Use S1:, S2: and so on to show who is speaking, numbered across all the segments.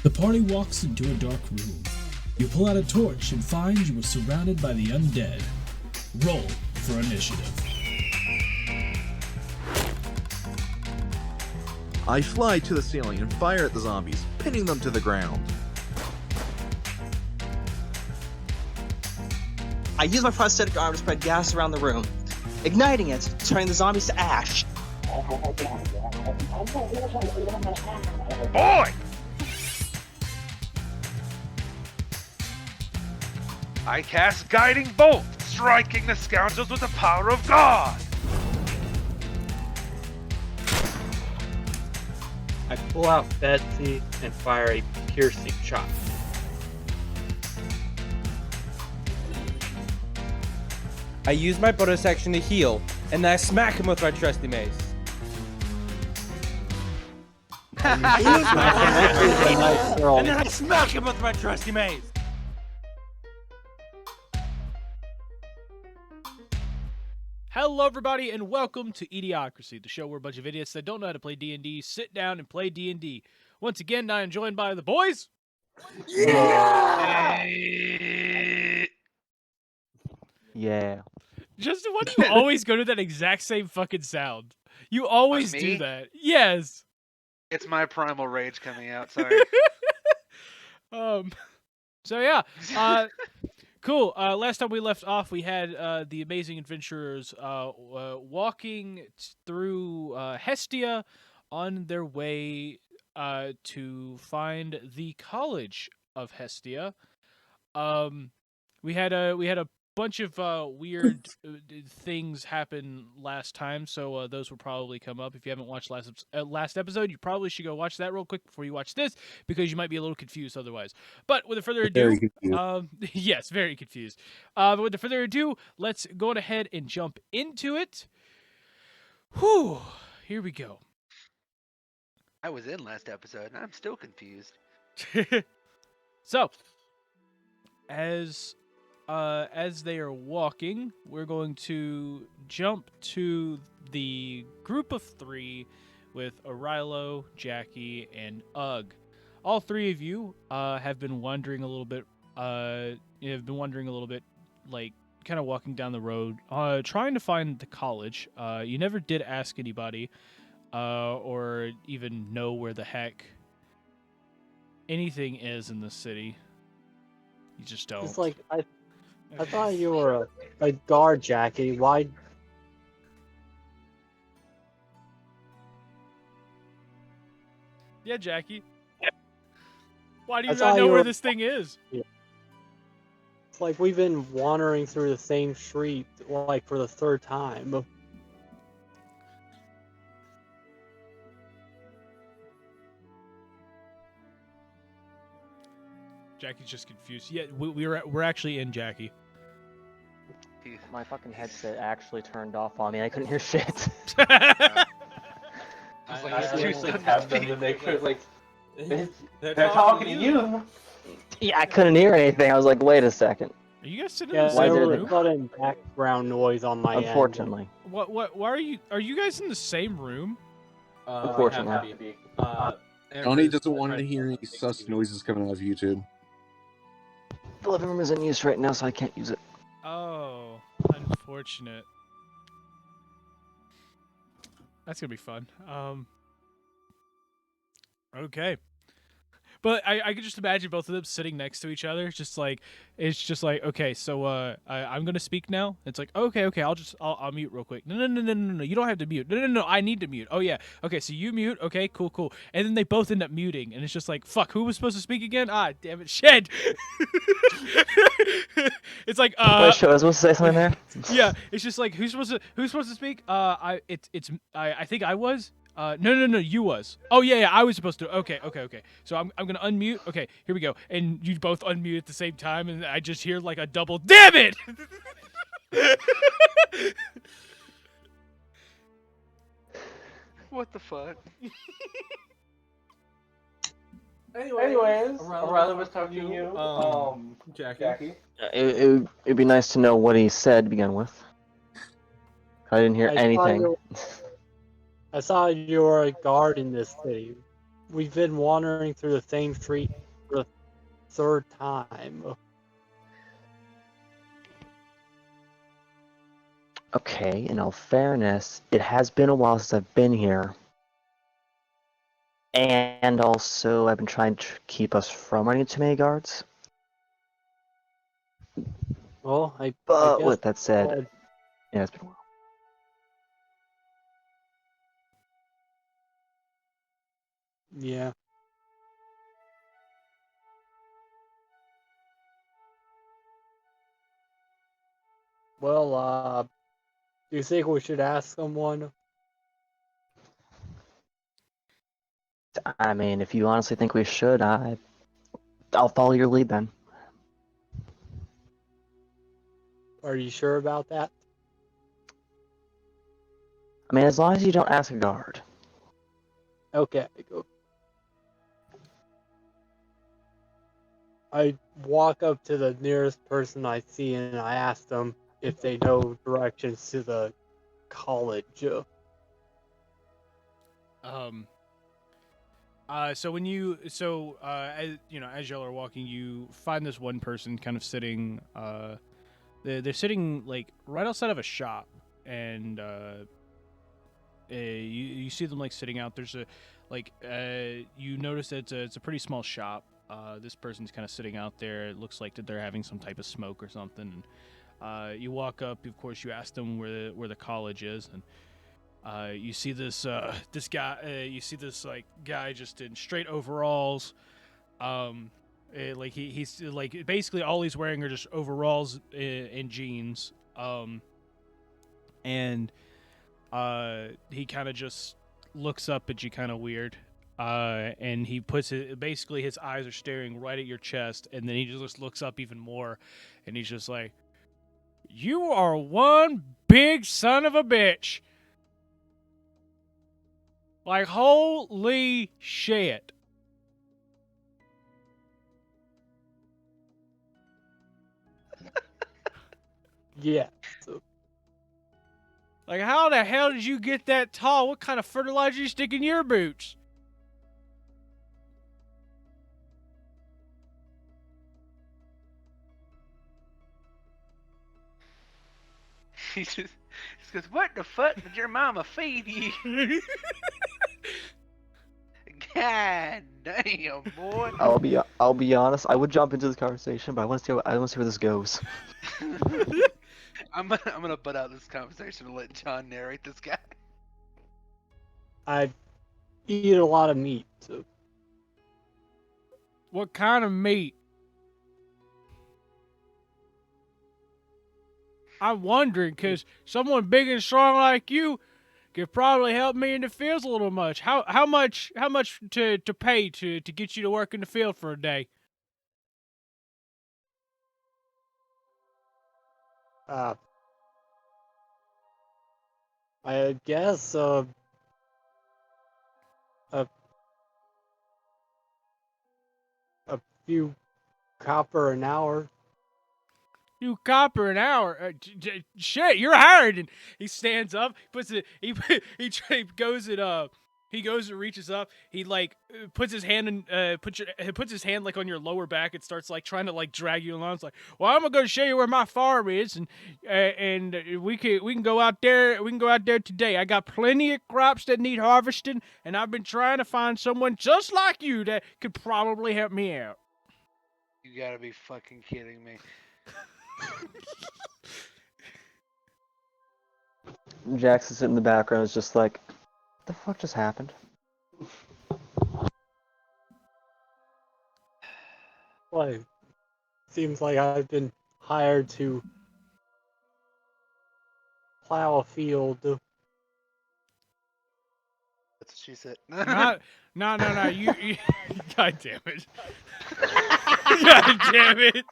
S1: The party walks into a dark room. You pull out a torch and find you are surrounded by the undead. Roll for initiative.
S2: I fly to the ceiling and fire at the zombies, pinning them to the ground.
S3: I use my prosthetic arm to spread gas around the room, igniting it, turning the zombies to ash.
S4: Boy! I cast Guiding Bolt, striking the scoundrels with the power of God!
S5: I pull out Betsy and fire a piercing shot.
S6: I use my bonus action to heal, and then I smack him with my trusty mace. And then I smack him with my trusty mace!
S7: Hello everybody and welcome to eDIOCRACY, the show where a bunch of idiots that don't know how to play D&D sit down and play D&D. Once again, I am joined by the boys.
S6: Yeah!
S7: Justin, why do you always go to that exact same fucking sound? You always do that. Yes.
S4: It's my primal rage coming out, sorry.
S7: So yeah, cool. Last time we left off, we had the amazing adventurers walking through Hestia on their way to find the College of Hestia. We had a bunch of weird things happen last time, so those will probably come up. If you haven't watched last episode, you probably should go watch that real quick before you watch this, because you might be a little confused otherwise. But without further ado, yes, very confused. But without further ado, let's go ahead and jump into it. Whew, here we go.
S4: I was in last episode and I'm still confused.
S7: So, as they are walking, we're going to jump to the group of three with Arilo, Jackie, and Ugg. All three of you have been wandering a little bit. Like kind of walking down the road, trying to find the college. You never did ask anybody, or even know where the heck anything is in the city. You just don't.
S5: It's like I thought you were a guard, Jackie. Why?
S7: Yeah, Jackie. Why do you not know where this thing is?
S5: Yeah. It's like we've been wandering through the same street, like, for the third time.
S7: Jackie's just confused. Yeah, we're actually in Jackie.
S8: My fucking headset actually turned off on me. I couldn't hear shit.
S4: I
S6: usually have them to make sure, like, they're
S5: talking to you.
S8: Yeah, I couldn't hear anything. I was like, wait a second.
S7: Are you guys sitting in the same
S5: there was
S7: room?
S5: a sudden background noise on my
S8: Unfortunately.
S5: end.
S7: Why are you guys in the same room?
S8: Unfortunately.
S9: Tony doesn't want to hear any sus noises coming out of YouTube.
S8: The living room isn't used right now, so I can't use it.
S7: Oh, unfortunate. That's gonna be fun. Okay. But I could just imagine both of them sitting next to each other, it's just like, okay, so I'm gonna speak now. It's like, okay, I'll mute real quick. No, you don't have to mute. No, I need to mute. Oh yeah, okay, so you mute. Okay, cool. And then they both end up muting, and it's just like, fuck, who was supposed to speak again? Ah, damn it, shit. It's like,
S8: Wait, sure, I was supposed to say something there.
S7: Yeah, it's just like, who's supposed to speak? I think I was. No, you was. Oh, yeah, I was supposed to. Okay. So I'm gonna unmute. Okay, here we go. And you both unmute at the same time, and I just hear like a double, damn it!
S4: What the fuck?
S6: Anyways, Arilo was talking to you, Jackie.
S8: It'd be nice to know what he said to begin with. I didn't hear anything.
S5: I saw you were a guard in this city. we've been wandering through the same street for the third time.
S8: Okay, in all fairness, it has been a while since I've been here. And also, I've been trying to keep us from running into many guards.
S5: Well, I
S8: But
S5: guess.
S8: with that said, yeah, it's been a while.
S5: Yeah. Well, do you think we should ask someone?
S8: I mean, if you honestly think we should, I'll follow your lead then.
S5: Are you sure about that?
S8: I mean, as long as you don't ask a guard.
S5: Okay. I walk up to the nearest person I see and I ask them if they know directions to the college.
S7: So when you as you know, as y'all are walking, you find this one person kind of sitting. They're sitting like right outside of a shop, and you see them like sitting out. There's a you notice that it's a pretty small shop. This person's kind of sitting out there. It looks like that they're having some type of smoke or something. And you walk up. Of course, you ask them where the college is, and you see this this guy. You see this like guy just in straight overalls. Like he's like basically all he's wearing are just overalls and jeans. And he kind of just looks up at you kind of weird. And he puts it, basically his eyes are staring right at your chest, and then he just looks up even more, and he's just like, "You are one big son of a bitch." Like, holy shit.
S5: Yeah.
S7: Like, how the hell did you get that tall? What kind of fertilizer you stick in your boots?
S4: He goes, "What the fuck did your mama feed you?" God damn, boy.
S8: I'll be honest. I would jump into this conversation, but I want to see where this goes.
S4: I'm gonna butt out this conversation and let John narrate this guy.
S5: I eat a lot of meat. So.
S7: What kind of meat? I'm wondering, because someone big and strong like you could probably help me in the fields a little much. How much to pay to get you to work in the field for a day?
S5: I guess a few copper an hour.
S7: You copper an hour? Shit, you're hired. And he stands up, puts it. He goes and he goes and reaches up. He like puts his hand in puts his hand like on your lower back. It starts like trying to like drag you along. It's like, well, I'm gonna show you where my farm is, and we can go out there. We can go out there today. I got plenty of crops that need harvesting, and I've been trying to find someone just like you that could probably help me out.
S4: You gotta be fucking kidding me.
S8: Jackson sitting in the background is just like, what the fuck just happened?
S5: Well, seems like I've been hired to plow a field.
S4: That's what she said.
S7: No. You God damn it. God damn it.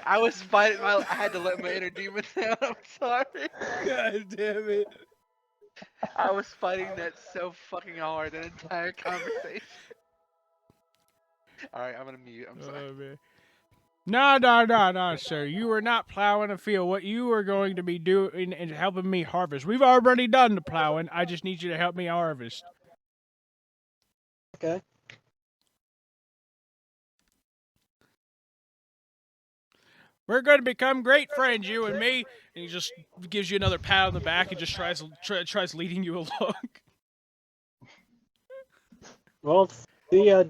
S4: I was fighting. I had to let my inner demon out. I'm sorry.
S7: God damn it.
S4: I was fighting that so fucking hard that entire conversation. Alright, I'm gonna mute. I'm sorry.
S7: Oh, man. No, sir. You are not plowing a field. What you are going to be doing is helping me harvest. We've already done the plowing. I just need you to help me harvest.
S5: Okay.
S7: We're going to become great friends, you and me. And he just gives you another pat on the back and just tries leading you along.
S5: Well, see ya,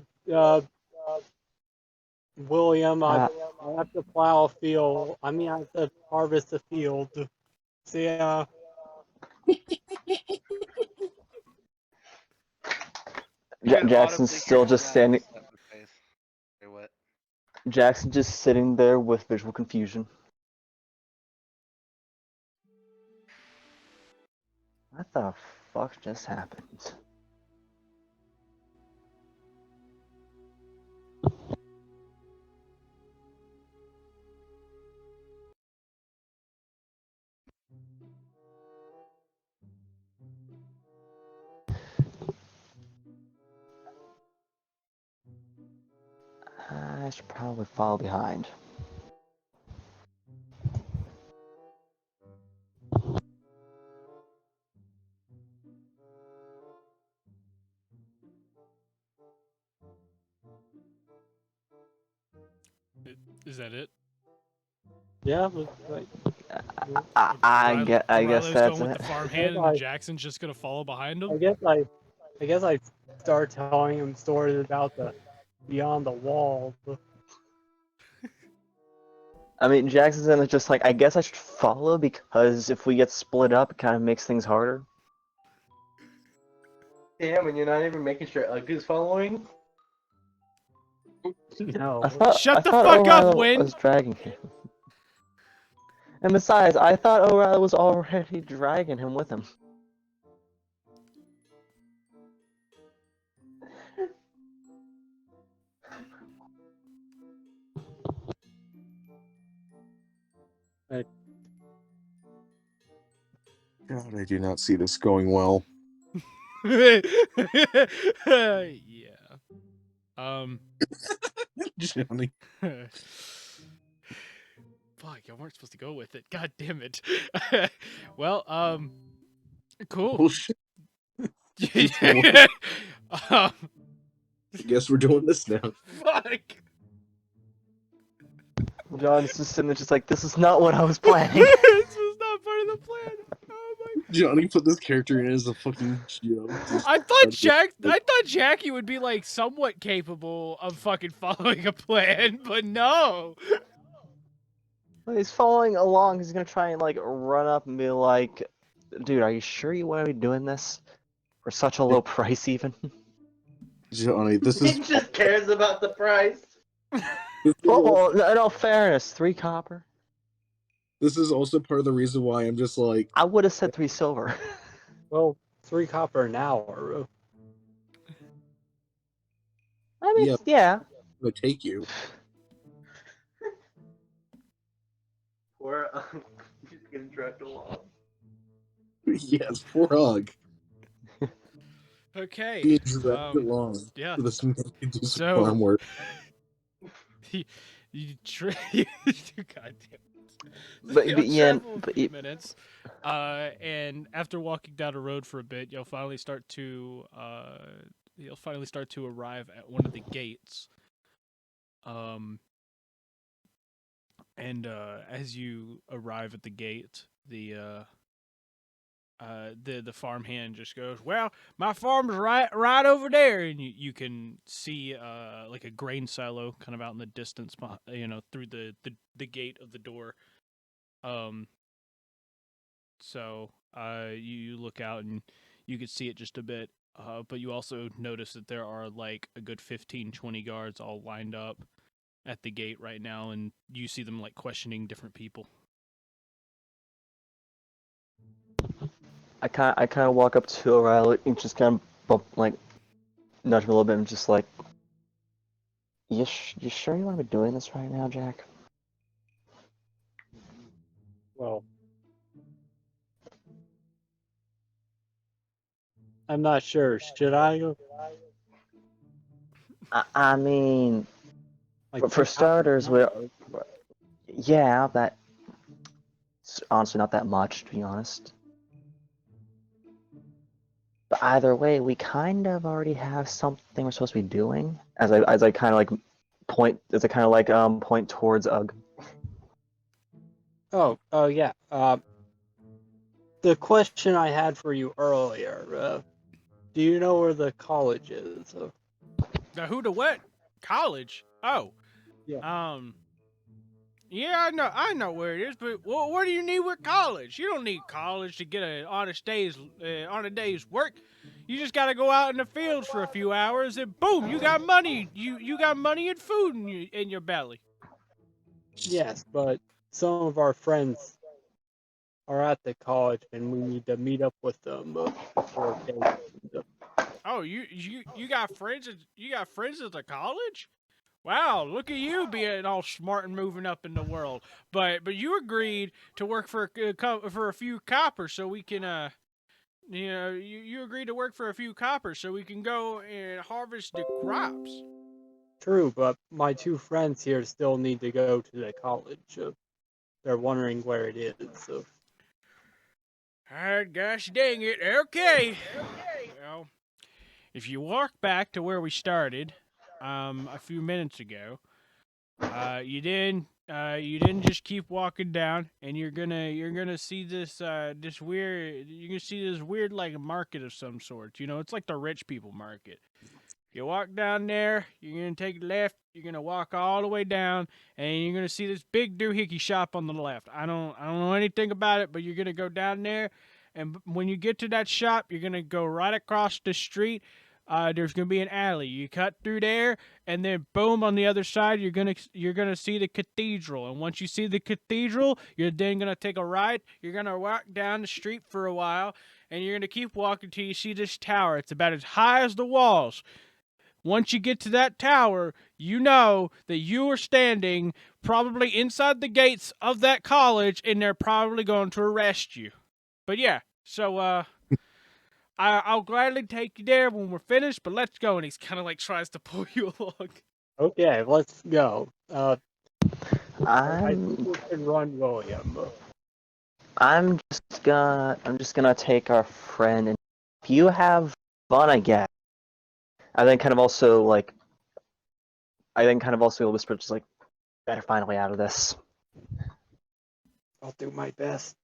S5: William. I have to plow a field. I mean, I have to harvest a field. See ya.
S8: Jackson's still just standing.
S4: Say what?
S8: Jackson just sitting there with visual confusion. What the fuck just happened? I should probably follow behind.
S7: Is that it?
S5: Yeah, looks like.
S8: I guess
S7: Riley's
S8: that's
S7: going with
S8: it.
S7: the farmhand, and Jackson's just gonna follow behind him.
S5: I guess I start telling him stories about the beyond the wall.
S8: I mean, Jackson's in just like, I guess I should follow because if we get split up, it kind of makes things harder.
S6: Damn, and you're not even making sure Ugga's following?
S5: No.
S7: Shut the fuck up, Win!
S8: was dragging him. And besides, I thought O'Reilly was already dragging him with him.
S9: God, I do not see this going well.
S7: Yeah.
S9: Johnny.
S7: Fuck, y'all weren't supposed to go with it. God damn it. Well, cool.
S9: Bullshit.
S7: I
S9: Guess we're doing this now.
S7: Fuck.
S8: John's just sitting there just like, this is not what I was planning.
S7: This was not part of the plan. Oh my.
S9: Johnny put this character in as a fucking joke.
S7: I thought Jackie would be like somewhat capable of fucking following a plan, but no.
S8: He's following along. He's gonna try and like run up and be like, dude, are you sure you want to be doing this for such a low price even?
S9: Johnny, this is...
S6: He just cares about the price.
S8: Well, in all fairness, 3 copper.
S9: This is also part of the reason why I'm just like...
S8: I would have said 3 silver.
S5: Well, 3 copper an hour.
S8: I mean, yeah.
S9: Would take you.
S6: Or he's getting dragged along.
S9: Yes, poor Hug.
S7: Okay.
S9: Being dragged along.
S7: Yeah.
S9: So this man can do some
S7: So-
S9: farm work.
S7: God damn it.
S8: But
S7: You'll
S8: yeah,
S7: travel a few minutes, and after walking down a road for a bit, you'll finally start to arrive at one of the gates. And as you arrive at the gate, the farmhand just goes, "Well, my farm's right over there," and you can see like a grain silo kind of out in the distance, through the gate of the door. So you look out and you can see it just a bit, but you also notice that there are like a good 15-20 guards all lined up at the gate right now, and you see them like questioning different people.
S8: I kind of walk up to O'Reilly and just kind of bump, like, nudge him a little bit and just like, you sure you want to be doing this right now, Jack?
S5: Well, I'm not sure. Should I go?
S8: I mean,
S5: Like,
S8: for starters, yeah, that's honestly not that much, to be honest. But either way, we kind of already have something we're supposed to be doing. As I kind of like point point towards Ugg.
S5: Oh yeah. The question I had for you earlier. Do you know where the college is?
S7: The who to what? College? Oh.
S5: Yeah.
S7: Yeah, I know where it is, but what do you need with college? You don't need college to get on a day's work. You just gotta go out in the fields for a few hours, and boom, you got money. You got money and food in your belly.
S5: Yes, but some of our friends are at the college, and we need to meet up with them before they.
S7: Oh, you got friends? You got friends at the college? Wow, look at you being all smart and moving up in the world. But you agreed to work for a few coppers so we can you agreed to work for a few coppers so we can go and harvest the crops.
S5: True, but my two friends here still need to go to the college. They're wondering where it is.
S7: Gosh dang it. Okay. Well, if you walk back to where we started, a few minutes ago, you didn't just keep walking down, and you're gonna see this weird like market of some sort. You know, it's like the rich people market. You walk down there, you're gonna take a left, you're gonna walk all the way down, and you're gonna see this big doohickey shop on the left. I don't know anything about it, but you're gonna go down there, and when you get to that shop, you're gonna go right across the street. There's gonna be an alley. You cut through there, and then boom, on the other side, you're gonna see the cathedral. And once you see the cathedral, you're then gonna take a right. You're gonna walk down the street for a while, and you're gonna keep walking till you see this tower. It's about as high as the walls. Once you get to that tower, you know that you are standing probably inside the gates of that college, and they're probably going to arrest you. But yeah, so I'll gladly take you there when we're finished. But let's go. And he's kind of like tries to pull you along.
S5: Okay, let's go. I think
S8: I'm
S5: we can run William.
S8: I'm just gonna take our friend, and if you have fun, I guess. I then kind of also whisper, just like, better find a way out of this.
S5: I'll do my best.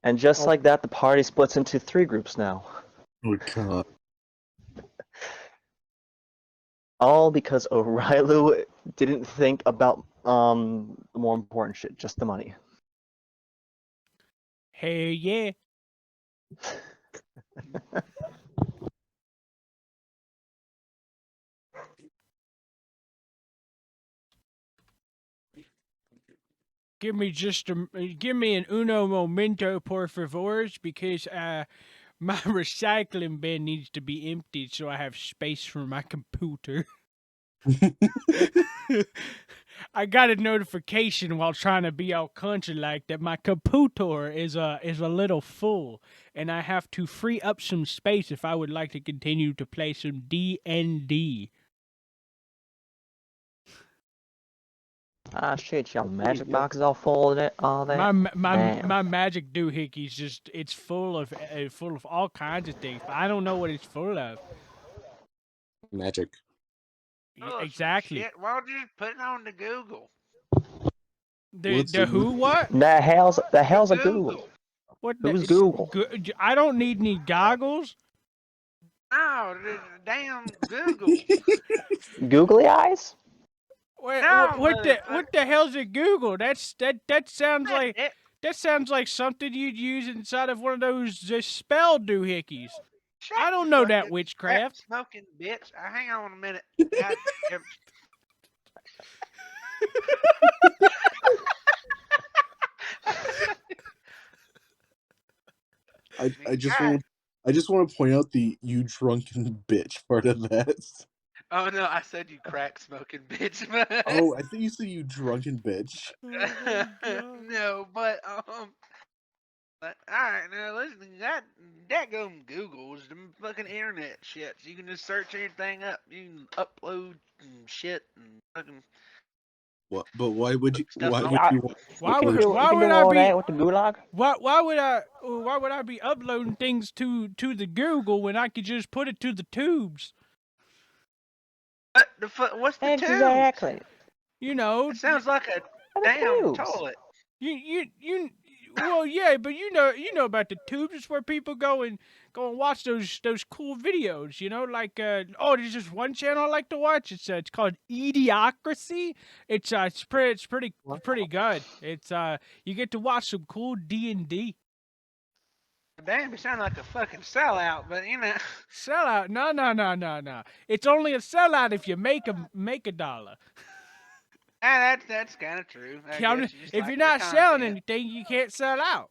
S8: And just like that, the party splits into 3 groups now.
S9: Oh god.
S8: All because O'Reilly didn't think about the more important shit, just the money.
S7: Hell yeah. Give me an uno momento, por favors, because my recycling bin needs to be emptied so I have space for my computer. I got a notification while trying to be all country like that my computer is a little full, and I have to free up some space if I would like to continue to play some D&D.
S8: Ah, shit, y'all magic box is all full of it, all that. Damn.
S7: My magic doohickey's just it's full of all kinds of things, but I don't know what it's full of.
S9: Magic.
S4: Oh,
S7: Exactly.
S4: Shit. Why don't you just put it on the Google?
S7: The who what?
S8: The hell's a Google?
S7: What
S8: Who's
S7: the,
S8: Google?
S7: I don't need any goggles.
S4: No, the damn Google.
S8: Googly eyes?
S4: No,
S7: What the hell's a Google? That sounds like
S4: it.
S7: that sounds like something you'd use inside of one of those spell doohickeys. I don't know that witchcraft.
S4: Smoking bitch. Hang on a minute. God,
S9: I just want to point out the "you drunken bitch" part of that.
S4: Oh no, I said you crack smoking bitch.
S9: Oh, I think you said "you drunken bitch."
S4: No, but alright, now listen, that go Google's the fucking internet shit. So you can just search anything up. You can upload and shit and fucking
S9: What? But why would you?
S4: Stuff
S9: Why
S4: like
S9: would
S8: that.
S9: you? Want
S7: Why
S8: You
S7: would
S8: can do,
S7: why
S8: you can
S7: would
S8: do
S7: I
S8: all
S7: be
S8: that with the gulag.
S7: why would I be uploading things to the Google when I could just put it to the tubes?
S4: What's the tube?
S8: Exactly.
S7: You know,
S4: It sounds like a
S8: The
S4: damn
S8: tubes.
S4: toilet.
S7: you well, yeah, but you know about the tubes. It's where people go and watch those cool videos. You know, like there's just one channel I like to watch. It's called eDIOCRACY. It's pretty good. It's you get to watch some cool D&D.
S4: Damn, you sound like a fucking sellout, but you know.
S7: Sellout? No. It's only a sellout if you make a dollar.
S4: That's kind of true. I
S7: Yeah,
S4: guess you just
S7: if
S4: like
S7: you're
S4: their
S7: not selling
S4: content.
S7: anything, you can't sell out.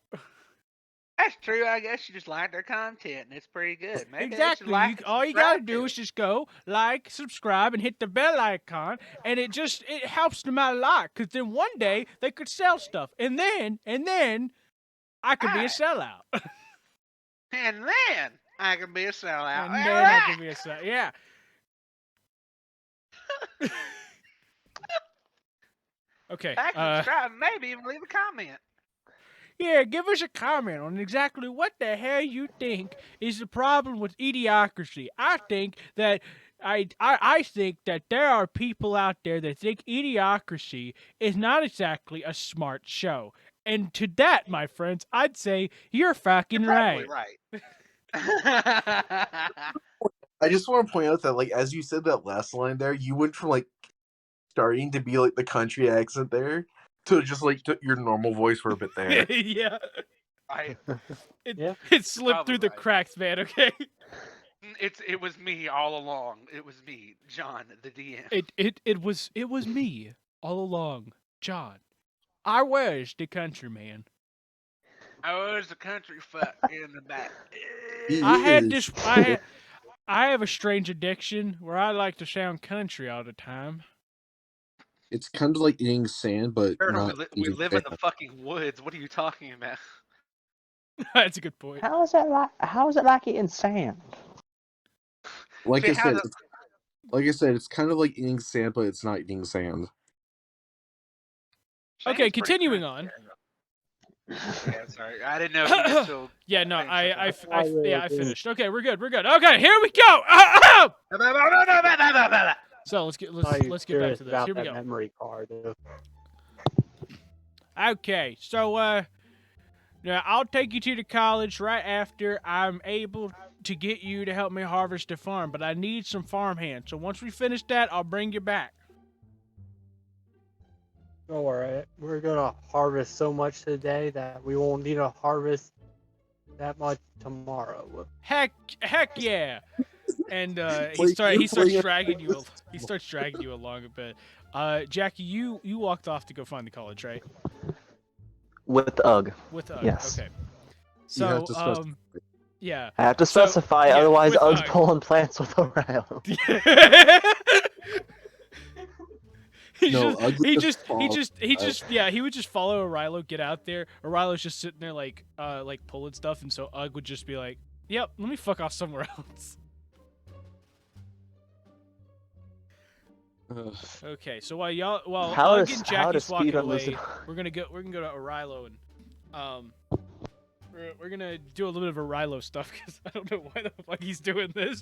S4: That's true. I guess you just like their content, and it's pretty good. Maybe they should
S7: Exactly.
S4: like and
S7: All you gotta
S4: subscribe
S7: do
S4: to
S7: is
S4: it.
S7: just go like, subscribe, and hit the bell icon, and it helps them out a lot. Cause then one day they could sell stuff, and then I could be a
S4: Right.
S7: sellout.
S4: And then I can be a sellout.
S7: And then I could be a sellout. Yeah. Okay.
S4: Like, subscribe, maybe even leave a comment.
S7: Yeah, give us a comment on exactly what the hell you think is the problem with idiocracy. I think that I think that there are people out there that think idiocracy is not exactly a smart show. And to that, my friends, I'd say you're fucking
S4: You're probably
S7: right.
S9: I just want to point out that, like, as you said that last line there, you went from like starting to be like the country accent there to just like your normal voice for a bit there.
S7: Yeah.
S4: Right.
S7: It slipped through the
S4: right.
S7: cracks, man, okay?
S4: It was me all along. It was me, John, the DM.
S7: It was me all along, John. I was the countryman.
S4: I was the country fuck in the back.
S7: I have a strange addiction where I like to sound country all the time.
S9: It's kind of like eating sand, but not.
S4: We
S9: eating
S4: live in
S9: sand.
S4: the fucking woods. What are you talking about?
S7: That's a good point.
S8: How is it like eating sand?
S9: Like
S4: See,
S9: I said, it's kind of like eating sand, but it's not eating sand.
S7: Okay, continuing on.
S4: Yeah, sorry. I didn't know if you were still.
S7: Yeah, no, I
S5: I
S7: finished. Okay, we're good. Okay, here we go. So let's get back to this.
S5: About
S7: Here we
S5: that
S7: go.
S5: memory card.
S7: Okay, so now I'll take you to the college right after I'm able to get you to help me harvest the farm, but I need some farm hands. So once we finish that, I'll bring you back.
S5: Don't worry, we're gonna harvest so much today that we won't need to harvest that much tomorrow.
S7: Heck yeah! And he
S9: Like,
S7: starts
S9: you're playing
S7: dragging you. He starts dragging you along a bit. Jackie, you walked off to go find the college, right?
S8: With UG.
S7: With
S8: Yes.
S7: Okay.
S9: You have
S7: So
S9: to specify.
S7: yeah.
S8: I have to
S7: So,
S8: specify,
S7: yeah,
S8: otherwise
S7: with
S8: UG's
S7: UG.
S8: pulling plants with O'Reilly.
S7: He would just follow Arilo, get out there. Arilo's just sitting there like pulling stuff, and so Ugg would just be like, "Yep, let me fuck off somewhere else." Okay, so while Ugg and Jackie's walking away, we're gonna go to Arilo and we're gonna do a little bit of Arilo stuff because I don't know why the fuck he's doing this.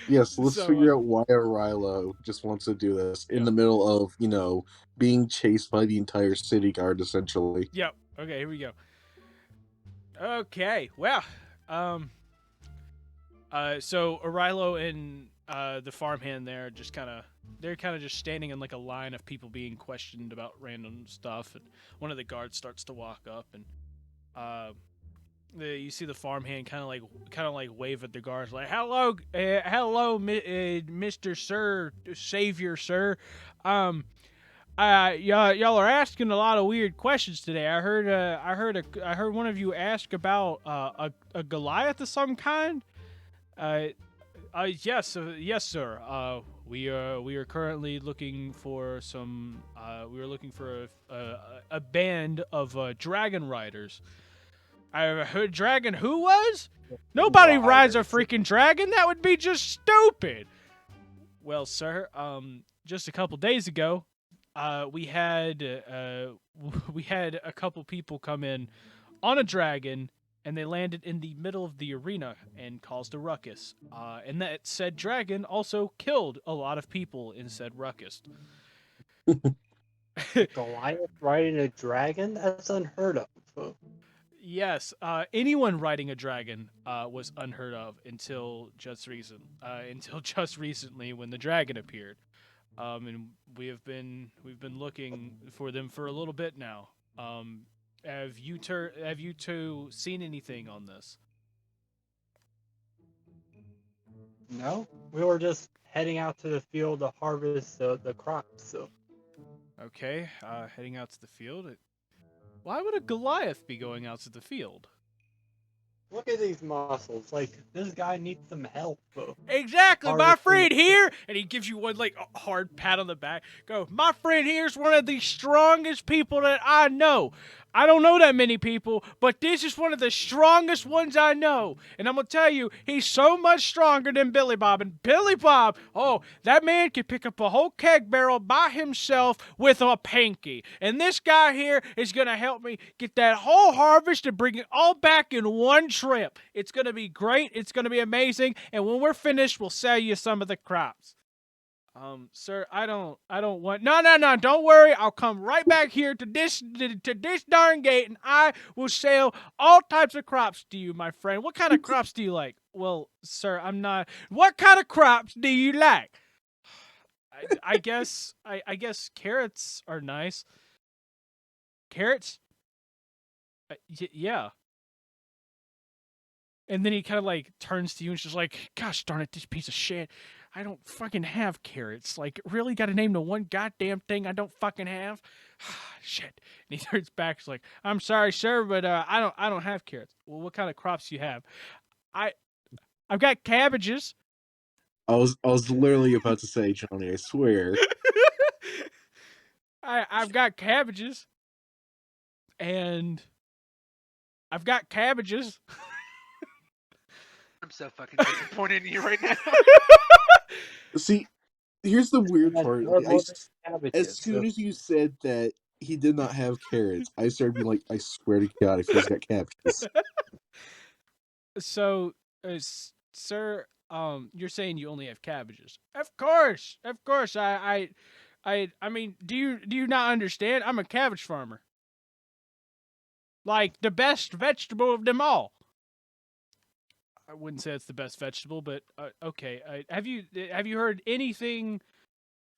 S9: Yes, let's
S7: So,
S9: figure out why Arilo just wants to do this in the middle of, being chased by the entire city guard, essentially.
S7: Yep. Okay, here we go. Okay, well, so Arilo and the farmhand there they're kind of just standing in like a line of people being questioned about random stuff, and one of the guards starts to walk up, and you see the farmhand kind of like wave at the guards like, hello, Mr. Sir, Savior, sir. Y'all are asking a lot of weird questions today. I heard one of you ask about a Goliath of some kind. Yes, sir. We are currently looking for some. We are looking for a band of dragon riders. I heard dragon. Who was? Nobody rides a freaking dragon. That would be just stupid. Well, sir, just a couple days ago, we had we had a couple people come in on a dragon, and they landed in the middle of the arena and caused a ruckus. And that said dragon also killed a lot of people in said ruckus.
S5: Goliath riding a dragon? That's unheard of.
S7: Yes, anyone riding a dragon was unheard of until just recently when the dragon appeared. And we've been looking for them for a little bit now. Have you two seen anything on this?
S5: No, we were just heading out to the field to harvest the crops. So
S7: Okay, heading out to the field. Why would a Goliath be going out to the field?
S5: look at these muscles. Like this guy needs some help.
S7: Exactly, my
S5: Harvesting
S7: friend
S5: the-
S7: here, and he gives you one like a hard pat on the back. Go, my friend here's one of the strongest people that I know. I don't know that many people, but this is one of the strongest ones I know. And I'm gonna tell you, he's so much stronger than Billy Bob. And Billy Bob, oh, that man can pick up a whole keg barrel by himself with a pinky. And this guy here is gonna help me get that whole harvest and bring it all back in one trip. It's gonna be great. It's gonna be amazing. And when we're finished, we'll sell you some of the crops. Sir, I don't want. No, don't worry. I'll come right back here to this darn gate, and I will sell all types of crops to you, my friend. What kind of crops do you like? Well, sir, I'm not. What kind of crops do you like? I guess carrots are nice. Carrots? Yeah. And then he kind of like turns to you and just like, gosh darn it, this piece of shit. I don't fucking have carrots. Like, really got to name the one goddamn thing I don't fucking have? Shit. And he turns back. He's like, I'm sorry, sir, but I don't have carrots. Well, what kind of crops do you have? I've got cabbages.
S9: I was literally about to say, Johnny, I swear.
S7: I've got cabbages. And I've got cabbages.
S4: I'm so fucking disappointed in you right now.
S9: See, here's the weird
S5: That's
S9: part.
S5: more than cabbages,
S9: As soon as you said that he did not have carrots, I started being like, I swear to God, if he's got cabbages.
S7: So, sir, you're saying you only have cabbages? Of course. I mean, do you not understand? I'm a cabbage farmer. Like the best vegetable of them all. I wouldn't say it's the best vegetable, but okay. Have you heard anything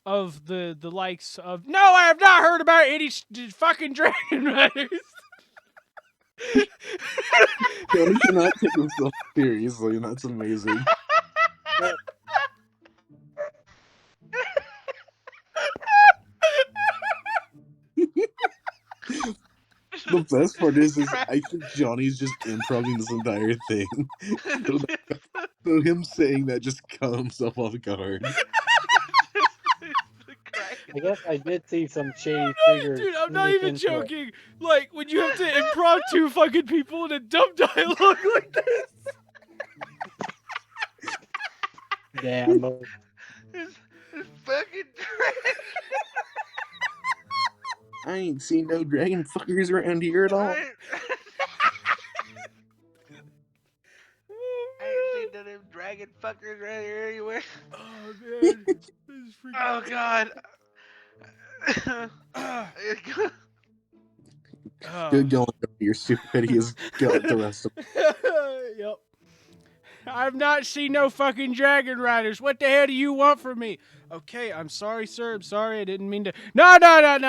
S7: of the likes of? No, I have not heard about any fucking dragon riders.
S9: Johnny cannot take himself seriously, and that's amazing. The best part is I think Johnny's just improvising this entire thing. So him saying that just caught himself off guard.
S5: I guess I did see some shady
S7: No,
S5: figures.
S7: dude, I'm not
S5: sneak
S7: even
S5: into it.
S7: joking. Like when you have to improv two fucking people in a dumb dialogue like this.
S5: Damn.
S4: It's fucking trash.
S9: I ain't seen no dragon fuckers around here at all.
S4: I ain't seen none of them dragon fuckers right here anywhere.
S7: Oh man, this is freaking.
S4: Oh god.
S9: Good going. Your stupidity has got the rest of
S7: Yep. I've not seen no fucking dragon riders. What the hell do you want from me? Okay, I'm sorry, sir. I'm sorry. I didn't mean to. No.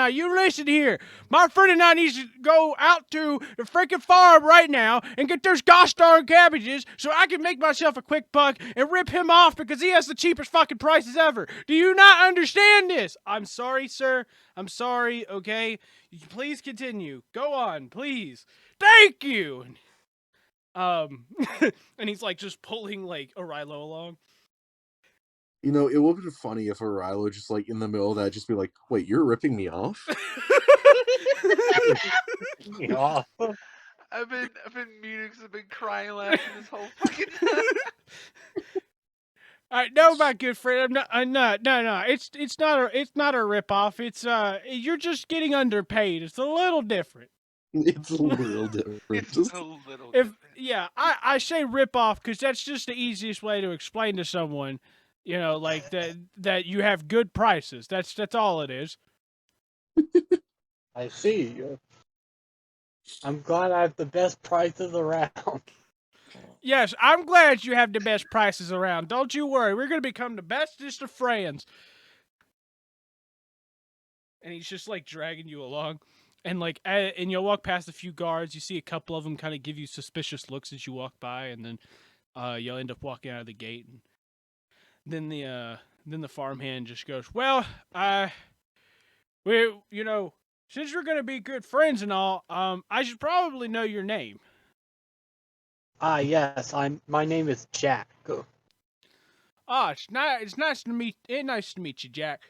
S7: You listen here. My friend and I need to go out to the freaking farm right now and get those gosh darn cabbages so I can make myself a quick buck and rip him off because he has the cheapest fucking prices ever. Do you not understand this? I'm sorry, sir. I'm sorry, okay? Please continue. Go on, please. Thank you. And he's like just pulling like Arilo along.
S9: You know, it would have been funny if Arilo just like in the middle of that just be like, wait, you're ripping me off?
S5: Yeah.
S4: I've been muting because I've been crying laughing this whole fucking time.
S7: No, my good friend. No. It's not a ripoff. It's you're just getting underpaid. It's a little different.
S9: It's a little different.
S4: It's a little
S7: If
S4: different.
S7: I say ripoff because that's just the easiest way to explain to someone, like that you have good prices. That's all it is.
S5: I see. I'm glad I have the best prices around.
S7: Yes, I'm glad you have the best prices around. Don't you worry. We're gonna become the bestest of friends. And he's just like dragging you along, and and you'll walk past a few guards. You see a couple of them kind of give you suspicious looks as you walk by, and then you'll end up walking out of the gate. And then the farmhand just goes, "Well, since we're gonna be good friends and all, I should probably know your name."
S5: Yes, my name is Jack.
S7: It's nice to meet you, Jack.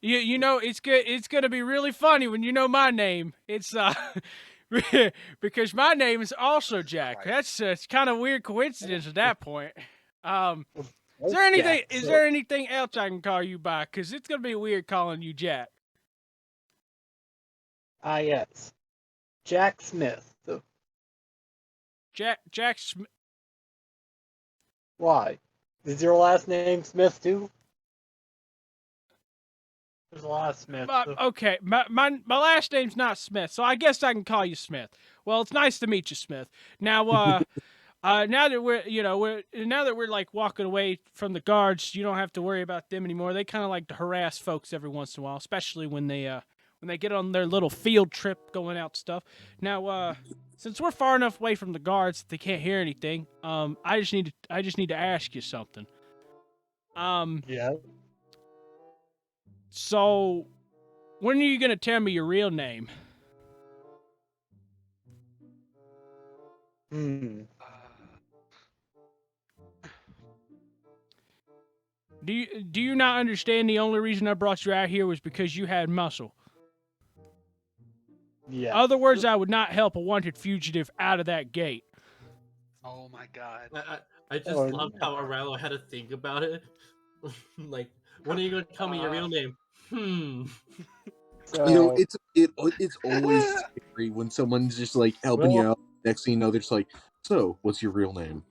S7: It's gonna be really funny when you know my name. It's because my name is also Jack. That's it's kind of weird coincidence at that point. Is there anything else I can call you by? Because it's gonna be weird calling you Jack.
S5: Yes, Jack Smith.
S7: Jack Smith.
S5: Why? Is your last name Smith too? There's a lot of Smiths.
S7: Okay, my last name's not Smith, so I guess I can call you Smith. Well, it's nice to meet you, Smith. Now, now that we're like walking away from the guards, you don't have to worry about them anymore. They kind of like to harass folks every once in a while, especially when they get on their little field trip going out stuff. Now, since we're far enough away from the guards that they can't hear anything, I just need to ask you something.
S5: Yeah.
S7: So, when are you gonna tell me your real name? Do you not understand the only reason I brought you out here was because you had muscle?
S5: Yeah.
S7: Other words, I would not help a wanted fugitive out of that gate.
S4: Oh my god.
S10: I just loved how Aurelio had to think about it. Like, when are you going to tell me your real name?
S5: So,
S9: it's always scary when someone's just like helping you out. Next thing you know, they're just like, "So, what's your real name?"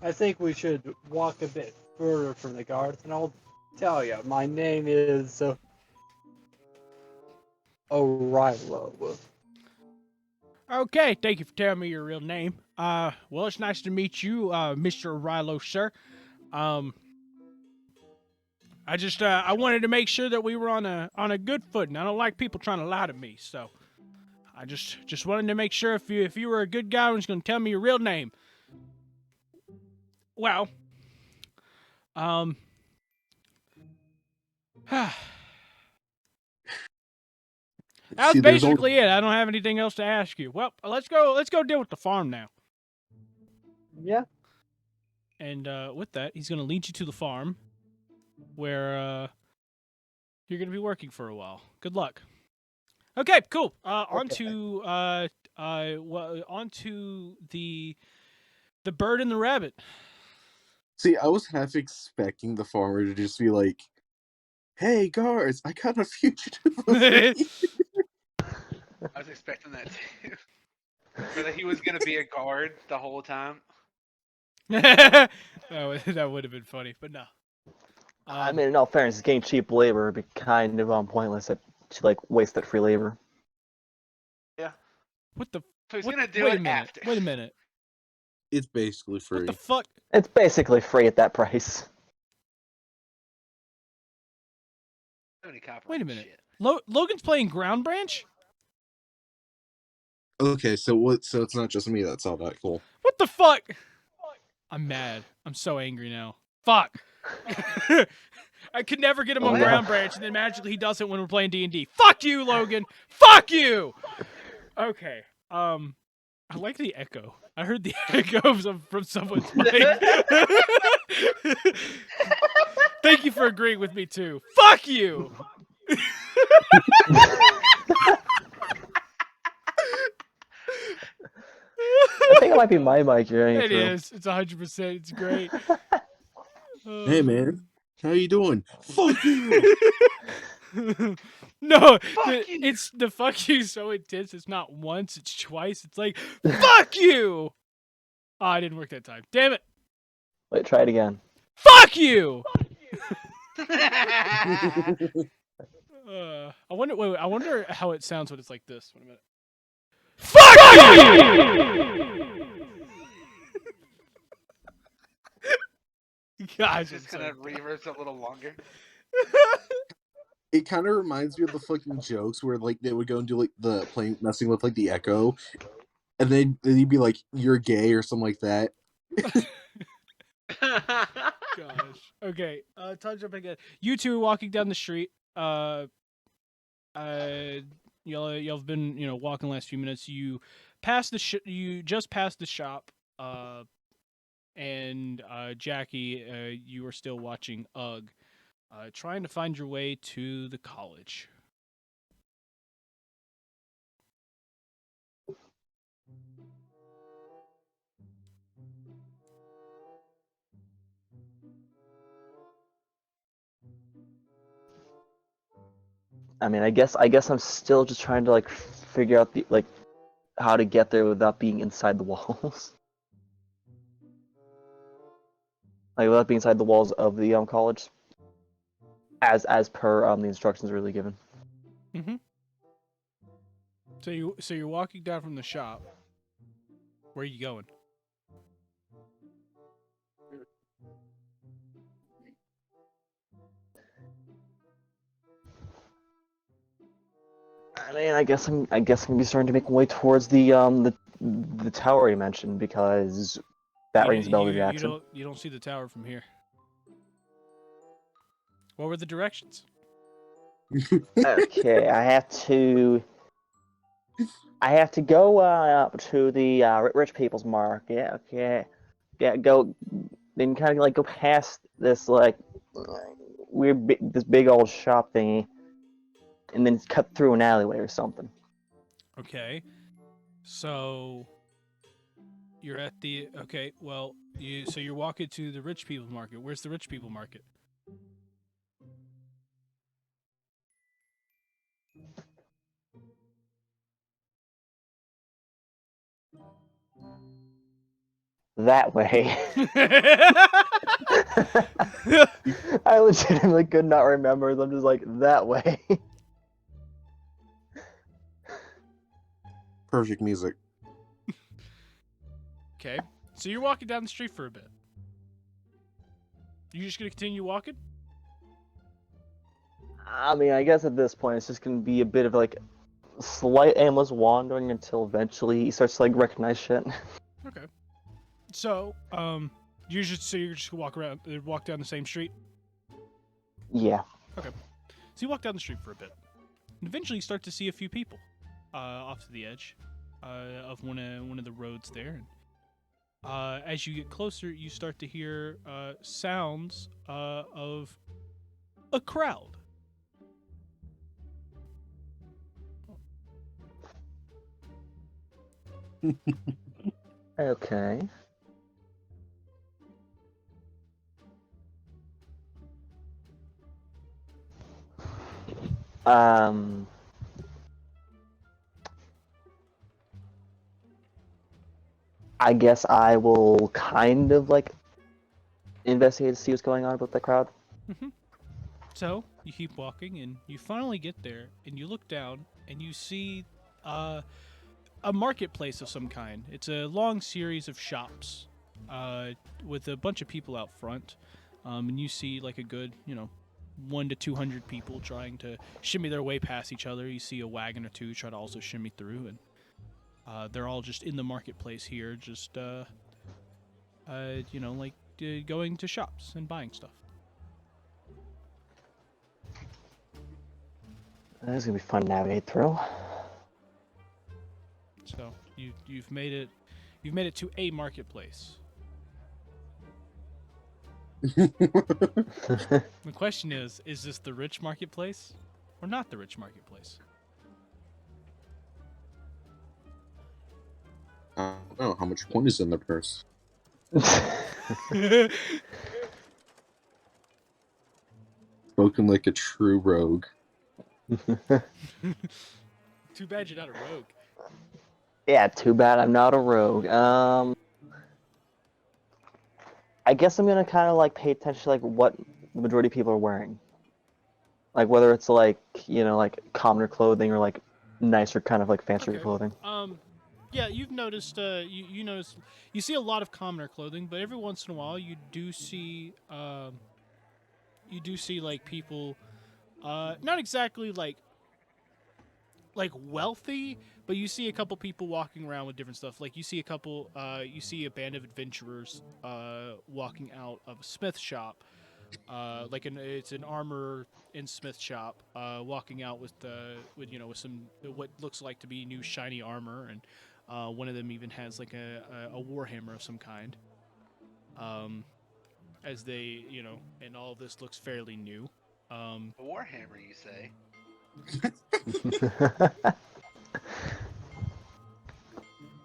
S5: I think we should walk a bit further from the guards, and I'll tell you. My name is O'Reilly.
S7: Okay, thank you for telling me your real name. Well, it's nice to meet you, Mr. O'Reilly, sir. I just I wanted to make sure that we were on a good footing. I don't like people trying to lie to me, so I just wanted to make sure if you were a good guy and was going to tell me your real name. Well, that was basically it. I don't have anything else to ask you. Well, let's go deal with the farm now.
S5: Yeah.
S7: And with that, he's going to lead you to the farm, where you're going to be working for a while. Good luck. Okay, cool. Onto the bird and the rabbit.
S9: See, I was half expecting the farmer to just be like, "Hey, guards, I got a fugitive."
S4: I was expecting that too. Or that he was gonna be a guard the whole time.
S7: That would have been funny, but no.
S8: I mean, in all fairness, getting cheap labor would be kind of pointless to like waste that free labor.
S4: Yeah.
S7: What the?
S4: So he's
S7: what,
S4: gonna do
S7: wait
S4: it
S7: a minute.
S4: after.
S7: Wait a minute.
S9: It's basically free.
S7: What the fuck?
S8: It's basically free at that price.
S7: Wait a minute. Logan's playing Ground Branch?
S9: Okay, so what? So it's not just me that saw that. Cool.
S7: What the fuck? I'm mad. I'm so angry now. Fuck. I could never get him on Ground Branch, and then magically he doesn't when we're playing D&D. Fuck you, Logan. Fuck you. Okay. I like the echo. I heard the echo from someone's mic. Thank you for agreeing with me too. Fuck you.
S8: I think it might be my mic you're aiming
S7: It
S8: through.
S7: is. It's 100%. It's great.
S9: Hey man, how you doing? Fuck you.
S7: No,
S4: Fuck you.
S7: it's the fuck you so intense. It's not once, it's twice. It's like fuck you. Oh, I didn't work that time. Damn it.
S8: Wait, try it again.
S7: Fuck you. I wonder. Wait, I wonder how it sounds when it's like this. Wait a minute. Fuck you. Gosh,
S4: Just
S7: I'm
S4: gonna
S7: sorry.
S4: reverse a little longer.
S9: It kind of reminds me of the fucking jokes where like they would go and do like the playing messing with like the echo, and then you'd be like, "You're gay" or something like that.
S7: Gosh. Okay. Time jump again. You two are walking down the street. Y'all have been walking the last few minutes. You passed you just passed the shop. And Jackie, you are still watching UGG, trying to find your way to the college.
S8: I mean, I guess I'm still just trying to like figure out the like how to get there without being inside the walls. Like without being inside the walls of the college, as per the instructions really given.
S7: Mm-hmm. So you're walking down from the shop. Where are you going?
S8: I mean, I guess I'm gonna be starting to make my way towards the tower you mentioned because that rings a bell to Jackson.
S7: You don't see the tower from here. What were the directions?
S8: Okay, I have to go up to the rich people's market. Okay, yeah, go then kind of like go past this like this big old shop thingy, and then cut through an alleyway or something.
S7: Okay. So you're at the well, you're walking to the rich people market. Where's the rich people market?
S8: That way. I legitimately could not remember. I'm just like that way.
S9: Perfect music.
S7: Okay. So you're walking down the street for a bit. You just gonna continue walking?
S8: I mean, I guess at this point it's just gonna be a bit of like slight aimless wandering until eventually he starts to like recognize shit.
S7: Okay. So, you're just gonna walk down the same street.
S8: Yeah.
S7: Okay. So you walk down the street for a bit, and eventually you start to see a few people, off to the edge, of one of the roads there. And as you get closer, you start to hear sounds of a crowd.
S8: Okay. I guess I will kind of like investigate to see what's going on with the crowd.
S7: Mm-hmm. So you keep walking, and you finally get there, and you look down, and you see a marketplace of some kind. It's a long series of shops, with a bunch of people out front, and you see like a good 1 to 200 people trying to shimmy their way past each other. You see a wagon or two try to also shimmy through, and they're all just in the marketplace here, just going to shops and buying stuff.
S8: This is gonna be fun to navigate through.
S7: So you've made it to a marketplace. The question is this the rich marketplace or not the rich marketplace?
S9: I don't know how much coin is in the purse. spoken like a true rogue.
S7: Too bad you're not a rogue.
S8: Yeah, too bad I'm not a rogue. I guess I'm gonna kind of like pay attention to like what the majority of people are wearing. Like whether it's like, like commoner clothing or like nicer kind of like fancier
S7: Okay.
S8: clothing.
S7: Yeah, you've noticed. You notice. You see a lot of commoner clothing, but every once in a while, you do see. You do see like people. Not exactly like wealthy, but you see a couple people walking around with different stuff. Like you see a couple. You see a band of adventurers. Walking out of a smith shop. It's an armor and smith shop. Walking out with with some what looks like to be new shiny armor, and one of them even has like a warhammer of some kind. As they and all of this looks fairly new.
S4: Warhammer, you say?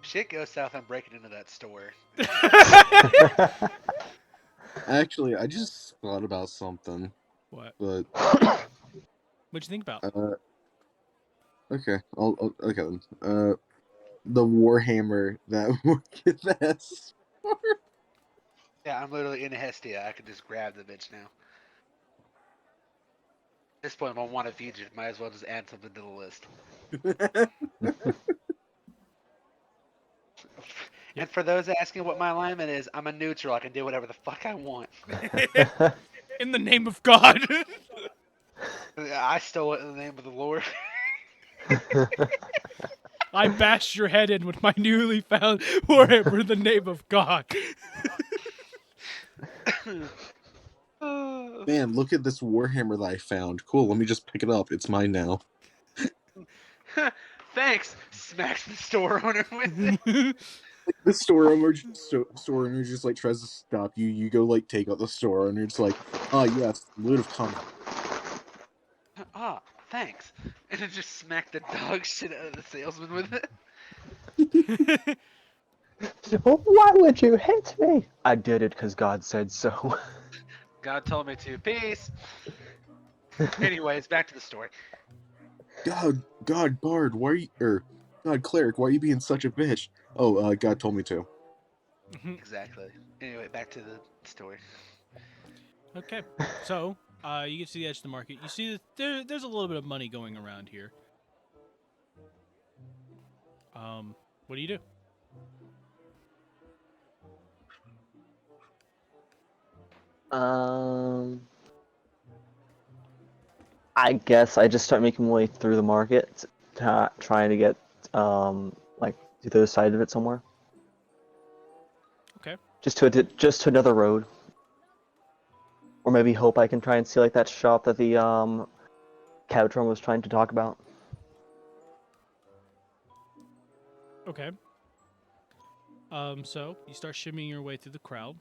S4: Shit goes south. I'm breaking into that store.
S9: Actually, I just thought about something.
S7: What?
S9: But
S7: What'd you think about?
S9: okay, okay then. The Warhammer that that's.
S4: Yeah, I'm literally in Hestia. I could just grab the bitch now. At this point, if I want to feed you, might as well just add something to the list. And for those asking what my alignment is, I'm a neutral. I can do whatever the fuck I want.
S7: In the name of God.
S4: I stole it in the name of the Lord.
S7: I bashed your head in with my newly found warhammer in the name of God.
S9: Man, look at this Warhammer that I found. Cool, let me just pick it up. It's mine now.
S4: Thanks. Smacks the store owner with it.
S9: The store owner just like tries to stop you. You go like take out the store owner. It's like, yes, loot of content.
S4: Ah, thanks. And then just smack the dog shit out of the salesman with it.
S8: Why would you hit me? I did it because God said so.
S4: God told me to. Peace. Anyways, back to the story.
S9: God, Bard, why are you, God, Cleric, why are you being such a bitch? Oh, God told me to.
S4: Exactly. Anyway, back to the story.
S7: Okay, so you get to the edge of the market. You see that there's a little bit of money going around here. What do you do?
S8: I guess I just start making my way through the market, trying to get like to the other side of it somewhere.
S7: Okay.
S8: Just to another road, or maybe hope I can try and see like that shop that the Cowdron was trying to talk about.
S7: Okay. So you start shimmying your way through the crowd.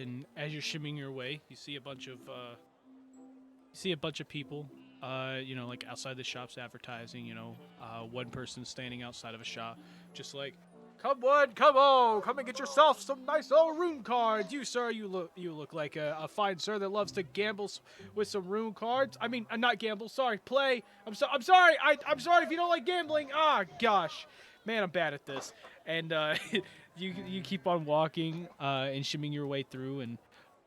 S7: And as you're shimmying your way, you see a bunch of people. Like outside the shops advertising. One person standing outside of a shop, just like, come on, come and get yourself some nice old rune cards. You sir, you look like a fine sir that loves to gamble with some rune cards. I mean, not gamble. Sorry, play. I'm sorry. I'm sorry if you don't like gambling. Ah, gosh, man, I'm bad at this. And you keep on walking and shimming your way through, and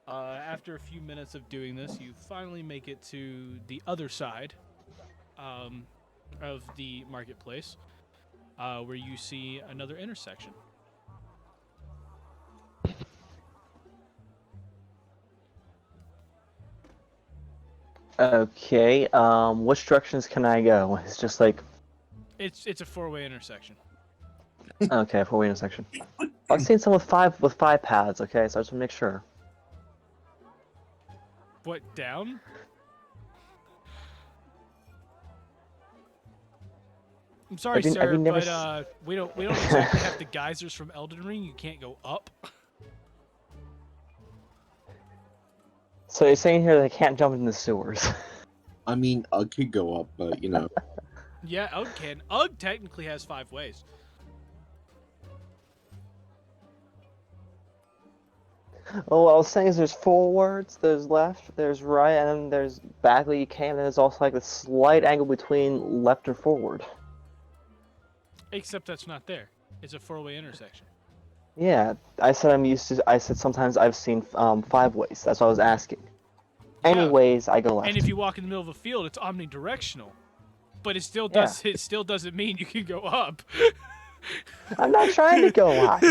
S7: after a few minutes of doing this, you finally make it to the other side of the marketplace, where you see another intersection.
S8: Okay. Which directions can I go? It's just like.
S7: It's a four-way intersection.
S8: Okay, four-way intersection. I've seen some with five paths. Okay, so I just want to make sure.
S7: What, down? I'm sorry, sir, but we don't exactly have the geysers from Elden Ring. You can't go up.
S8: So you're saying here they can't jump into the sewers?
S9: I mean, Ugg could go up, but
S7: Yeah, Ugg can. Ugg technically has 5 ways.
S8: Oh, what I was saying is there's forwards, there's left, there's right, and then there's back that you came, and there's also like a slight angle between left and forward.
S7: Except that's not there. It's a four-way intersection.
S8: Yeah, I said I'm used to. I said sometimes I've seen 5 ways. That's what I was asking.
S7: Yeah.
S8: Anyways, I go left.
S7: And if you walk in the middle of a field, it's omnidirectional. But it still
S8: Yeah.
S7: does. It still doesn't mean you can go up.
S8: I'm not trying to go up.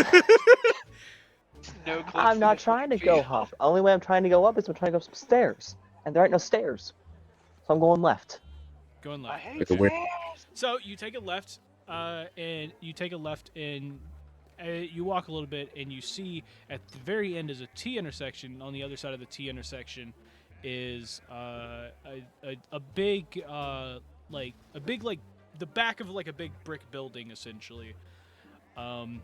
S4: No clips
S8: I'm
S4: in
S8: not
S4: the
S8: trying to
S4: field.
S8: go up. Only way I'm trying to go up is I'm trying to go up some stairs, and there ain't no stairs, so I'm going left.
S7: Going
S4: I
S7: left.
S4: hate
S9: Like a weird-
S4: stairs.
S7: So you take a left, and you walk a little bit, and you see at the very end is a T intersection. On the other side of the T intersection is a big like the back of like a big brick building essentially. And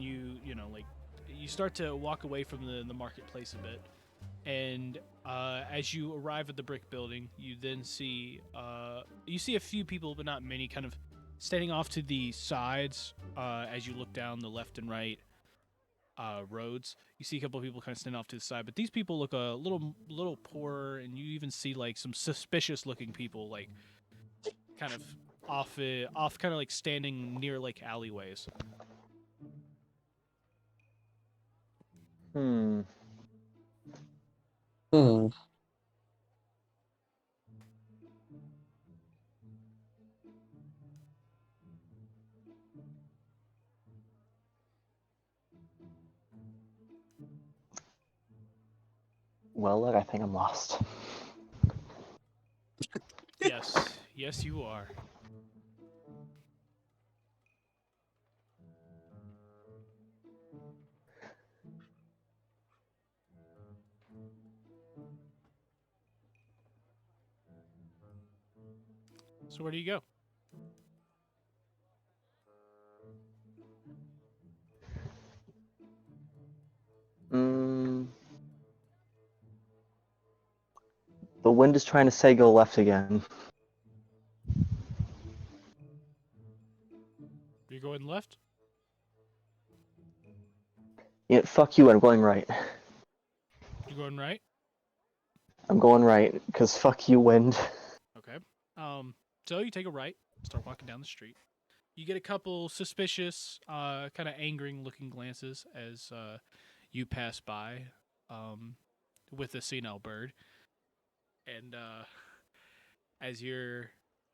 S7: you know like you start to walk away from the marketplace a bit. And as you arrive at the brick building, you then see a few people, but not many, kind of standing off to the sides as you look down the left and right roads. You see a couple of people kind of standing off to the side, but these people look a little poorer, and you even see like some suspicious looking people, like kind of off, kind of like standing near like alleyways.
S8: Hmm. Well, look, I think I'm lost.
S7: Yes, you are. So where do you go?
S8: Hmm. The wind is trying to say go left again.
S7: You're going left?
S8: Yeah, fuck you, I'm going right.
S7: You're going right?
S8: I'm going right, because fuck you, wind.
S7: Okay. So you take a right, start walking down the street. You get a couple suspicious, kind of angering looking glances as you pass by with a senile bird. And as you're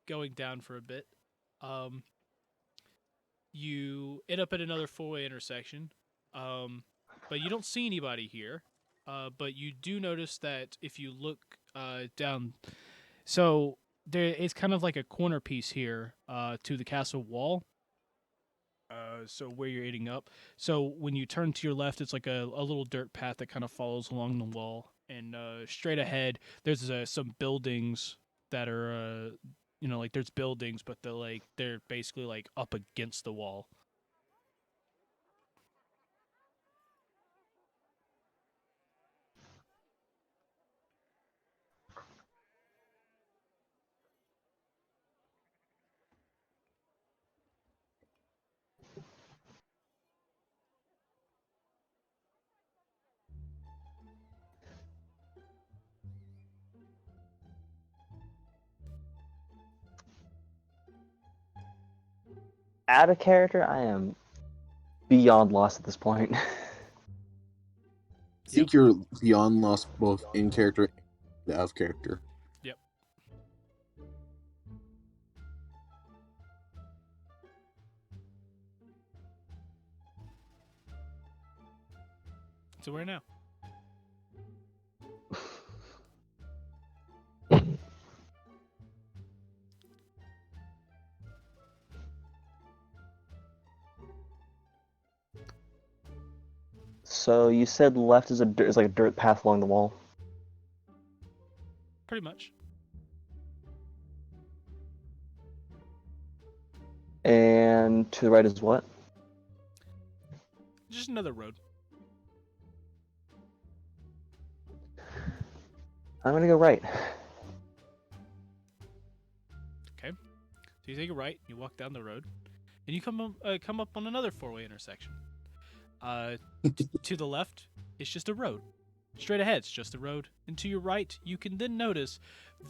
S7: going down for a bit, you end up at another four-way intersection. But you don't see anybody here. But you do notice that if you look down, so there is kind of like a corner piece here to the castle wall. So where you're eating up. So when you turn to your left, it's like a little dirt path that kind of follows along the wall, and straight ahead there's some buildings that are like there's buildings, but they're basically like up against the wall.
S8: Out of character, I am beyond lost at this point.
S9: I think you're beyond lost both in character and out of character.
S7: Yep. So where now?
S8: So you said left is is like a dirt path along the wall.
S7: Pretty much.
S8: And to the right is what?
S7: Just another road.
S8: I'm gonna go right.
S7: Okay. So you take a right, you walk down the road, and you come up on another four-way intersection. To the left, it's just a road. Straight ahead, it's just a road. And to your right, you can then notice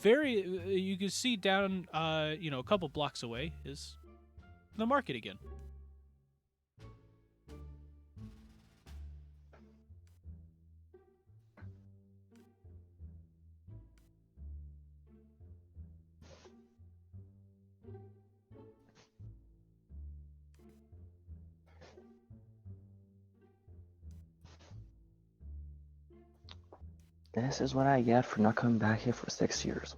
S7: you can see down, a couple blocks away is the market again.
S8: This is what I get for not coming back here for 6 years.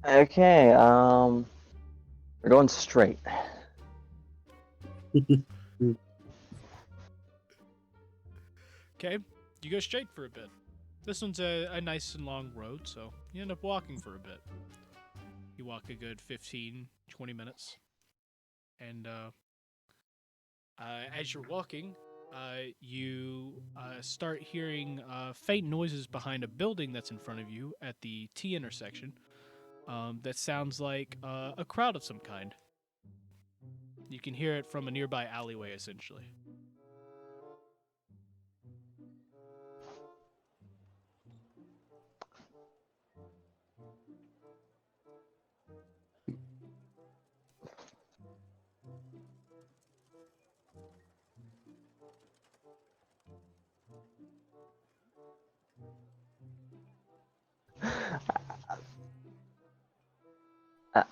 S8: Okay, we're going straight.
S7: Okay, you go straight for a bit. This one's a nice and long road, so you end up walking for a bit. You walk a good 15, 20 minutes. And as you're walking, you start hearing faint noises behind a building that's in front of you at the T intersection. That sounds like a crowd of some kind. You can hear it from a nearby alleyway, essentially.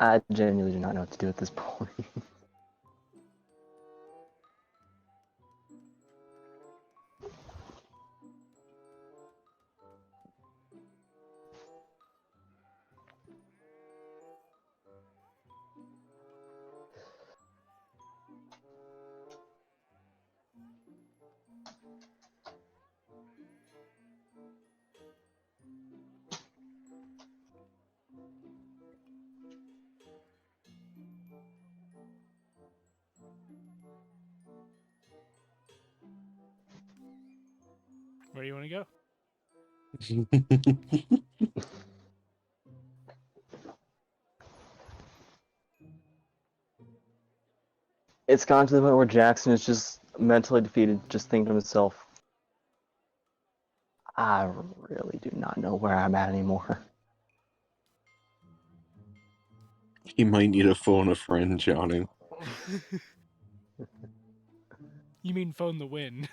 S8: I genuinely do not know what to do at this point.
S7: Where do you want to go?
S8: It's gone to the point where Jackson is just mentally defeated, just thinking to himself, I really do not know where I'm at anymore.
S9: He might need to phone a friend, Johnny.
S7: You mean phone the wind?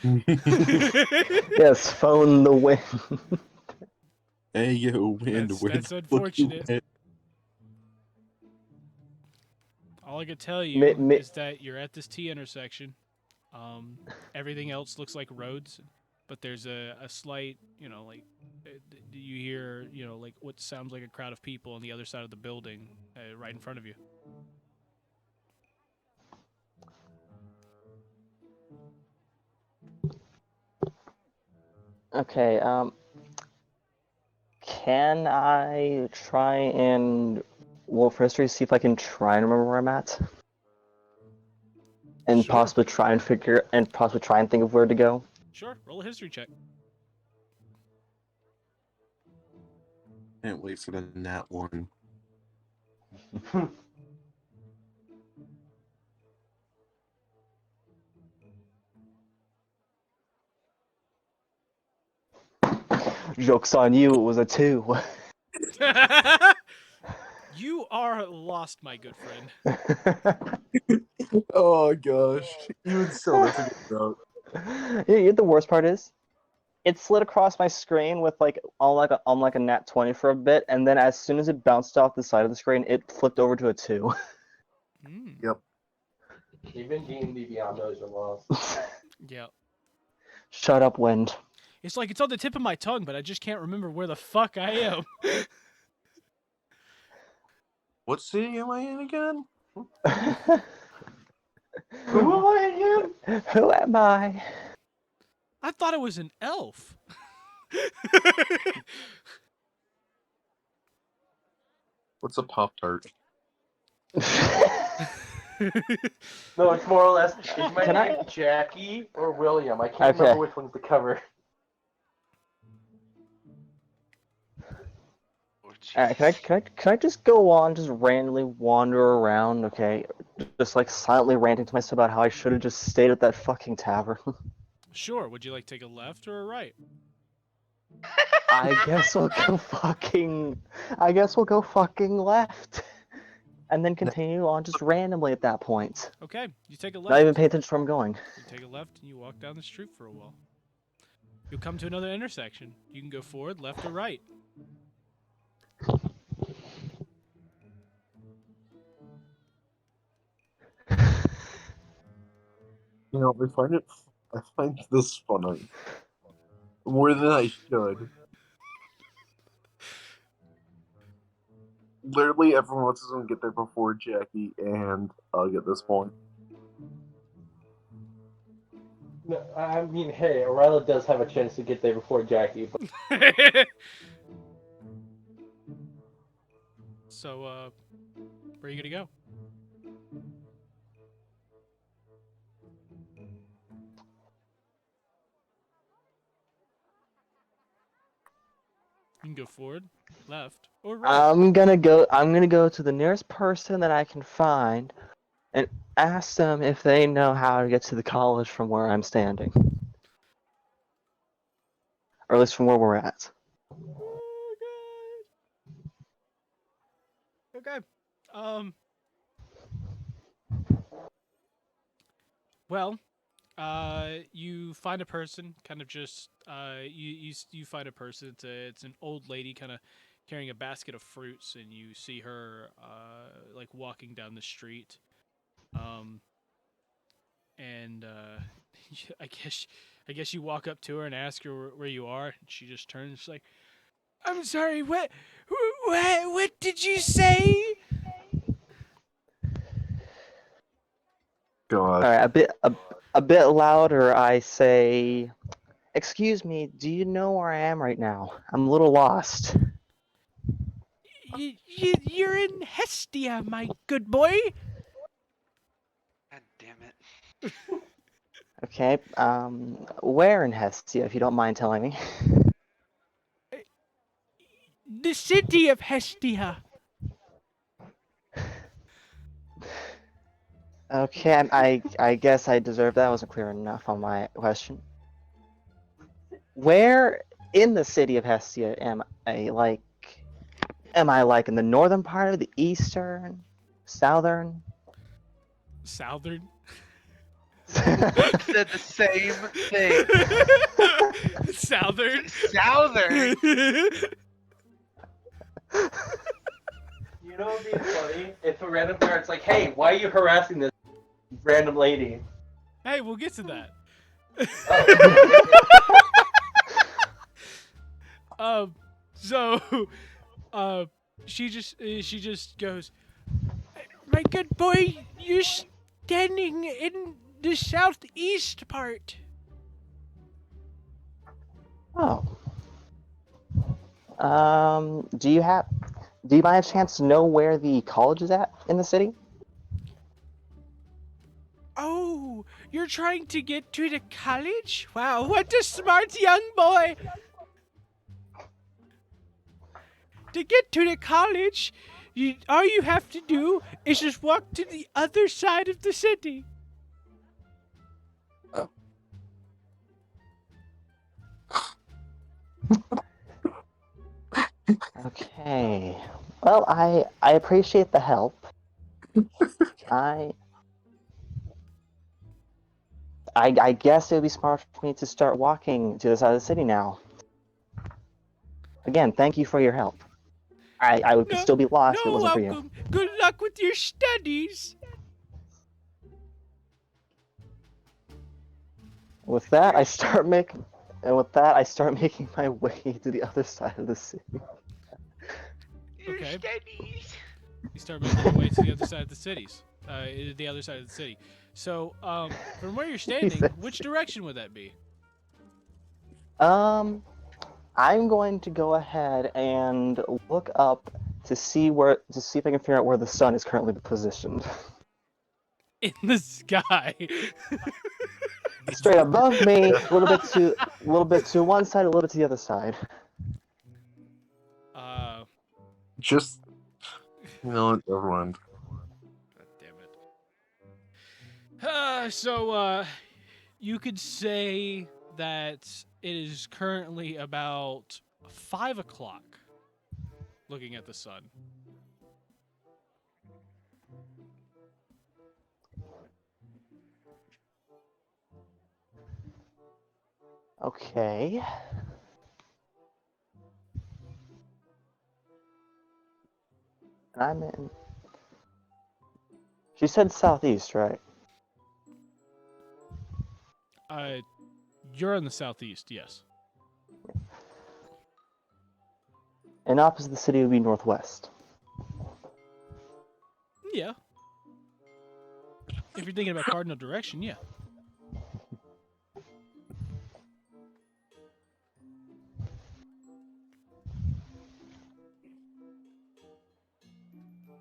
S8: Yes, phone the wind.
S9: Hey, yo, wind.
S7: That's unfortunate. All I could tell you is that you're at this T intersection. Everything else looks like roads, but there's a slight, you hear, like what sounds like a crowd of people on the other side of the building, right in front of you.
S8: Okay, can I try and roll for history, see if I can try and remember where I'm at? And
S7: Sure.
S8: possibly try and think of where to go?
S7: Sure, roll a history check.
S9: Can't wait for the nat one.
S8: Joke's on you, it was a 2.
S7: You are lost, my good friend.
S9: Oh gosh. Even still, that's a good note.
S8: You know, the worst part is, it slid across my screen with on a nat 20 for a bit, and then as soon as it bounced off the side of the screen, it flipped over to a 2.
S9: Yep.
S6: Even D&D Beyond knows your loss.
S7: Yeah.
S8: Shut up, wind.
S7: It's like it's on the tip of my tongue, but I just can't remember where the fuck I am.
S9: What city am I in again?
S8: Who am I again? Who am I?
S7: I thought it was an elf.
S9: What's a Pop-Tart?
S6: No, it's more or less. Is my
S8: Can
S6: name Jackie or William? I can't remember which one's the cover.
S4: Oh
S8: Alright, can I just go on, just randomly wander around, okay? Just like silently ranting to myself about how I should have just stayed at that fucking tavern.
S7: Sure. Would you like to take a left or a right?
S8: I guess we'll go fucking. I guess we'll go fucking left, and then continue on just randomly at that point.
S7: Okay. You take a left.
S8: Not even pay attention to where I'm going.
S7: You take a left and you walk down the street for a while. You'll come to another intersection. You can go forward, left, or right.
S9: You know, I find this funny. More than I should. Literally everyone else is gonna get there before Jackie and I'll get this point.
S5: No, I mean, hey, O'Reilly does have a chance to get there before Jackie, but
S7: So, where are you gonna go? You can go forward, left, or right.
S8: I'm gonna go to the nearest person that I can find, and ask them if they know how to get to the college from where I'm standing, or at least from where we're at.
S7: Okay. Well, you find a person, kind of just, you find a person. It's an old lady, kind of carrying a basket of fruits, and you see her, like walking down the street. And I guess you walk up to her and ask her where you are, and she just turns. She's like, "I'm sorry. What did you say?"
S9: God.
S8: Alright, a bit louder. I say, "Excuse me. Do you know where I am right now? I'm a little lost."
S7: You're in Hestia, my good boy.
S4: God damn it.
S8: Okay. Where in Hestia, if you don't mind telling me?
S7: The city of Hestia.
S8: Okay, I guess I deserve that. I wasn't clear enough on my question. Where in the city of Hestia am I? Am I like in the northern part of the eastern, southern?
S7: Southern.
S4: Said the same thing.
S7: Southern.
S4: Southern.
S5: you know what'd be funny? If a random parent's like, "Hey, why are you harassing this random lady?"
S7: Hey, we'll get to that. So, she just goes, "My good boy, you're standing in the southeast part."
S8: Oh. Do you by any chance know where the college is at in the city?
S7: Oh, you're trying to get to the college? Wow, what a smart young boy! To get to the college, all you have to do is just walk to the other side of the city.
S8: Okay. Well, I appreciate the help. I guess it would be smart for me to start walking to the side of the city now. Again, thank you for your help. I would still be lost if it wasn't for you.
S7: Welcome. Good luck with your studies.
S8: With that, I start making my way to the other side of the city.
S7: Okay. You start making your way to the other side of the cities. The other side of the city. So, from where you're standing, which direction would that be?
S8: I'm going to go ahead and look up to see if I can figure out where the sun is currently positioned.
S7: In the sky.
S8: Straight above me, a little bit to one side, a little bit to the other side.
S9: Just no, never mind.
S7: God damn it. You could say that it is currently about 5 o'clock. Looking at the sun.
S8: Okay. And I'm in. She said southeast, right?
S7: You're in the southeast, yes.
S8: And opposite the city would be northwest.
S7: Yeah. If you're thinking about cardinal direction, yeah.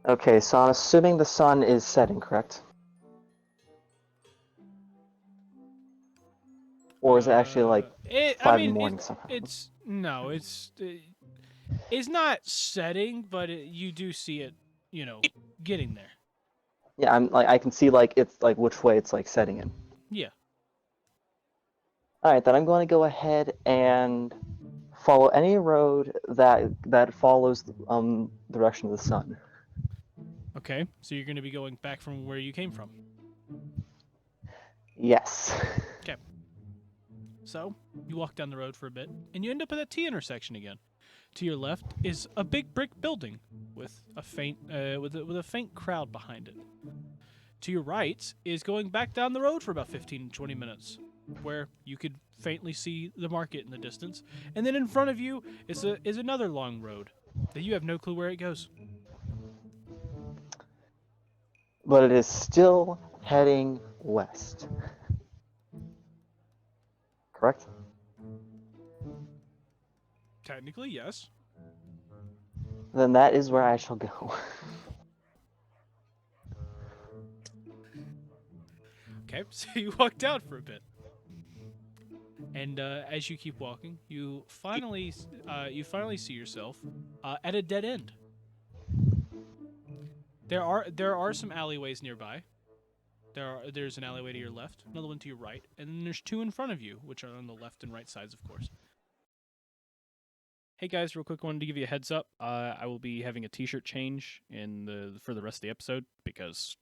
S8: Okay, so I'm assuming the sun is setting, correct? Or is it actually like 5 in the morning somehow?
S7: It's no, it's not setting, but you do see it, getting there.
S8: Yeah, I'm like I can see like it's like which way it's like setting in.
S7: Yeah.
S8: All right, then I'm going to go ahead and follow any road that follows the direction of the sun.
S7: Okay, so you're going to be going back from where you came from.
S8: Yes.
S7: Okay. So you walk down the road for a bit, and you end up at that T intersection again. To your left is a big brick building with a faint with a faint crowd behind it. To your right is going back down the road for about 15 to 20 minutes, where you could faintly see the market in the distance. And then in front of you is another long road that you have no clue where it goes.
S8: But it is still heading west. Correct?
S7: Technically, yes.
S8: Then that is where I shall go.
S7: Okay, so you walk down for a bit. And as you keep walking, you finally see yourself at a dead end. There are some alleyways nearby. There's an alleyway to your left, another one to your right, and then there's two in front of you, which are on the left and right sides, of course. Hey guys, real quick, wanted to give you a heads up. I will be having a T-shirt change for the rest of the episode because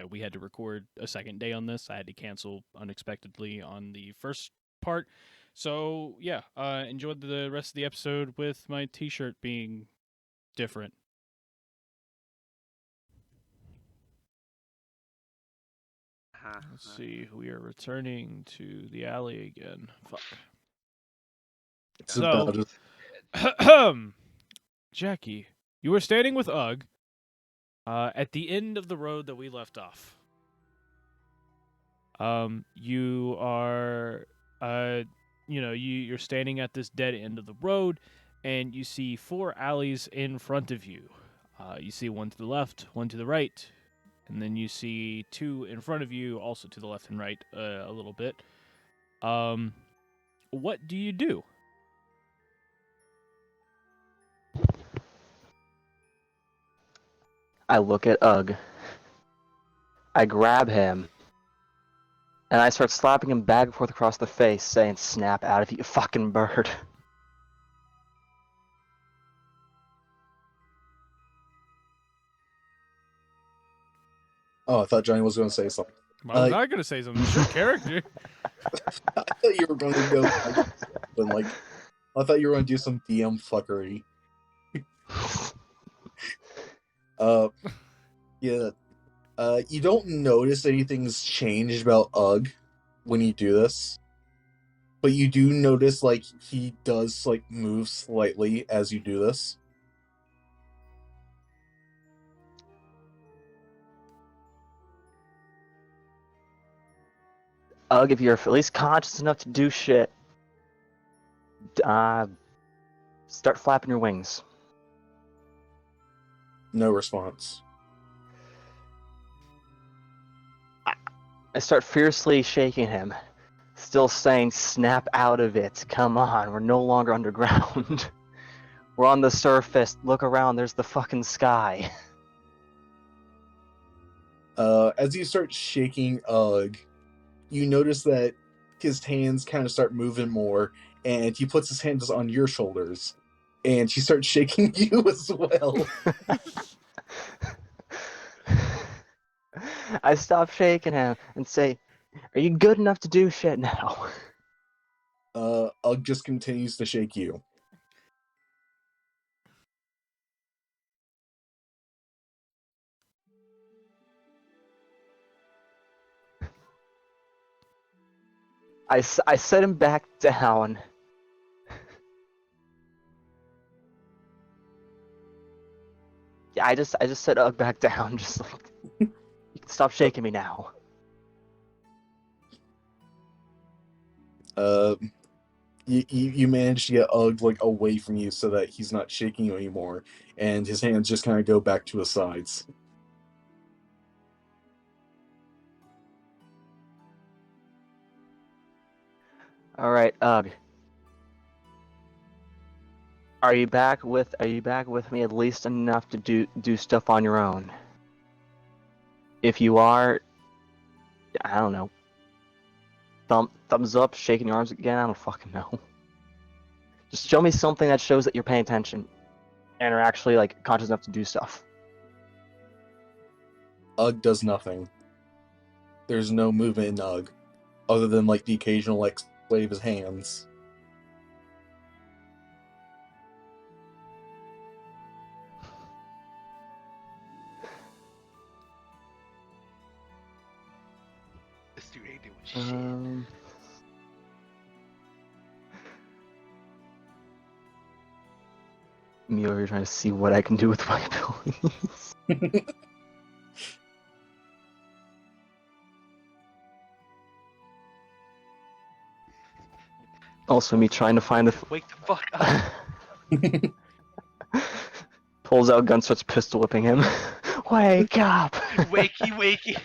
S7: we had to record a second day on this. I had to cancel unexpectedly on the first part. So yeah, enjoy the rest of the episode with my T-shirt being different. Let's see. We are returning to the alley again. Fuck.
S9: It's about
S7: Jackie, you were standing with Ugg at the end of the road that we left off. You are, you're standing at this dead end of the road, and you see 4 alleys in front of you. You see one to the left, one to the right, and then you see 2 in front of you, also to the left and right a little bit. What do you do?
S8: I look at Ugg. I grab him. And I start slapping him back and forth across the face, saying, "Snap out of you, fucking bird."
S9: Oh, I thought Johnny was going to say something.
S7: I'm not going to say something. It's your character.
S9: I thought you were going to go, I thought you were going to do some DM fuckery. Yeah. You don't notice anything's changed about Ugg when you do this, but you do notice he does move slightly as you do this.
S8: Ugg, if you're at least conscious enough to do shit, start flapping your wings.
S9: No response.
S8: I start fiercely shaking him, still saying, "Snap out of it. Come on, we're no longer underground." We're on the surface. Look around. There's the fucking sky.
S9: As you start shaking Ugg, you notice that his hands kind of start moving more, and he puts his hands on your shoulders, and he starts shaking you as well.
S8: I stop shaking him and say, "Are you good enough to do shit now?"
S9: Ugg just continues to shake you.
S8: I set him back down. Yeah, I just set Ugg back down, just like, you can stop shaking me now.
S9: You manage to get Ugg like away from you so that he's not shaking you anymore, and his hands just kind of go back to his sides.
S8: All right, Ugg. Are you back with me at least enough to do stuff on your own? If you are, I don't know. Thumbs up, shaking your arms again, I don't fucking know. Just show me something that shows that you're paying attention and are actually like conscious enough to do stuff.
S9: Ugg does nothing. There's no movement in Ugg, other than like the occasional like sway of his hands.
S4: This dude ain't doing shit.
S8: Me over here trying to see what I can do with my abilities. Also, me trying to find the.
S4: Wake the fuck up.
S8: Pulls out gun, starts pistol whipping him. Wake up!
S4: Wakey, wakey.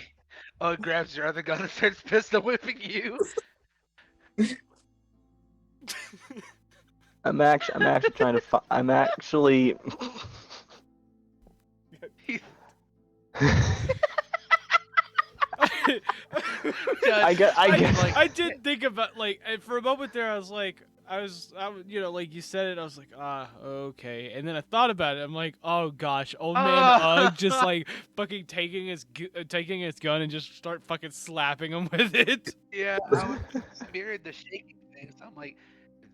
S4: Grabs your other gun and starts pistol whipping you.
S8: I'm actually trying to. I'm actually.
S7: I did think about like for a moment there. I was you know, like you said it. I was like, okay. And then I thought about it. I'm like, oh gosh, old man Ugg just like fucking taking his gun and just start fucking slapping him with it.
S4: Yeah, I mirrored the shaking thing. So I'm like,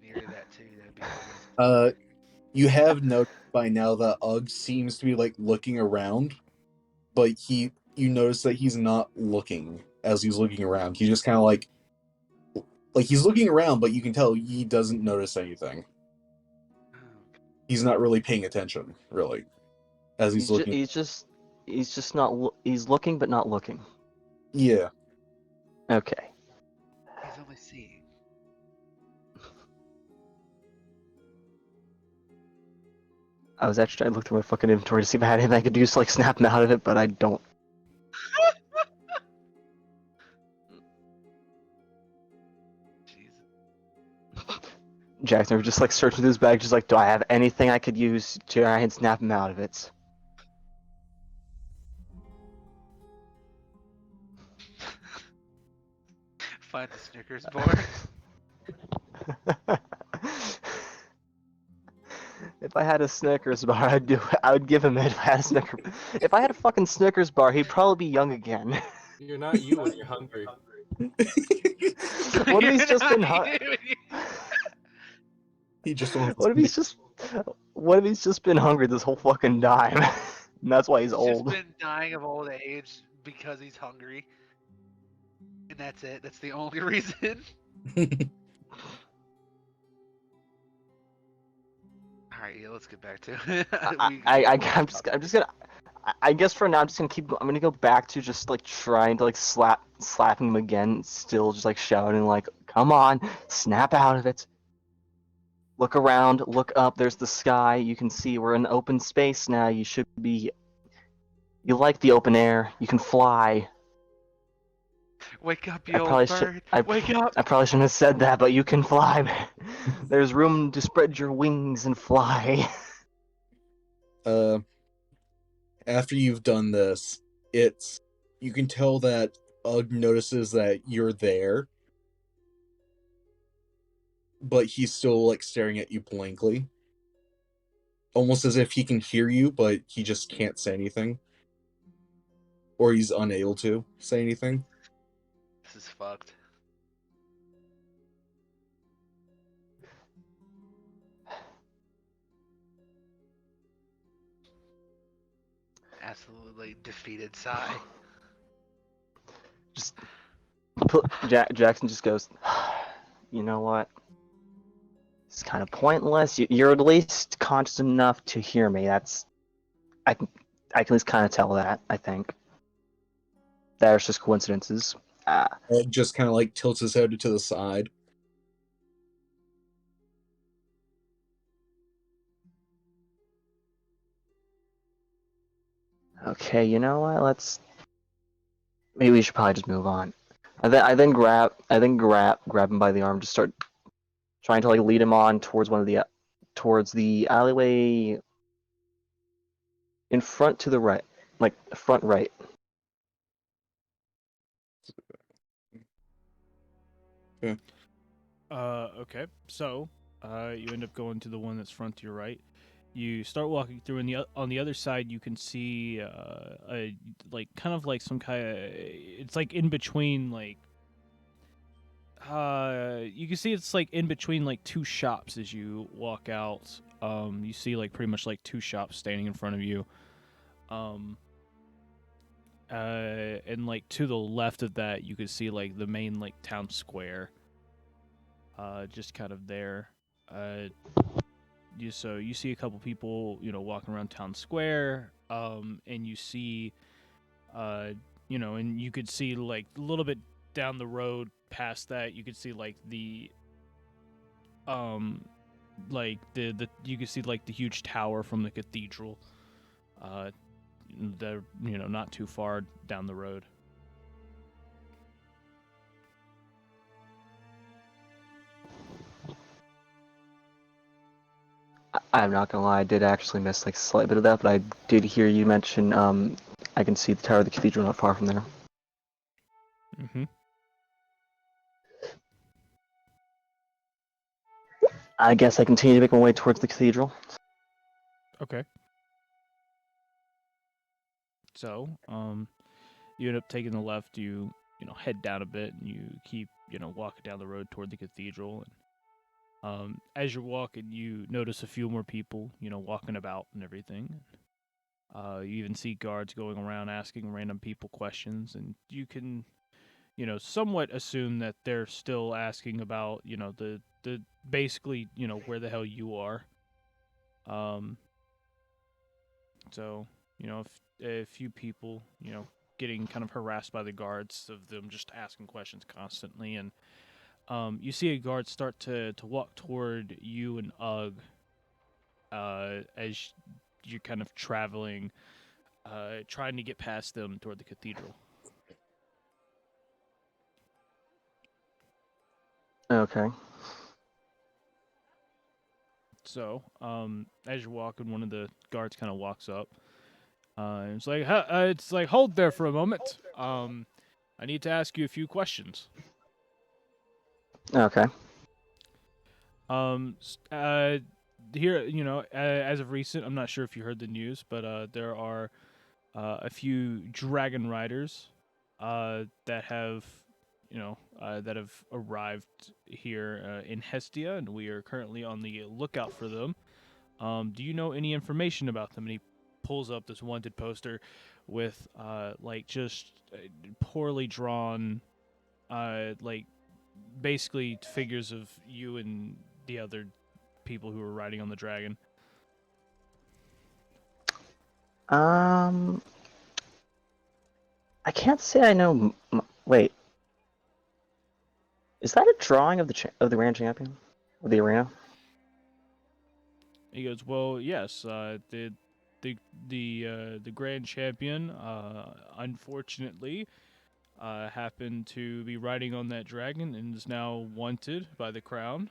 S4: mirror that too. That'd be awesome.
S9: You have noticed by now that Ugg seems to be like looking around, but you notice that he's not looking as he's looking around. He's just kind of like he's looking around, but you can tell he doesn't notice anything. He's not really paying attention, really, as he's looking.
S8: He's just not. He's looking, but not looking.
S9: Yeah.
S8: Okay.
S4: He's only seeing.
S8: I was actually trying to look through my fucking inventory to see if I had anything I could do to like snap him out of it, but I don't. Jackson was just like searching through his bag, just like, do I have anything I could use to try and snap him out of it?
S4: Find the Snickers bar.
S8: If I had a Snickers bar, I would give him it if I had a Snickers. If I had a fucking Snickers bar, he'd probably be young again.
S10: You're not you when you're hungry.
S8: What if he's just been hungry?
S9: He just wants.
S8: What if he's just been hungry this whole fucking time? And that's why he's old.
S4: Just been dying of old age because he's hungry. And that's it. That's the only reason. Alright, yeah, let's get back to it.
S8: I'm just gonna. I guess for now I'm just gonna keep. I'm gonna go back to just like trying to like slapping him again. Still just like shouting like, "Come on, snap out of it." Look around, look up. There's the sky. You can see we're in open space now. You should be. You like the open air. You can fly.
S4: Wake up, you old bird. Wake up.
S8: I probably shouldn't have said that, but you can fly. There's room to spread your wings and fly.
S9: uh, after you've done this, you can tell that Ugg notices that you're there, but he's still like staring at you blankly, almost as if he can hear you, but he just can't say anything, or he's unable to say anything.
S4: This is fucked. Absolutely defeated sigh.
S8: Just Jackson just goes, you know what? It's kind of pointless. You're at least conscious enough to hear me. I can at least kind of tell that. I think there's just coincidences.
S9: Ugg just kind of like tilts his head to the side.
S8: Okay, you know what? Maybe we should probably just move on. I then grab him by the arm, just start trying to like lead him on towards towards the alleyway in front to the right, like front right.
S7: Okay. So, you end up going to the one that's front to your right. You start walking through, and on the other side, you can see a like kind of like some kind of. It's like in between, like. You can see it's like in between like two shops as you walk out. You see like pretty much like two shops standing in front of you. And like to the left of that, you can see like the main like town square. Just kind of there. You see a couple people, walking around town square. And you see, and you could see like a little bit down the road past that, you could see like like the you could see like the huge tower from the cathedral. They're not too far down the road.
S8: I'm not gonna lie, I did actually miss like a slight bit of that, but I did hear you mention I can see the tower of the cathedral not far from there.
S7: Mm-hmm.
S8: I guess I continue to make my way towards the cathedral.
S7: Okay. So, you end up taking the left. You head down a bit, and you keep walking down the road toward the cathedral. And as you're walking, you notice a few more people, walking about and everything. You even see guards going around asking random people questions, and you can, somewhat assume that they're still asking about, the basically, where the hell you are. So, a few people, getting kind of harassed by the guards of them just asking questions constantly, and you see a guard start to walk toward you and Ugg as you're kind of traveling, trying to get past them toward the cathedral.
S8: Okay.
S7: So, as you're walking, one of the guards kind of walks up. And it's like, hold there for a moment. I need to ask you a few questions.
S8: Okay.
S7: Here, as of recent, I'm not sure if you heard the news, but there are a few dragon riders that have arrived here in Hestia, and we are currently on the lookout for them. Do you know any information about them? And he pulls up this wanted poster with just poorly drawn, like basically figures of you and the other people who were riding on the dragon.
S8: I can't say I know. Wait, is that a drawing of the Grand Champion of the arena?
S7: He goes, well, yes, the Grand Champion, unfortunately, happened to be riding on that dragon and is now wanted by the crown.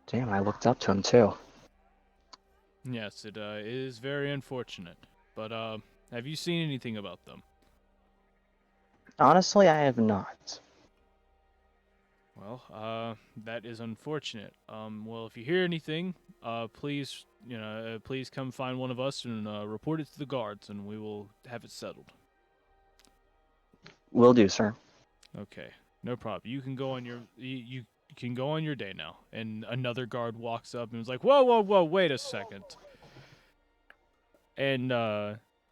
S8: Damn, I looked up to him too.
S7: Yes, it is very unfortunate. But have you seen anything about them?
S8: Honestly, I have not.
S7: Well, that is unfortunate. Well, if you hear anything, please, please come find one of us and report it to the guards, and we will have it settled.
S8: Will do, sir.
S7: Okay, no problem. You can go on you can go on your day now. And another guard walks up and is like, "Whoa, whoa, whoa! Wait a second." And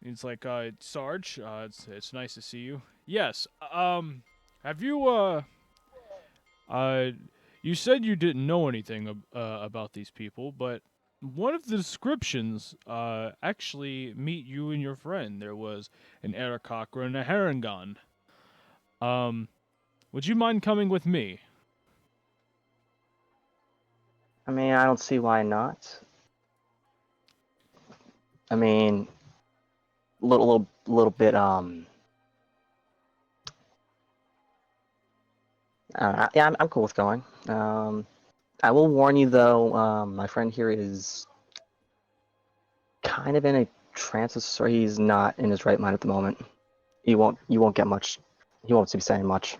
S7: it's like, "Sarge, it's nice to see you." Yes. Have you Uh, you said you didn't know anything about these people, but one of the descriptions actually meet you and your friend. There was an Aarakocra and a Harangon. Um, would you mind coming with me?
S8: I mean, I don't see why not. I mean, little bit yeah, I'm cool with going. I will warn you though, my friend here is kind of in a trance of sorts. He's not in his right mind at the moment. You won't get much. He won't be saying much.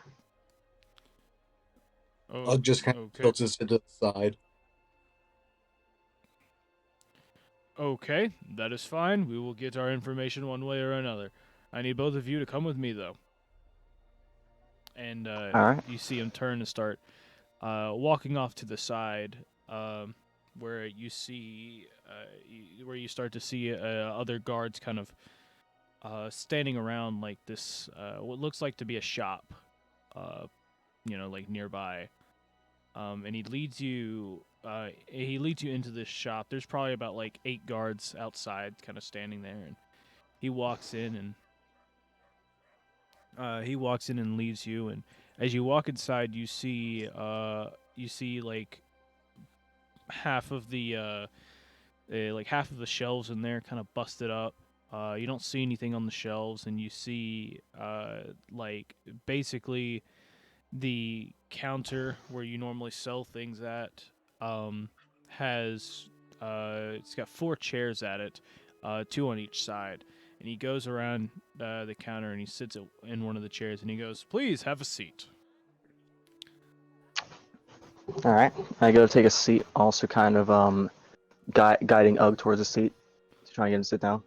S7: Oh,
S9: Ugg just kind of
S7: okay.
S9: tilts his head to the side.
S7: Okay, that is fine. We will get our information one way or another. I need both of you to come with me, though. And
S8: All right.
S7: you see him turn and start walking off to the side, where you see, where you start to see other guards kind of standing around like this, what looks like to be a shop, like nearby. And he leads you. He leads you into this shop. There's probably about like 8 guards outside, kind of standing there, and he walks in and leaves you. And as you walk inside, you see like half of the half of the shelves in there kind of busted up. You don't see anything on the shelves, and you see like basically the counter where you normally sell things at has it's got 4 chairs at it, 2 on each side. And he goes around the counter and he sits in one of the chairs and he goes, "Please have a seat."
S8: All right. I go to take a seat, also kind of guiding Ugg towards a seat to try and get him to sit down.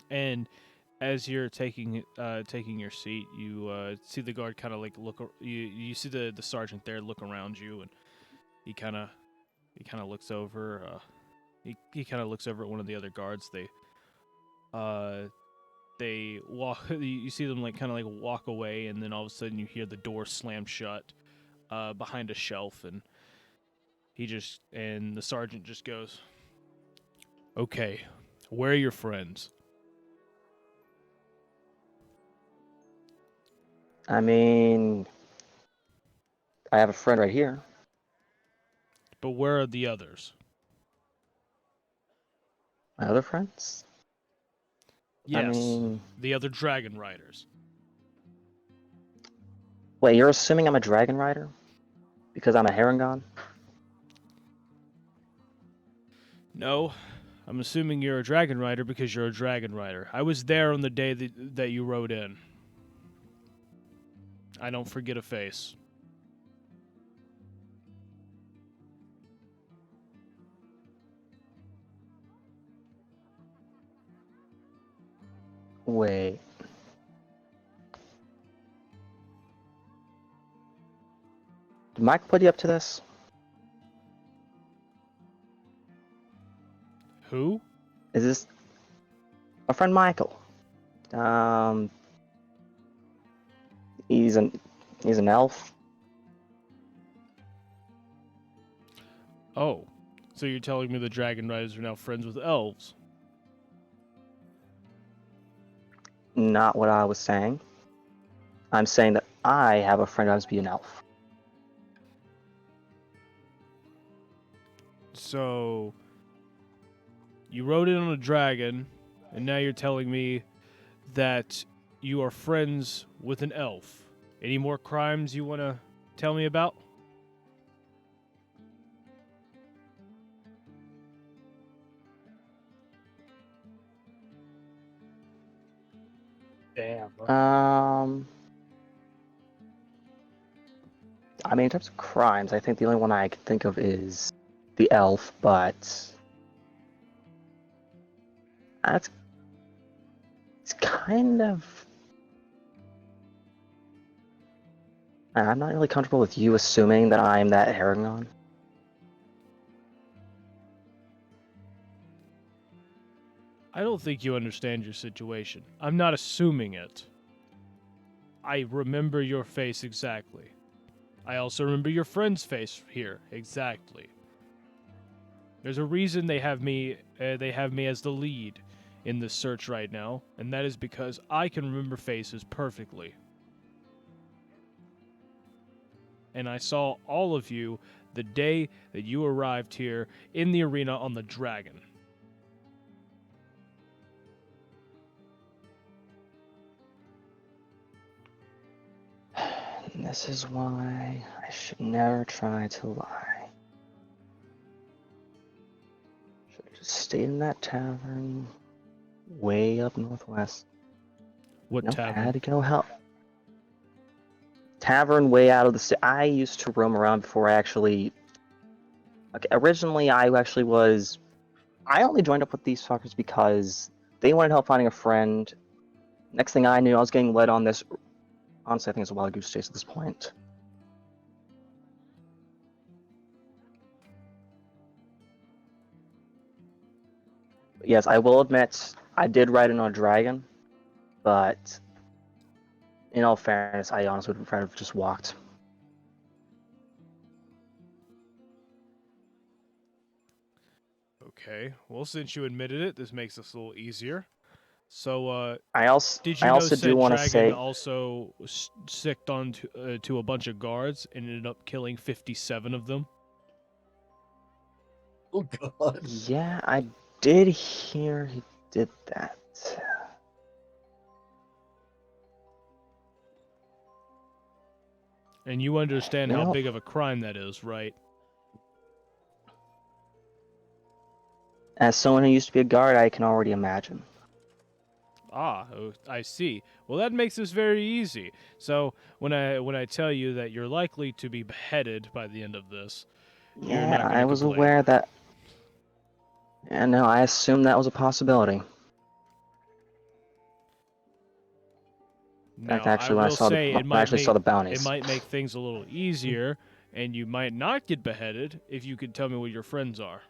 S7: And as you're taking your seat, you see the guard kind of like you see the sergeant there look around you, and he kind of looks over. He kind of looks over at one of the other guards. They walk. You see them like kind of like walk away, and then all of a sudden you hear the door slam shut behind a shelf, and the sergeant just goes, "Okay, where are your friends?"
S8: I mean, I have a friend right here.
S7: But where are the others?
S8: My other friends?
S7: Yes,
S8: I mean,
S7: the other dragon riders.
S8: wait, you're assuming I'm a dragon rider? Because I'm a Harangon?
S7: No, I'm assuming you're a dragon rider because you're a dragon rider. I was there on the day that you rode in. I don't forget a face.
S8: Wait. Did Mike put you up to this?
S7: Who?
S8: Is this my friend Michael? Um, he's an elf.
S7: Oh, so you're telling me the dragon riders are now friends with elves?
S8: Not what I was saying. I'm saying that I have a friend who happens to be an elf.
S7: So you rode in on a dragon, and now you're telling me that you are friends with an elf. Any more crimes you want to tell me about?
S5: Damn.
S8: I mean, in terms of crimes, I think the only one I can think of is the elf, but that's it's kind of. I'm not really comfortable with you assuming that I'm that Aragon.
S7: I don't think you understand your situation. I'm not assuming it. I remember your face exactly. I also remember your friend's face here exactly. There's a reason they have me as the lead in this search right now, and that is because I can remember faces perfectly. And I saw all of you the day that you arrived here in the arena on the dragon.
S8: And this is why I should never try to lie. Should have just stayed in that tavern way up northwest.
S7: What tavern?
S8: I had to go help. Tavern way out of the city. I used to roam around before I actually. Okay, originally I actually was. I only joined up with these fuckers because they wanted help finding a friend. Next thing I knew, I was getting led on this. Honestly, I think it's a wild goose chase at this point. But yes, I will admit, I did ride in on a dragon, but in all fairness, I honestly would prefer to have just walked.
S7: Okay, well, since you admitted it, this makes this a little easier. So,
S8: I also
S7: did you know
S8: do
S7: said
S8: want to
S7: dragon
S8: say
S7: also sicked on to a bunch of guards and ended up killing 57 of them?
S9: Oh god.
S8: yeah, I did hear he did that.
S7: And you understand
S8: You
S7: how
S8: know-
S7: big of a crime that is, right?
S8: As someone who used to be a guard, I can already imagine.
S7: Ah, oh, I see. Well, that makes this very easy. So when I tell you that you're likely to be beheaded by the end of this, you're
S8: Yeah,
S7: not gonna
S8: I was
S7: complain.
S8: aware that. Yeah, no, I assumed that was a possibility. In fact,
S7: Now,
S8: actually, when I
S7: will
S8: saw
S7: say
S8: the,
S7: it
S8: when I actually saw the
S7: it
S8: bounties.
S7: might make things a little easier, and you might not get beheaded if you could tell me what your friends are.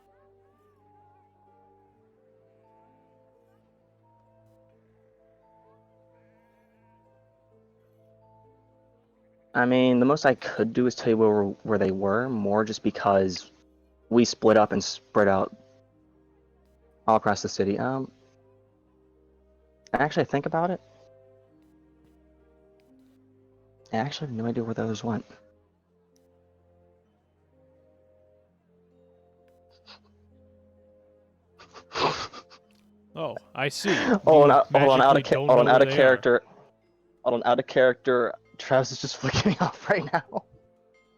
S8: I mean, the most I could do is tell you where they were, more just because we split up and spread out all across the city. Actually, think about it. I actually have no idea where the others went.
S7: Oh, I see.
S8: Hold
S7: You
S8: on,
S7: magically don't know
S8: out
S7: where
S8: of
S7: they are.
S8: character. Hold on, out of character. Travis is just flicking me off right now.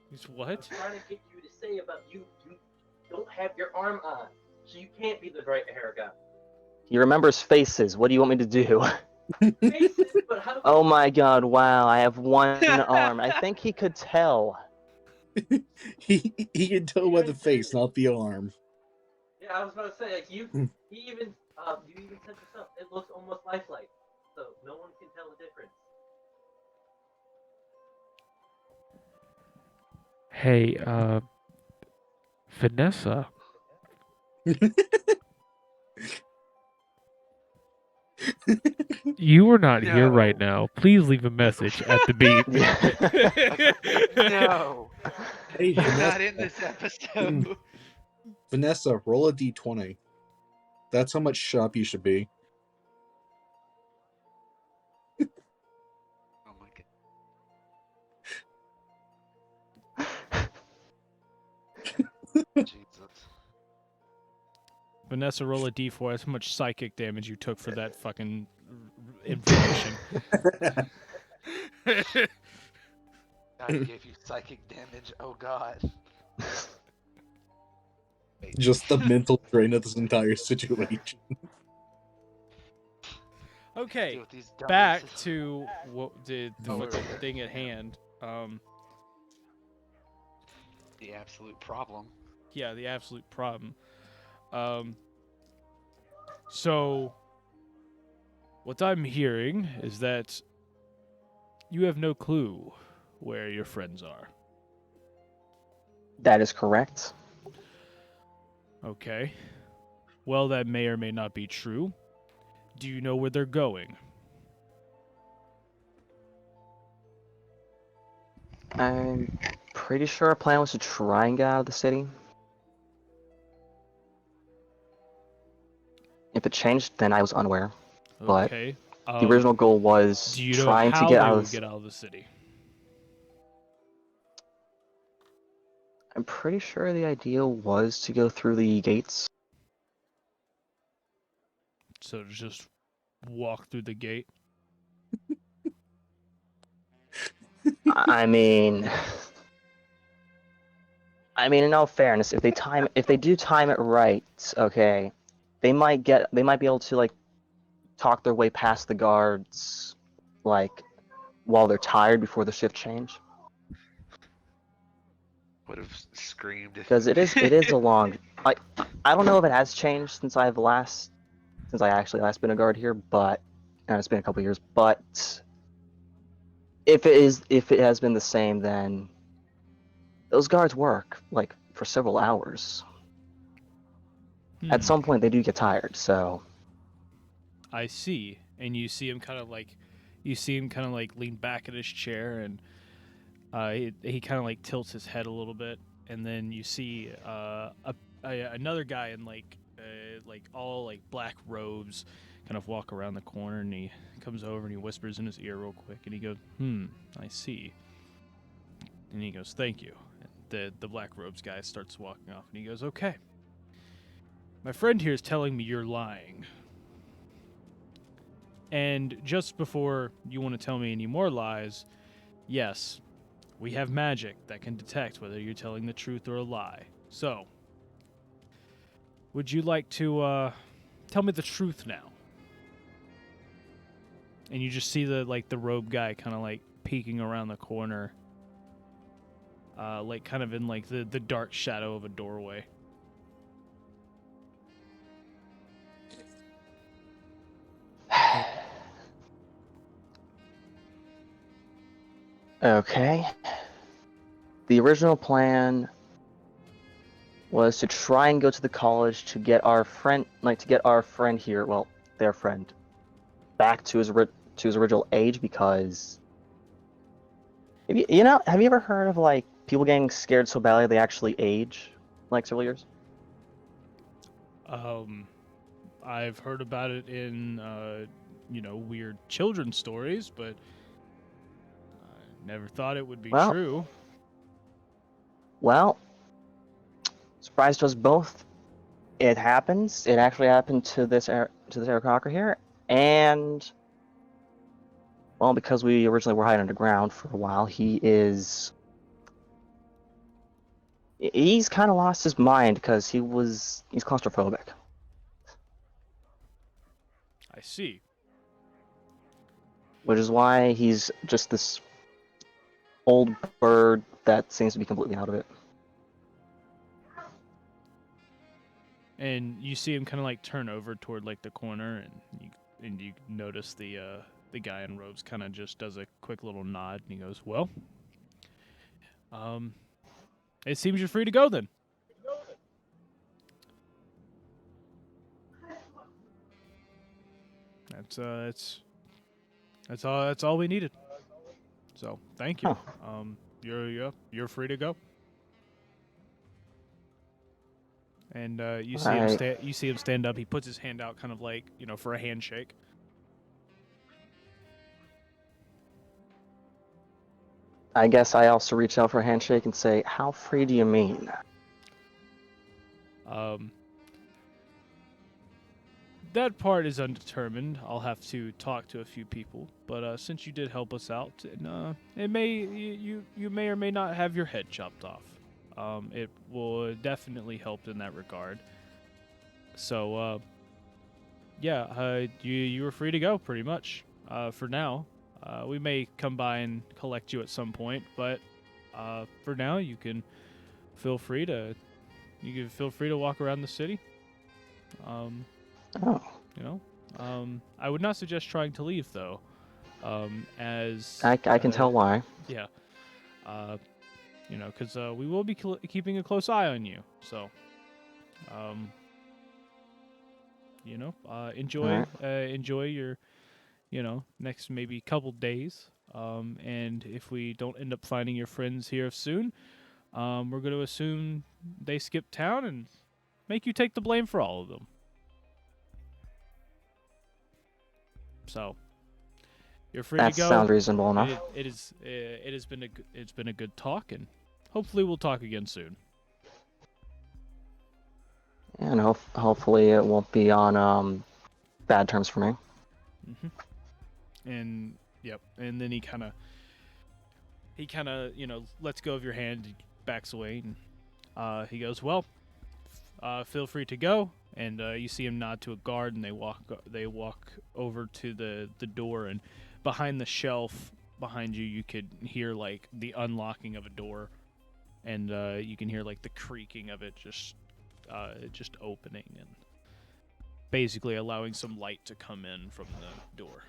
S7: He's what?
S10: I'm trying to get you to say about you don't have your arm on, so you can't be the right Aragon.
S8: He remembers faces. What do you want me to do?
S10: Faces, but how?
S8: Oh my god, wow, I have one arm. I think he could tell.
S9: He can tell by the face, not the arm.
S10: Yeah, I was about to say, like you even said yourself, it looks almost lifelike, so no one can tell the difference.
S11: Hey, Vanessa. You are not here right now. Please leave a message at the beep.
S4: No,
S9: Hey,
S4: you're
S9: Vanessa.
S4: not in this episode.
S9: Vanessa, roll a d20. That's how much shop you should be.
S4: Oh my god. Jesus.
S7: Vanessa, roll a d4. That's how much psychic damage you took for that fucking information.
S4: God gave you psychic damage. Oh god.
S9: Just the mental drain of this entire situation.
S7: Okay,
S4: Deal with these
S7: back
S4: dumbasses.
S7: to what the
S4: Oh,
S7: fucking
S4: wait.
S7: thing at hand.
S4: The absolute problem.
S7: Yeah, the absolute problem. Um, so what I'm hearing is that you have no clue where your friends are.
S8: That is correct.
S7: Okay. Well, that may or may not be true. Do you know where they're going?
S8: I'm pretty sure our plan was to try and get out of the city. If it changed, then I was unaware. But
S7: Okay.
S8: the original goal was
S7: Do you know
S8: trying to
S7: how
S8: get
S7: they
S8: out
S7: would
S8: of
S7: get out of the city?
S8: I'm pretty sure the idea was to go through the gates.
S7: So to just walk through the gate?
S8: I mean, in all fairness, if they do time it right, okay, they might be able to like talk their way past the guards, like while they're tired before the shift change.
S4: Would have screamed if
S8: Because it is a long. I don't know if it has changed since I actually last been a guard here, but and it's been a couple years. But if it has been the same, then those guards work like for several hours. At some point, they do get tired. So
S7: I see. And you see him kind of like lean back in his chair, and he kind of like tilts his head a little bit, and then you see another guy in like all like black robes kind of walk around the corner, and he comes over and he whispers in his ear real quick, and he goes, I see. And he goes, thank you. And the black robes guy starts walking off, and he goes, okay. My friend here is telling me you're lying. And just before you want to tell me any more lies, yes, we have magic that can detect whether you're telling the truth or a lie. So, would you like to tell me the truth now? And you just see the robe guy kind of like peeking around the corner, like kind of in like the dark shadow of a doorway.
S8: okay. The original plan was to try and go to the college to get our friend here, well, their friend, back to his original age, because have you ever heard of like people getting scared so badly they actually age like several years?
S7: I've heard about it in weird children's stories, but I never thought it would be true.
S8: Well, surprise to us both, it happens. It actually happened to this eDIOCRACY here, and well, because we originally were hiding underground for a while, he's kind of lost his mind because he's claustrophobic.
S7: I see.
S8: Which is why he's just this old bird that seems to be completely out of it.
S7: And you see him kind of like turn over toward like the corner, and you notice the guy in robes kind of just does a quick little nod, and he goes, "Well, it seems you're free to go then." That's all we needed. So thank you. You're free to go. And you see him stand up. He puts his hand out, kind of like for a handshake.
S8: I guess I also reach out for a handshake and say, "How free do you mean?"
S7: That part is undetermined. I'll have to talk to a few people. But since you did help us out, and you may or may not have your head chopped off. It will definitely help in that regard. So yeah, you were free to go pretty much. For now, we may come by and collect you at some point, but for now, you can feel free to walk around the city.
S8: Oh,
S7: You know, I would not suggest trying to leave though, as
S8: I can tell why.
S7: yeah, because we will be keeping a close eye on you. So, um, enjoy
S8: Alright.
S7: enjoy your next maybe couple days. And if we don't end up finding your friends here soon, we're going to assume they skip town and make you take the blame for all of them. So you're free
S8: That
S7: to go.
S8: sounds reasonable enough.
S7: It has been it's been a good talk, and hopefully we'll talk again soon.
S8: And hopefully it won't be on bad terms for me.
S7: And yep, and then he kind of lets go of your hand, backs away, and he goes, "Well, feel free to go." And you see him nod to a guard, and they walk over to the door, and behind the shelf behind you, you could hear like the unlocking of a door, and you can hear like the creaking of it just opening and basically allowing some light to come in from the door.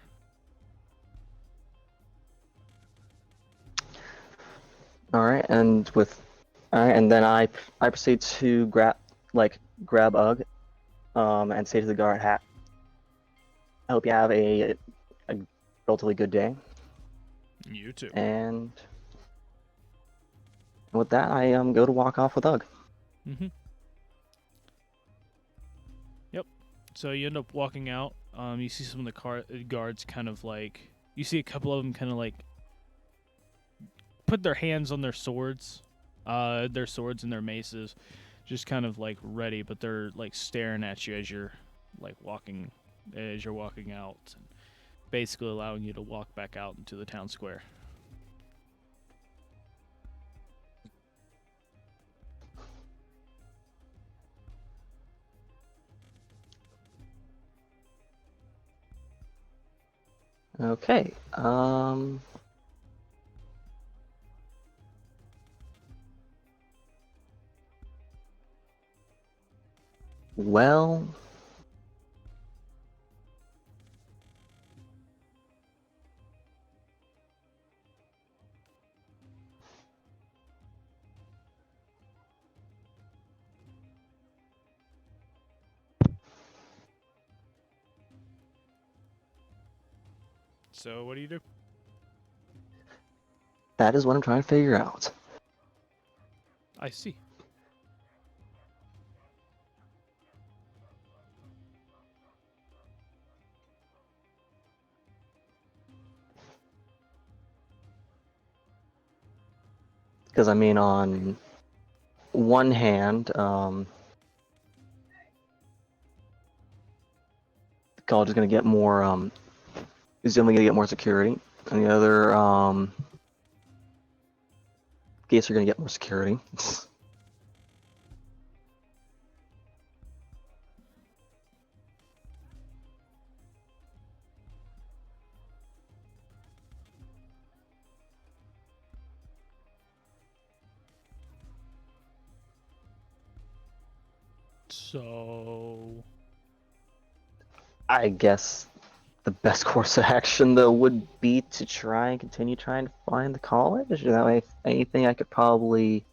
S8: Alright, and then I proceed to grab Ugg, and say to the guard, "Hat, I hope you have a relatively good day."
S7: You too.
S8: And with that, I go to walk off with Ugg.
S7: Mm-hmm. Yep. So you end up walking out. You see some of the guards kind of like, you see a couple of them kind of like put their hands on their swords and their maces, just kind of like ready, but they're like staring at you as you're walking out, and basically allowing you to walk back out into the town square.
S8: Okay. Well,
S7: So what do you do?
S8: that is what I'm trying to figure out.
S7: I see.
S8: Because I mean, on one hand, the college is going to get more, is only going to get more security, and the other, gates are going to get more security.
S7: So
S8: I guess the best course of action, though, would be to try and continue trying to find the college. That way, if anything, I could probably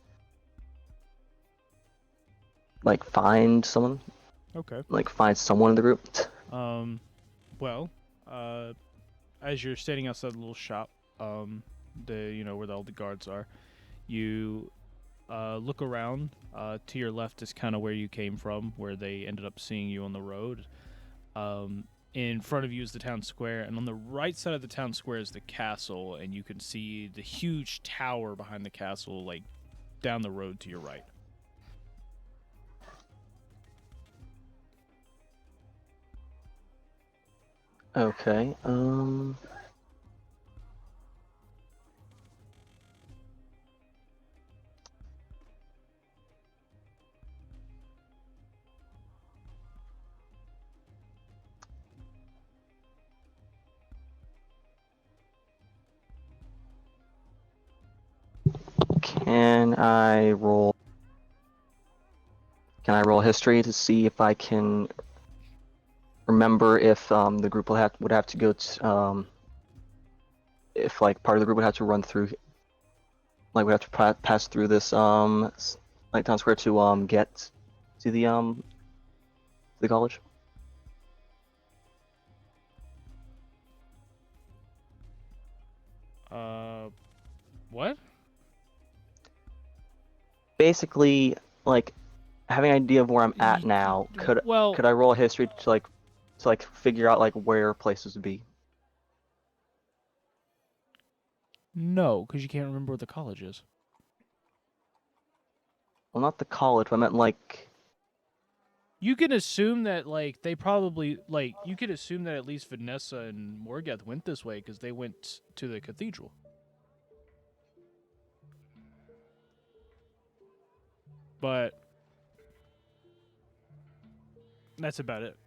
S8: find someone,
S7: okay.
S8: find someone in the group.
S7: Well, as you're standing outside the little shop, where all the guards are, you look around. To your left is kind of where you came from, where they ended up seeing you on the road. In front of you is the town square, and on the right side of the town square is the castle, and you can see the huge tower behind the castle, like down the road to your right.
S8: Okay. Can I roll? Can I roll history to see if I can remember if the group would have to go to if like part of the group would have to run through, like we have to pass through this like town square to get to the college.
S7: What?
S8: Basically, like having an idea of where I'm at now. Could I roll a history to figure out like where places would be?
S7: No, because you can't remember what the college is.
S8: Well, not the college. But I meant like.
S7: You can assume that like they probably like you could assume that at least Vanessa and Morgath went this way because they went to the cathedral. But that's about it.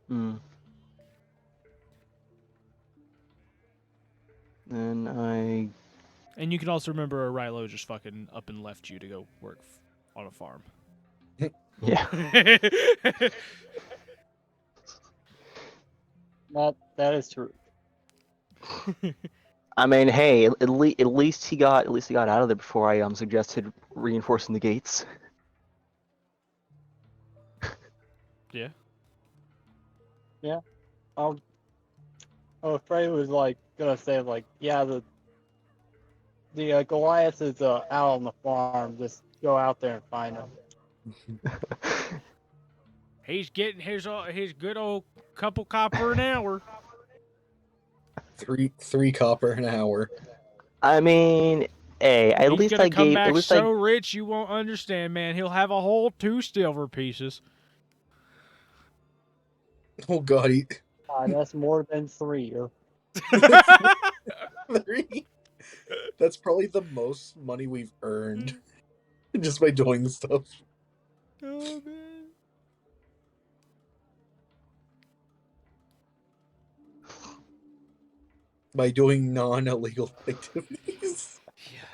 S8: And
S7: And you can also remember Rilo just fucking up and left you to go work on a farm.
S8: Yeah.
S5: That is true.
S8: I mean, hey, at least he got out of there before I suggested reinforcing the gates.
S7: Yeah.
S5: Yeah. I was afraid it was like gonna say like, yeah, the Goliath is out on the farm. Just go out there and find him.
S7: He's getting his good old couple copper an hour.
S9: Three copper an hour.
S8: I mean, hey, at
S7: He's
S8: least
S7: gonna
S8: I
S7: come
S8: gave.
S7: back
S8: At least
S7: so rich you won't understand, man. He'll have a whole 2 silver pieces.
S9: Oh god,
S5: That's more than 3.
S9: 3. That's probably the most money we've earned just by doing stuff.
S7: Oh man.
S9: By doing non-illegal activities.
S7: Yeah.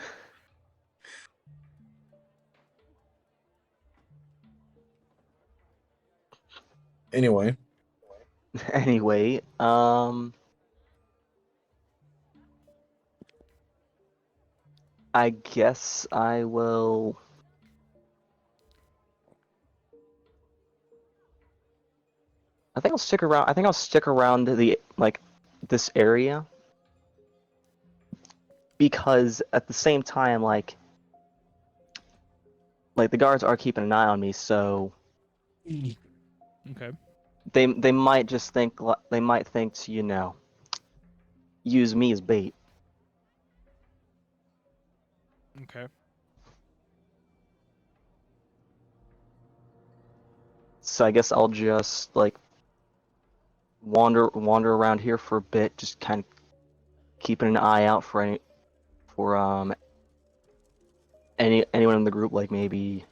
S9: Anyway,
S8: I guess I will. I think I'll stick around. I think I'll stick around the this area because at the same time, like the guards are keeping an eye on me, so
S7: Okay.
S8: they might just think to use me as bait.
S7: Okay.
S8: So I guess I'll just like wander around here for a bit, just kind of keeping an eye out for anyone in the group, like maybe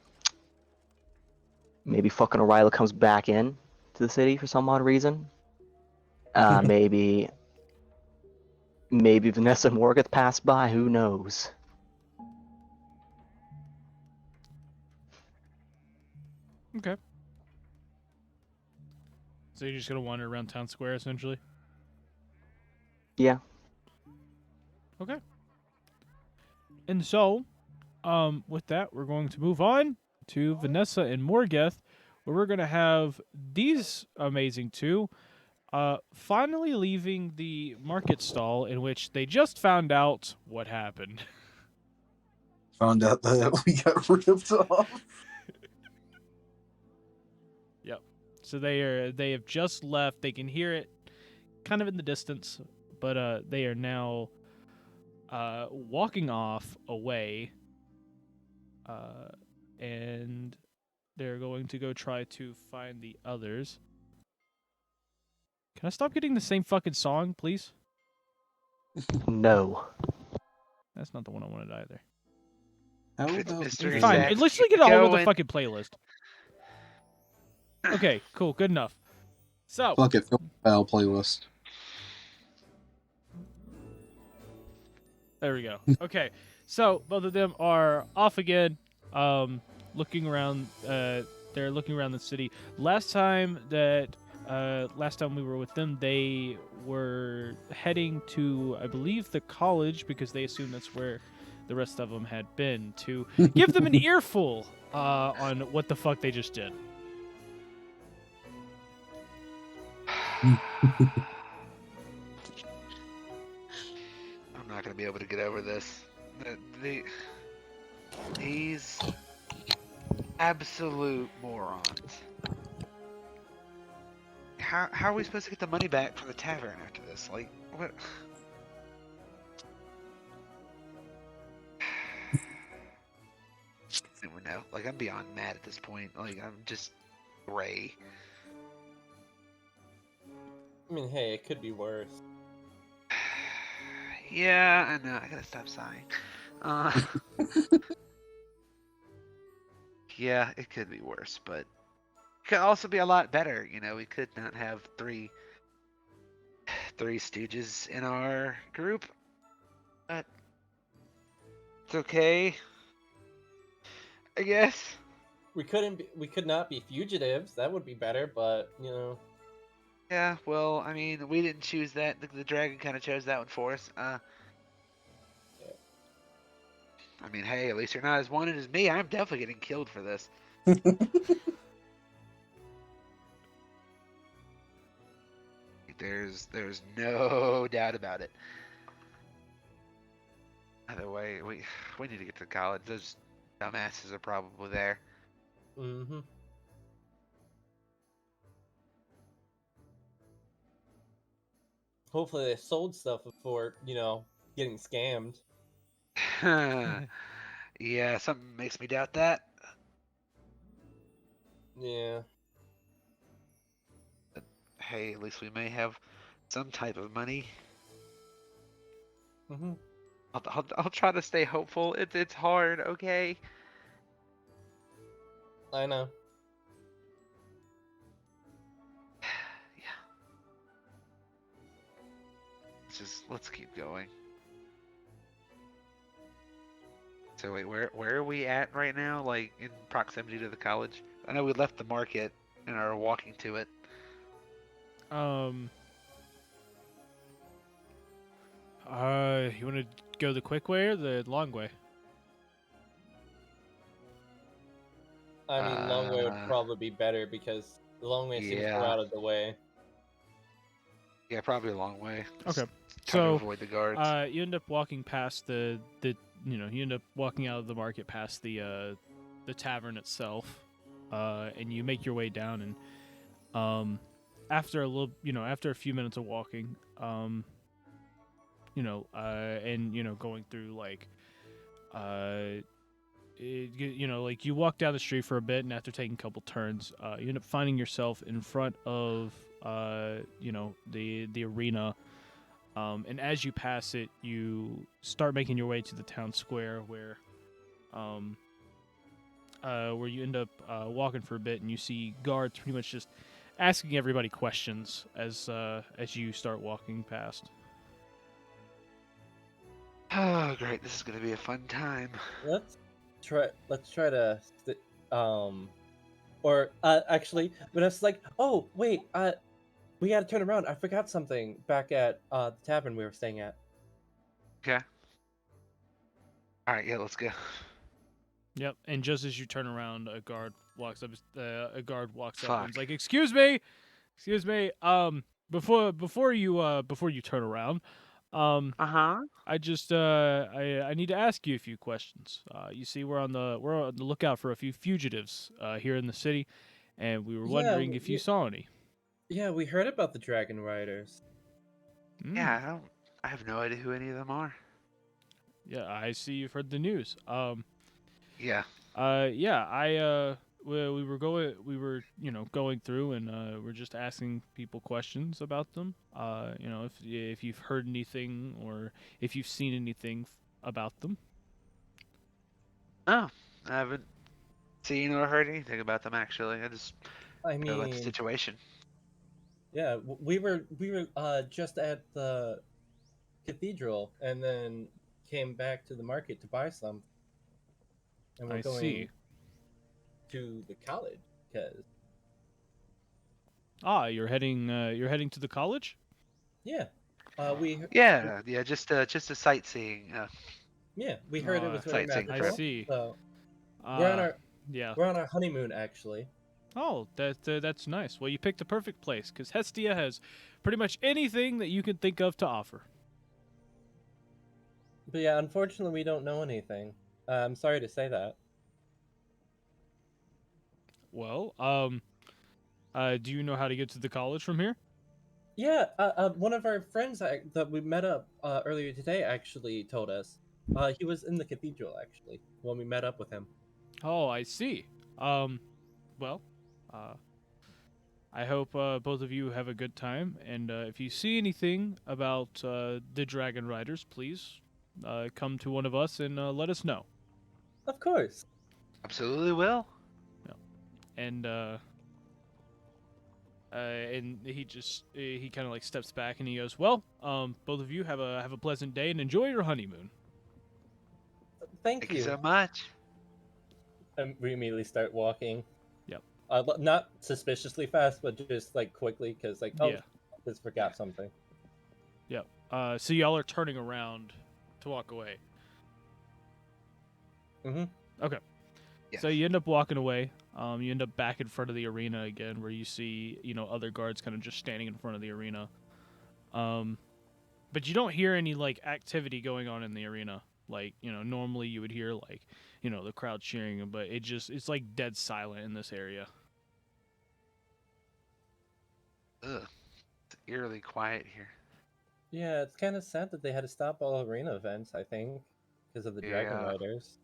S8: fucking O'Reilly comes back in to the city for some odd reason. Maybe Vanessa Morgath passed by. Who knows?
S7: Okay. So you're just gonna wander around town square, essentially?
S8: Yeah.
S7: Okay. And so, with that, we're going to move on to Vanessa and Morgath, where we're gonna have these amazing two, finally leaving the market stall in which they just found out what happened.
S9: Found out that we got ripped off.
S7: Yep. So they have just left. They can hear it kind of in the distance, but they are now walking off away, and they're going to go try to find the others. Can I stop getting the same fucking song, please?
S8: No.
S7: That's not the one I wanted either.
S9: How
S4: Mystery
S7: Fine.
S4: Zach,
S7: At least we
S4: keep
S7: get a hold of the
S4: going.
S7: fucking playlist. Okay, cool, good enough. So,
S9: Fuck it, file playlist.
S7: there we go. Okay, So both of them are off again, looking around. They're looking around the city. Last time we were with them, they were heading to, I believe, the college because they assumed that's where the rest of them had been to give them an earful on what the fuck they just did.
S4: I'm not gonna be able to get over this. These absolute morons. How are we supposed to get the money back from the tavern after this? Like, what? I don't know. Like, I'm beyond mad at this point. Like, I'm just gray.
S6: I mean, hey, it could be worse.
S4: Yeah, I know. I gotta stop sighing. Yeah, it could be worse, but it could also be a lot better. You know, we could not have three stooges in our group, but it's okay, I guess.
S6: We could not be fugitives. That would be better, but you know.
S4: Yeah, well, I mean, we didn't choose that. The dragon kind of chose that one for us. I mean, hey, at least you're not as wanted as me. I'm definitely getting killed for this. There's no doubt about it. Either way, we need to get to college. Those dumbasses are probably there.
S6: Mm-hmm. Hopefully they sold stuff before, you know, getting scammed.
S4: Yeah, something makes me doubt that.
S6: Yeah.
S4: But hey, at least we may have some type of money.
S6: Mm-hmm.
S4: I'll try to stay hopeful. It's hard, okay?
S6: I know.
S4: Yeah. Let's keep going. So wait, where are we at right now? Like in proximity to the college? I know we left the market and are walking to it.
S7: You want to go the quick way or the long way?
S6: I mean, long way would probably be better because the long way seems
S4: yeah.
S6: we're out of the way.
S4: Yeah, probably a long way.
S7: Okay.
S4: Try to
S7: So,
S4: avoid the guards.
S7: you end up walking past you end up walking out of the market past the tavern itself, and you make your way down, and after after a few minutes of walking, and going through like, like you walk down the street for a bit, and after taking a couple turns, you end up finding yourself in front of the arena. And as you pass it, you start making your way to the town square, where you end up walking for a bit, and you see guards pretty much just asking everybody questions as you start walking past.
S4: Oh, great! This is gonna be a fun time.
S6: Let's try to actually, when it's like, oh wait, we gotta turn around. I forgot something back at the tavern we were staying at.
S4: Okay. All right, yeah, let's go.
S7: Yep. And just as you turn around, a guard walks up.
S4: Fuck.
S7: And is like, "Excuse me, excuse me. Before you turn around, I just I need to ask you a few questions. You see, we're on the lookout for a few fugitives here in the city, and we were wondering if you saw any."
S6: Yeah, we heard about the Dragon Riders.
S4: Yeah, I have no idea who any of them are.
S7: Yeah, I see you've heard the news.
S4: Yeah.
S7: Yeah, we were going through, and we're just asking people questions about them. If you've heard anything or if you've seen anything about them.
S4: Oh, I haven't seen or heard anything about them actually.
S6: I
S4: know about the
S6: mean,
S4: situation.
S6: yeah, we were just at the cathedral, and then came back to the market to buy some, and we're
S7: I
S6: going
S7: see.
S6: to the college because
S7: You're heading to the college?
S6: yeah, we
S4: Yeah, just a sightseeing.
S6: we heard it was very
S4: Sightseeing
S7: I
S4: trip.
S6: magical.
S7: see.
S6: So
S7: Uh, yeah.
S6: we're on our honeymoon actually.
S7: Oh, that's nice. Well, you picked the perfect place because Hestia has pretty much anything that you can think of to offer.
S6: But yeah, unfortunately, we don't know anything. I'm sorry to say that.
S7: Well, do you know how to get to the college from here?
S6: Yeah, one of our friends that we met up earlier today actually told us. He was in the cathedral actually when we met up with him.
S7: Oh, I see. Well, uh, I hope both of you have a good time, and if you see anything about the Dragon Riders, please come to one of us and let us know.
S6: Of course.
S4: Absolutely will.
S7: And he kind of like steps back and he goes, "Well, both of you have a pleasant day and enjoy your honeymoon."
S6: Thank
S4: Thank you so much.
S6: And we immediately start walking.
S7: Yep.
S6: Not suspiciously fast, but just like quickly, because like
S7: Yeah.
S6: just forgot something.
S7: Yep. So y'all are turning around to walk away.
S6: Mm-hmm.
S7: Okay. So you end up walking away. You end up back in front of the arena again, where you see other guards kind of just standing in front of the arena. But you don't hear any like activity going on in the arena. Like normally you would hear like the crowd cheering, but it's like dead silent in this area.
S4: Ugh, it's eerily quiet here.
S6: Yeah, it's kind of sad that they had to stop all arena events. I think because of the Dragon
S4: Yeah.
S6: Riders.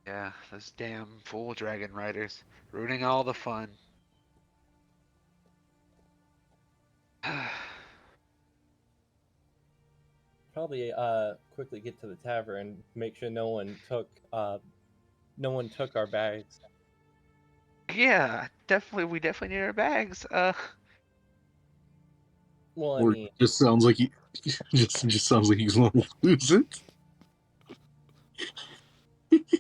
S4: Yeah, those damn fool dragon riders ruining all the fun.
S6: Probably quickly get to the tavern, make sure no one took our bags.
S4: Yeah, we definitely need our bags.
S6: Well, I
S9: Or
S6: mean,
S9: just sounds like he just sounds like he's going to lose it.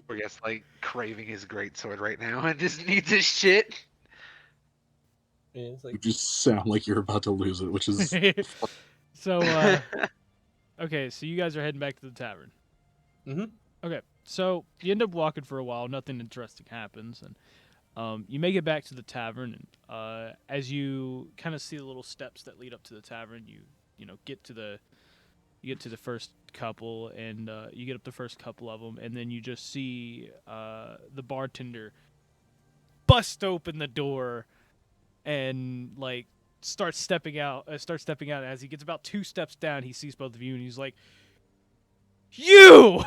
S4: Or just like craving his greatsword right now and just needs his shit.
S6: it's
S9: You
S6: like
S9: just sound like you're about to lose it, which is
S7: So okay, so you guys are heading back to the tavern.
S6: mm-hmm.
S7: Okay, so you end up walking for a while. Nothing interesting happens, and you make it back to the tavern. And as you kind of see the little steps that lead up to the tavern, you get to the first couple, and you get up the first couple of them, and then you just see the bartender bust open the door and like start stepping out. As he gets about 2 steps down, he sees both of you, and he's like, "You."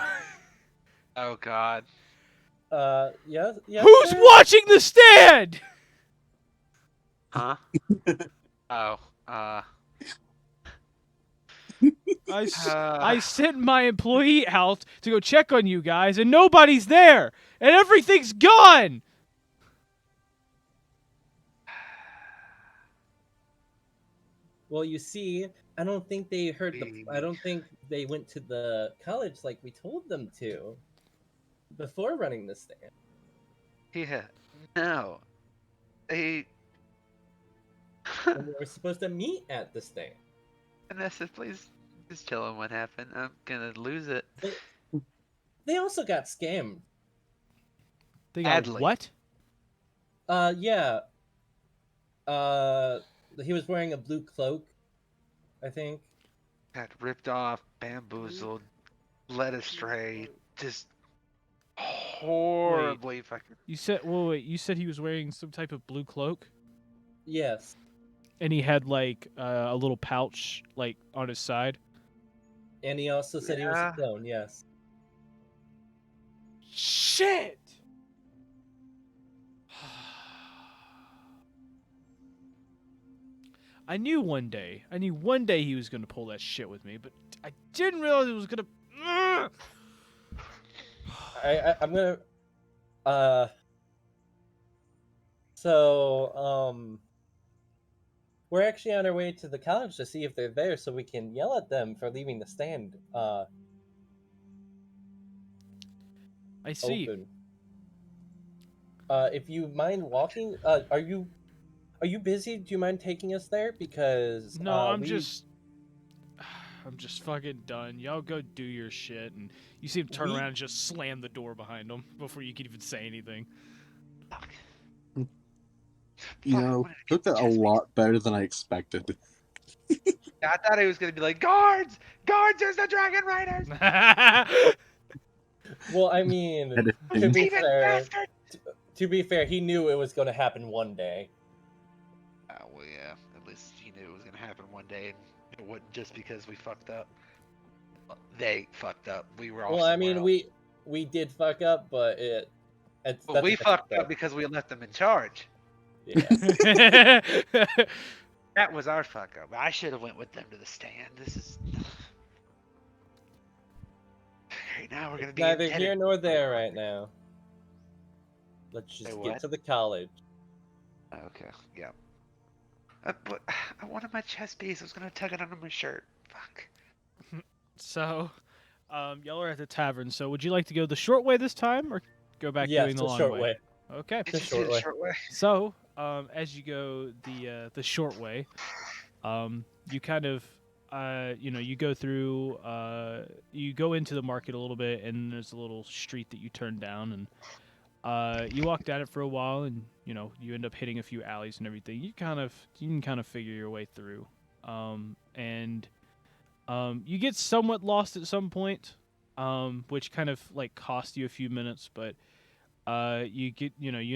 S4: Oh God.
S6: Yes.
S7: Who's
S6: Sir?
S7: watching the stand?
S4: Huh? Oh.
S7: I sent my employee out to go check on you guys, and nobody's there, and everything's gone.
S6: Well, you see, I don't think they heard I don't think they went to the college like we told them to before running the stand.
S4: Yeah. No. They.
S6: And we were supposed to meet at the stand.
S4: Vanessa, please just tell him what happened. I'm gonna lose it.
S6: They also got scammed.
S7: They got
S4: Badly.
S7: what?
S6: Yeah. He was wearing a blue cloak, I think.
S4: Got ripped off, bamboozled, led astray, just horribly fucking.
S7: You said, wait. You said he was wearing some type of blue cloak,
S6: Yes.
S7: and he had like a little pouch like on his side.
S6: And he also said he was a clone, yes.
S7: Shit! I knew one day he was gonna pull that shit with me, but I didn't realize it was gonna.
S6: I'm gonna. So we're actually on our way to the college to see if they're there, so we can yell at them for leaving the stand.
S7: I see.
S6: open. If you mind walking, are you busy? Do you mind taking us there? Because
S7: No, I'm just fucking done. Y'all go do your shit, and you see him turn
S6: We-
S7: around and just slam the door behind him before you can even say anything.
S4: Fuck.
S9: You
S4: Fuck, I
S9: know,
S4: wanted to
S9: took
S4: get the
S9: that a
S4: chest piece.
S9: lot better than I expected.
S4: I thought he was gonna be like, guards! Guards, there's the Dragon Riders!
S6: well, I mean, to
S9: Editing.
S6: be
S4: Demon
S6: fair,
S4: bastard!
S6: to be fair, he knew it was going to happen one day.
S4: Well, yeah. At least he knew it was gonna happen one day, and it wasn't just because we fucked up. They fucked up. We were off
S6: Well, I
S4: somewhere
S6: mean,
S4: else.
S6: we did fuck up, but that's
S4: But
S6: a
S4: we
S6: different
S4: fucked
S6: story.
S4: up because we left them in charge.
S6: Yeah.
S4: That was our fuck up. I should have went with them to the stand. This is. Okay, now we're gonna be
S6: Neither
S4: indebted.
S6: here nor there right now. Let's just
S4: Say
S6: get
S4: what?
S6: to the college.
S4: Okay, yeah. But I wanted my chest piece. I was gonna tug it under my shirt. Fuck.
S7: So, y'all are at the tavern. So, would you like to go the short way this time, or go back
S6: Yes,
S7: doing the
S6: the
S7: long
S6: short
S7: way?
S6: way.
S7: Okay.
S4: Did
S6: The
S4: you
S6: short
S4: do the
S6: way.
S4: short way?
S7: So, as you go the short way, you kind of, you go through, you go into the market a little bit, and there's a little street that you turn down, and you walk down it for a while, and you end up hitting a few alleys and everything. You can kind of figure your way through, and you get somewhat lost at some point, which kind of like cost you a few minutes, but you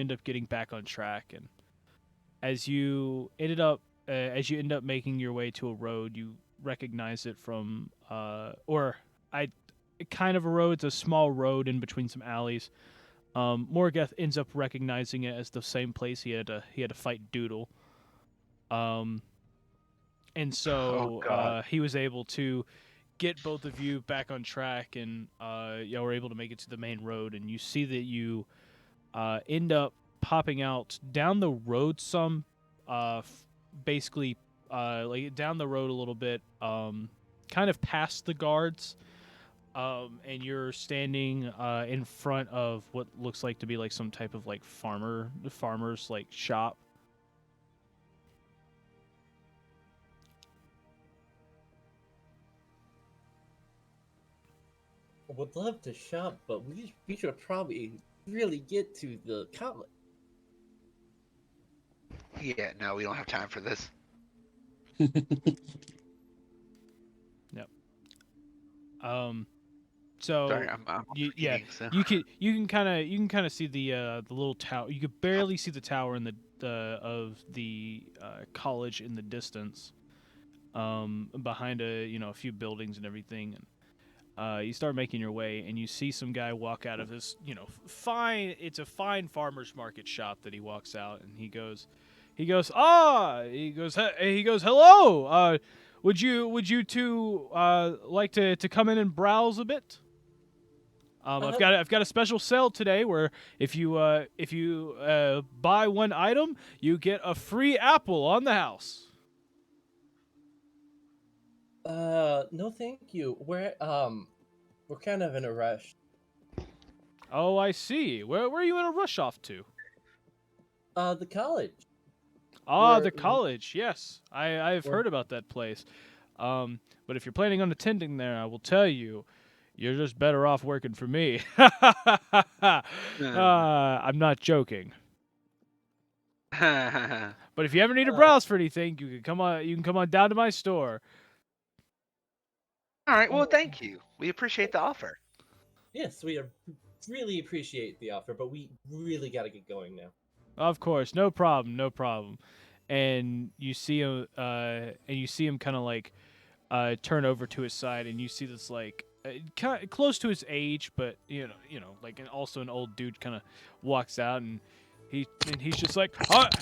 S7: end up getting back on track, and as you end up making your way to a road, you recognize it from kind of a road. It's a small road in between some alleys. Morgoth ends up recognizing it as the same place he had to fight Doodle. And so he was able to get both of you back on track, and y'all were able to make it to the main road. And you see that you end up popping out down the road some, basically like down the road a little bit, kind of past the guards. And you're standing in front of what looks like to be like some type of like farmer's like shop.
S6: Would love to shop, but we should probably really get to the college.
S4: Yeah, no, we don't have time for this.
S7: Yep. So
S4: Sorry, I'm
S7: yeah,
S4: eating, so.
S7: you can kind of see the little tower. You could barely see the tower in the of the college in the distance, behind a few buildings and everything. And you start making your way, and you see some guy walk out of this it's a fine farmer's market shop that he walks out, and he goes hello. Would you two like to come in and browse a bit? I've got a special sale today where if you buy one item, you get a free apple on the house.
S6: No, thank you. We're kind of in a rush.
S7: Oh, I see. Where are you in a rush off to?
S6: The college.
S7: Ah,
S6: We're-
S7: the college. Yes, I've
S6: we're-
S7: heard about that place. But if you're planning on attending there, I will tell you, you're just better off working for me. I'm not joking. But if you ever need to browse for anything, you can come on down to my store.
S4: All right, well, thank you. We appreciate the offer.
S6: Yes, we really appreciate the offer, but we really got to get going now.
S7: Of course, no problem. And you see him, kind of like turn over to his side, and you see this like kind of close to his age, but like also an old dude kind of walks out, and he's just like,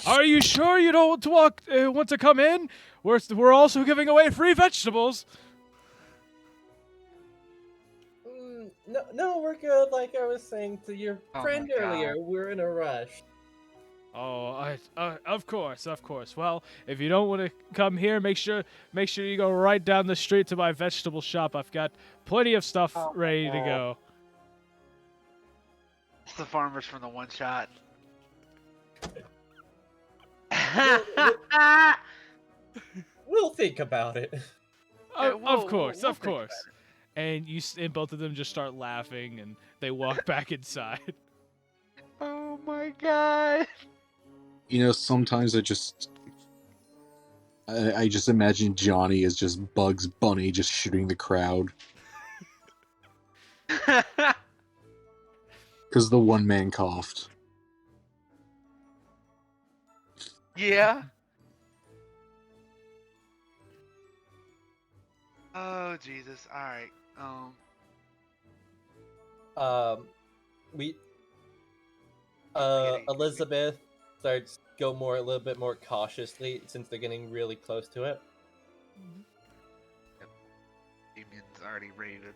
S7: are you sure you don't want to come in? We're also giving away free vegetables.
S6: No, we're good. Like I was saying to your
S4: Oh
S6: friend
S4: my God.
S6: earlier, we're in a rush.
S7: Oh, of course. Well, if you don't want to come here, make sure you go right down the street to my vegetable shop. I've got plenty of stuff ready to go.
S4: It's the farmers from the one shot.
S6: We'll think about it.
S7: Of course,
S4: we'll
S7: of
S4: think
S7: course. And and both of them just start laughing, and they walk back inside.
S4: Oh my god.
S9: Sometimes I just imagine Johnny as just Bugs Bunny just shooting the crowd. Because the one man coughed.
S4: Yeah. Oh Jesus! All right.
S6: We
S4: Spaghetti.
S6: Elizabeth starts go a little bit more cautiously since they're getting really close to it.
S4: Damien's already ready to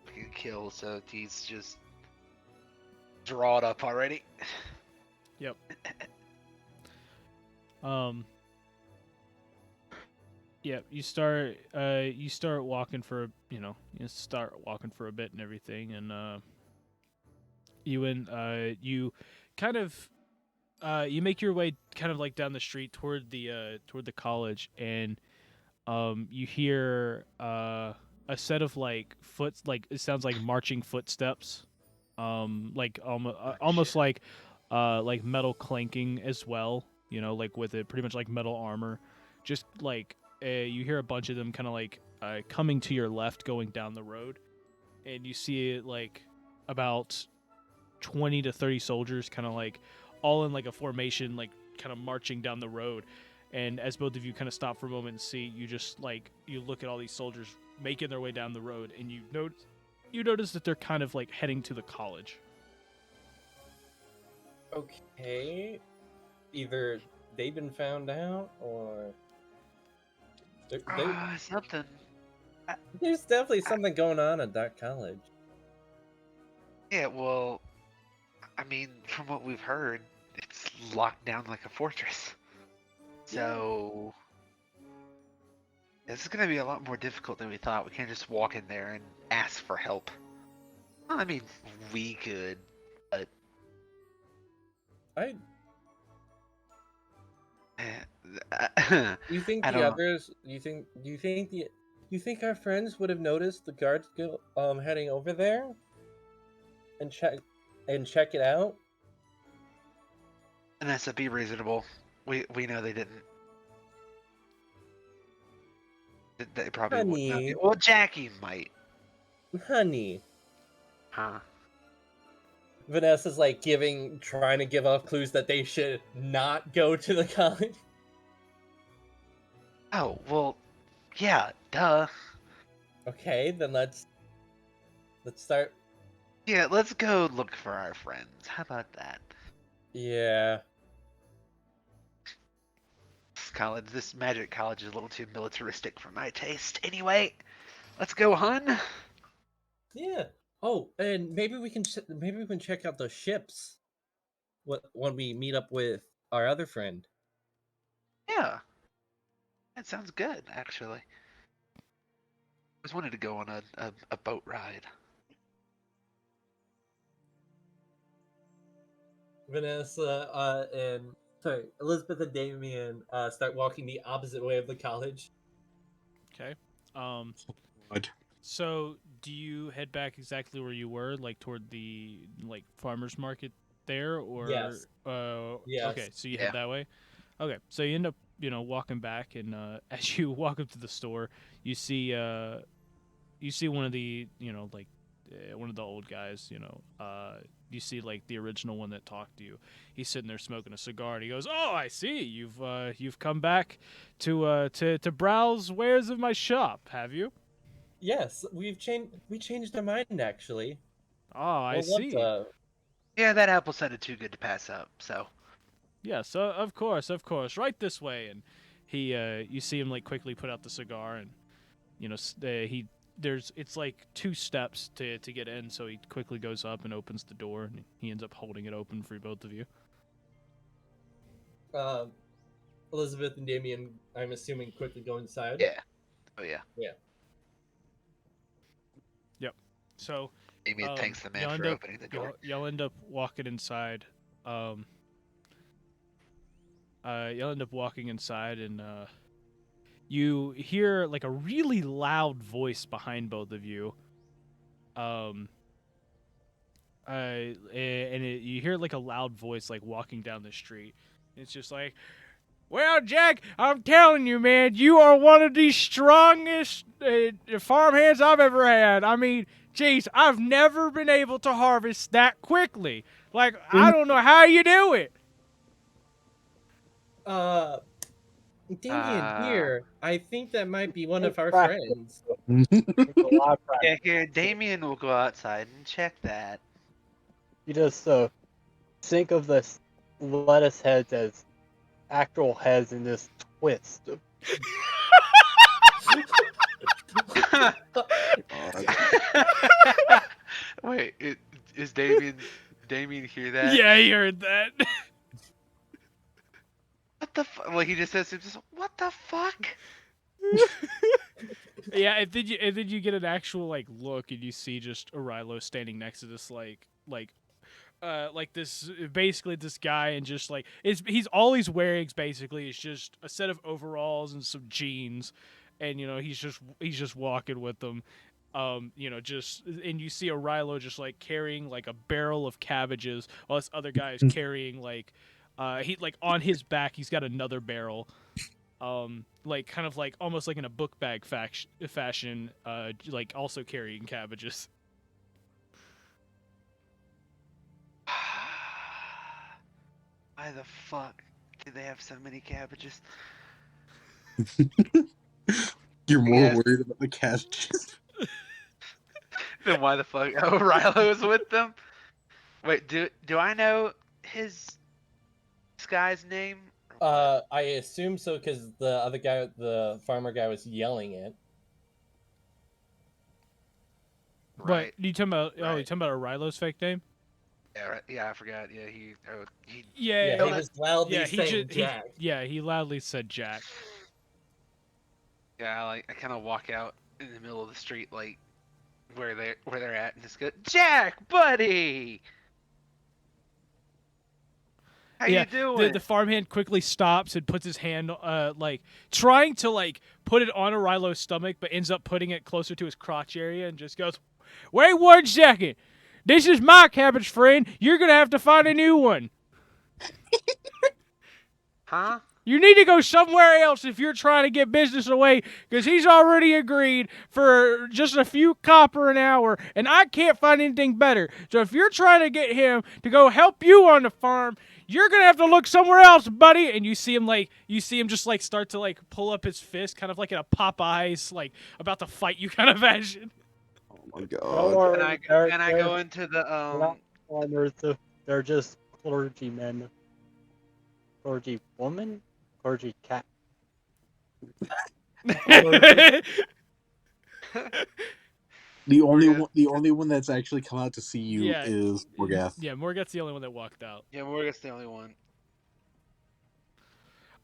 S4: fucking kill, so he's just drawed up already.
S7: Yep. Yeah, you start walking for you start walking for a bit and everything, and you kind of you make your way kind of like down the street toward the college, and you hear a set of like it sounds like marching footsteps, like almost like metal clanking as well, like with it pretty much like metal armor, just like you hear a bunch of them kind of like coming to your left going down the road, and you see like about 20 to 30 soldiers kind of like all in like a formation, like kind of marching down the road. And as both of you kind of stop for a moment and see, you just like you look at all these soldiers making their way down the road, and you notice that they're kind of like heading to the college.
S6: Okay, either they've been found out or
S4: Something.
S6: there's definitely something going on at that college.
S4: Yeah, well, I mean, from what we've heard, it's locked down like a fortress. So this is going to be a lot more difficult than we thought. We can't just walk in there and ask for help. Well, I mean, we could, but
S6: You think
S4: I
S6: the
S4: don't.
S6: others? You think our friends would have noticed the guards go heading over there and check it out?
S4: Vanessa, be reasonable. We know they didn't. They probably would not.
S6: Honey.
S4: Well, Jackie might.
S6: Honey.
S4: Huh?
S6: Vanessa's like trying to give off clues that they should not go to the college.
S4: Oh, well, yeah, duh.
S6: Okay, then let's start.
S4: Yeah, let's go look for our friends. How about that?
S6: Yeah.
S4: This magic college is a little too militaristic for my taste. Anyway, let's go, hun.
S6: Yeah. Oh, and maybe we can check out the ships. When we meet up with our other friend.
S4: Yeah, that sounds good, actually. I just wanted to go on a boat ride.
S6: Vanessa and Elizabeth and Damien start walking the opposite way of the college.
S7: Okay.
S9: What?
S7: So do you head back exactly where you were, like toward the like farmers market there, or
S6: Yes. Yes.
S7: Okay, so you head that way. Okay, so you end up walking back, and as you walk up to the store, you see one of the one of the old guys. You see like the original one that talked to you. He's sitting there smoking a cigar, and he goes, "Oh, I see. You've come back to browse wares of my shop, have you?"
S6: Yes, we changed our mind actually.
S7: Oh, I see.
S4: Yeah, that apple sounded too good to pass up. So.
S7: Yes, of course, right this way. And he, you see him like quickly put out the cigar, and it's like 2 steps to get in, so he quickly goes up and opens the door, and he ends up holding it open for both of you.
S6: Elizabeth and Damien, I'm assuming, quickly go inside.
S4: Yeah. Oh yeah.
S6: Yeah.
S7: Yep. So
S4: Damien thanks the man
S7: y'all
S4: for
S7: end up,
S4: opening the door.
S7: y'all end up walking inside. You'll end up walking inside, and you hear like a really loud voice behind both of you. You hear like a loud voice like walking down the street. It's just like, well, Jack, I'm telling you, man, you are one of the strongest farmhands I've ever had. I mean, jeez, I've never been able to harvest that quickly. Like, I don't know how you do it.
S6: Damien here. I think that might be one of our
S5: Practice.
S6: friends.
S5: It's a lot of
S4: Yeah,
S5: practice.
S4: here, Damien will go outside and check that.
S5: You just think of the lettuce heads as actual heads and just twist.
S4: Wait, is Damien hear that?
S7: Yeah, he heard that.
S4: What the fuck? Like he just says, what the fuck?
S7: Yeah, and then you get an actual like look, and you see just Arilo standing next to this like this basically this guy, and just like he's all he's wearing basically is just a set of overalls and some jeans, and he's just walking with them. And you see Arilo just like carrying like a barrel of cabbages, while this other guy is carrying like he like on his back he's got another barrel. Like kind of like almost like in a book bag fashion, like also carrying cabbages.
S4: Why the fuck do they have so many cabbages?
S9: You're more
S4: Yes.
S9: worried about the cabbages.
S4: Then why the fuck Rilo is with them? Wait, do I know this guy's name?
S6: I assume so because the other guy, the farmer guy, was yelling it.
S7: Right. You talking about?
S4: Right.
S7: Oh, you talking about Arilo's fake name?
S4: Yeah, right. Yeah, I forgot. Yeah, he.
S6: Yeah, he was loudly saying Jack.
S7: He loudly said Jack.
S4: Yeah, I kind of walk out in the middle of the street, like where they're at, and just go, Jack, buddy. How you doing?
S7: The farmhand quickly stops and puts his hand, like trying to like put it on Arilo's stomach, but ends up putting it closer to his crotch area, and just goes, "Wait 1 second. This is my cabbage friend. You're gonna have to find a new one."
S4: Huh?
S7: You need to go somewhere else if you're trying to get business away, because he's already agreed for just a few copper an hour, and I can't find anything better. So if you're trying to get him to go help you on the farm, you're gonna have to look somewhere else, buddy. And you see him just like start to like pull up his fist, kind of like in a Popeyes, like about to fight you kind of fashion.
S9: Oh my
S5: Don't
S9: god.
S5: worry,
S4: And I go into the
S5: not farmers, they're just clergymen. Clergy woman? Clergy cat.
S9: The only one that's actually come out to see you is Morgath.
S7: Yeah, Morgath's the only one that walked out.
S4: Yeah, Morgan's the only one.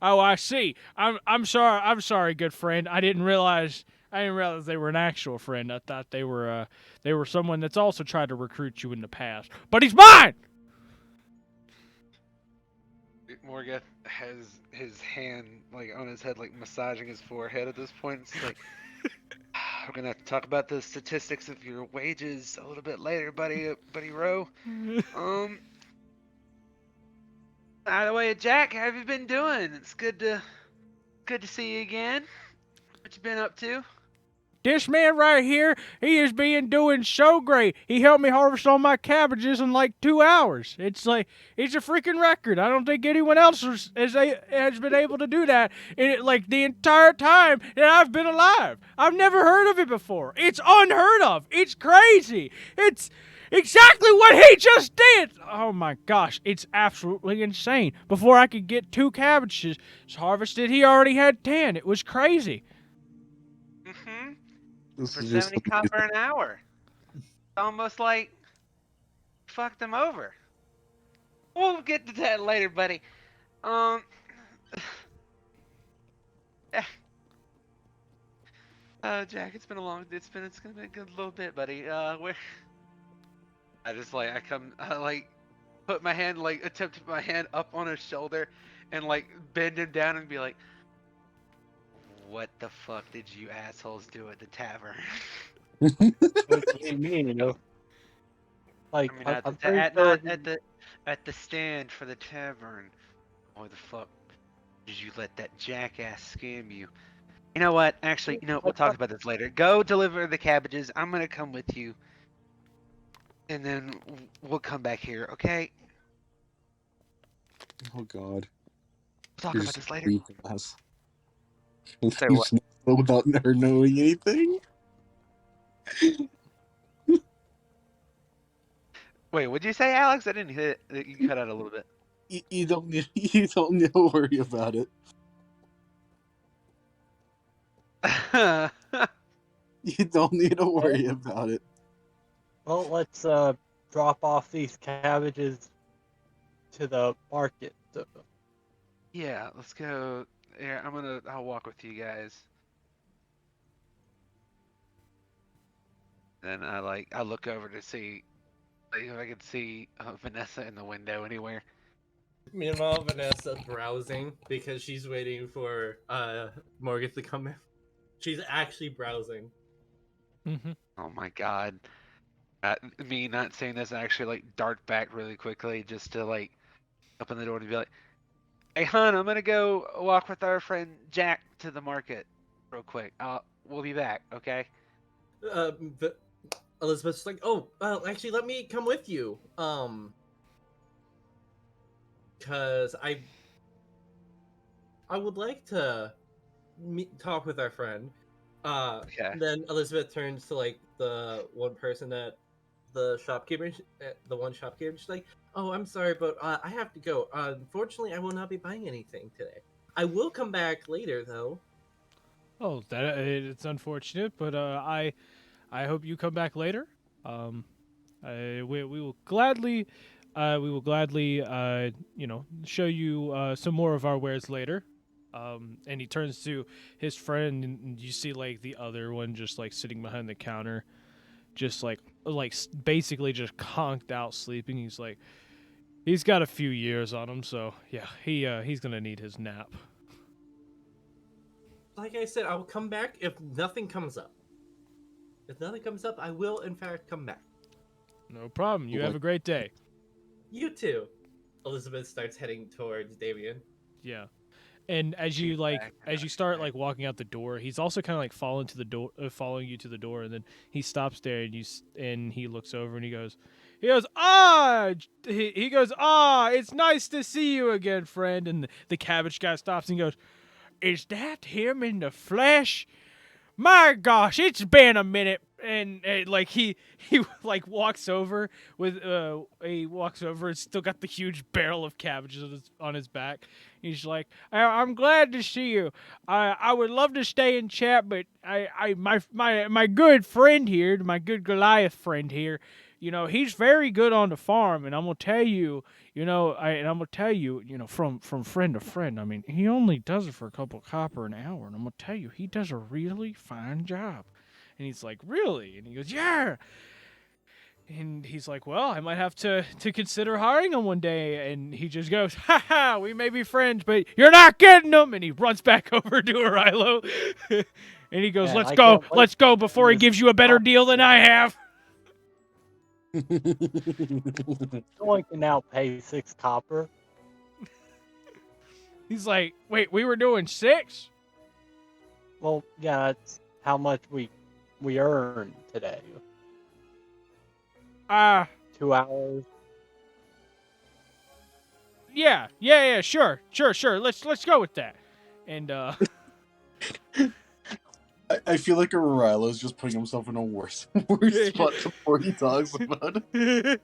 S7: Oh, I see. I'm sorry, good friend. I didn't realize they were an actual friend. I thought they were someone that's also tried to recruit you in the past. But he's mine.
S4: Morgath has his hand like on his head, like massaging his forehead at this point. It's like, we're gonna have to talk about the statistics of your wages a little bit later, buddy Rowe. By the way, Jack, how have you been doing? It's good to see you again. What you been up to?
S7: This man right here, he is doing so great. He helped me harvest all my cabbages in like 2 hours. It's a freaking record. I don't think anyone else has been able to do that in like the entire time that I've been alive. I've never heard of it before. It's unheard of. It's crazy. It's exactly what he just did. Oh my gosh, it's absolutely insane. Before I could get 2 cabbages harvested, he already had 10. It was crazy.
S4: Mm-hmm.
S9: This
S4: For
S9: is just
S4: 70 copper an hour. It's almost like fucked them over. We'll get to that later, buddy. Yeah. Jack, it's gonna be a good little bit, buddy. I like put my hand attempt to put my hand up on his shoulder and like bend him down and be like, "What the fuck did you assholes do at the tavern?"
S5: What do you mean? You know, like
S4: I mean,
S5: I'm pretty sure
S4: not
S5: he.
S4: at the stand for the tavern. Why the fuck did you let that jackass scam you? You know what? Actually, we'll talk about this later. Go deliver the cabbages. I'm gonna come with you, and then we'll come back here, okay?
S9: Oh God.
S4: We'll talk
S9: You're
S4: about
S9: just
S4: this later.
S9: leaving us.
S4: Say
S9: You
S4: what?
S9: just know without her knowing anything.
S4: Wait, what'd you say, Alex? I didn't hit it. You cut out a little bit.
S9: You don't need. You don't need to worry about it. You don't need to worry about it.
S5: Well, let's drop off these cabbages to the market. So,
S4: Yeah, let's go. Yeah, I'll walk with you guys. Then I look over to see if I can see Vanessa in the window anywhere.
S6: Meanwhile, Vanessa's browsing because she's waiting for Morgan to come in. She's actually browsing.
S7: Mm-hmm.
S4: Oh my god. Me not saying this, I actually dart back really quickly just to open the door and be like, "Hey, hon, I'm gonna go walk with our friend Jack to the market, real quick. We'll be back, okay?"
S6: But Elizabeth's like, "Oh, actually, let me come with you. Cause I would like to talk with our friend."
S4: Okay.
S6: Then Elizabeth turns to like the one person at the shopkeeper, the one shopkeeper. She's like, "Oh, I'm sorry, but I have to go. Unfortunately, I will not be buying anything today. I will come back later, though."
S7: Oh, that it's unfortunate, but I hope you come back later. Um, we will gladly, show you some more of our wares later. And he turns to his friend, and you see like the other one just like sitting behind the counter, just basically just conked out sleeping. He's got a few years on him, so yeah, he's gonna need his nap.
S6: Like I said, I will come back if nothing comes up. If nothing comes up, I will in fact come back.
S7: No problem. You have a great day.
S6: You too. Elizabeth starts heading towards Damien.
S7: Yeah. And as you start like walking out the door, he's also kind of like following you to the door, and then he stops there, and he looks over and he goes, it's nice to see you again, friend. And the cabbage guy stops and goes, is that him in the flesh? My gosh, it's been a minute. And like he like walks over and still got the huge barrel of cabbages on his back. He's like, I'm glad to see you. I would love to stay and chat, but my good friend here, my good Goliath friend here, he's very good on the farm, and I'm gonna tell you, from friend to friend. I mean, he only does it for a couple of copper an hour, and I'm gonna tell you, he does a really fine job. And he's like, really? And he goes, yeah. And he's like, well, I might have to consider hiring him one day. And he just goes, ha ha, we may be friends, but you're not getting them. And he runs back over to Arilo. And he goes,
S5: man,
S7: let's
S5: I
S7: go,
S5: can't wait
S7: let's go before he
S5: this
S7: gives you a better deal than I have.
S5: Someone can now pay 6 copper.
S7: He's like, wait, we were doing 6?
S5: Well, yeah, that's how much we earned today. 2 hours.
S7: Yeah, sure. Let's go with that. And
S9: I feel like Arilo's just putting himself in a worse spot before he talks about it.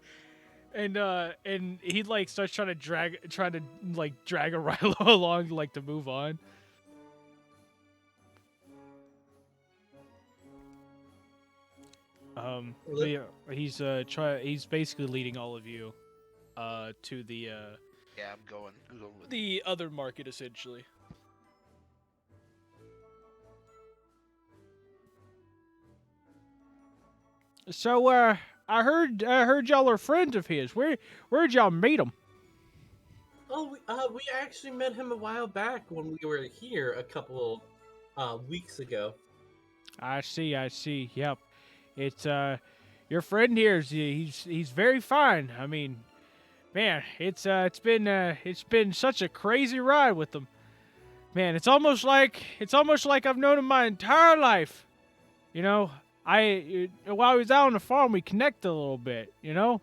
S7: and he like starts trying to drag Arilo along like to move on. But yeah, he's basically leading all of you to the
S4: Yeah, I'm going with
S7: the other market essentially. So I heard y'all are friends of his. Where'd y'all meet him?
S6: Oh, we actually met him a while back when we were here a couple weeks ago.
S7: I see. Yep. It's your friend here is he's very fine. I mean, man, it's been such a crazy ride with him. Man, it's almost like I've known him my entire life. You know, while he was out on the farm, we connected a little bit. You know,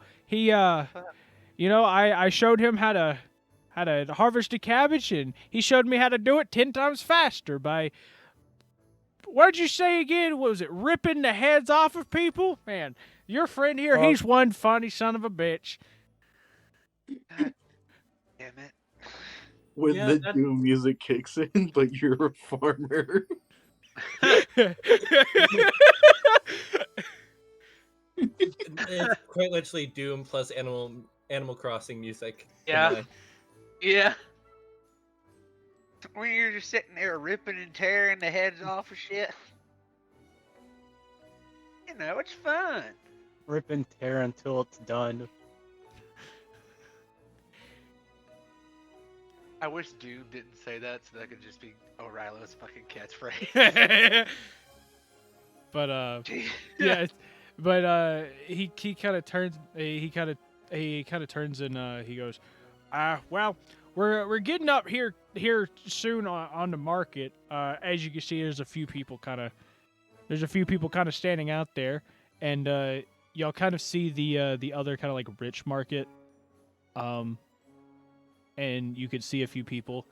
S7: I showed him how to harvest a cabbage, and he showed me how to do it 10 times faster by, what'd you say again? What was it, ripping the heads off of people? Man, your friend here, he's one funny son of a bitch.
S4: God damn it.
S9: When
S6: Yeah,
S9: the
S6: that-
S9: doom music kicks in, but you're a farmer.
S6: It's quite literally Doom plus Animal Crossing music.
S4: Yeah.
S6: combined.
S4: Yeah. When you're just sitting there ripping and tearing the heads off of shit. You know, it's fun.
S5: Rip and tear until it's done.
S4: I wish Doom didn't say that so that could just be O'Reilly's fucking catchphrase.
S7: But
S4: Gee.
S7: yeah, but he kind of turns and he goes, well, we're getting up here soon on the market. As you can see, there's a few people kind of standing out there, and y'all kind of see the other kind of like rich market, and you could see a few people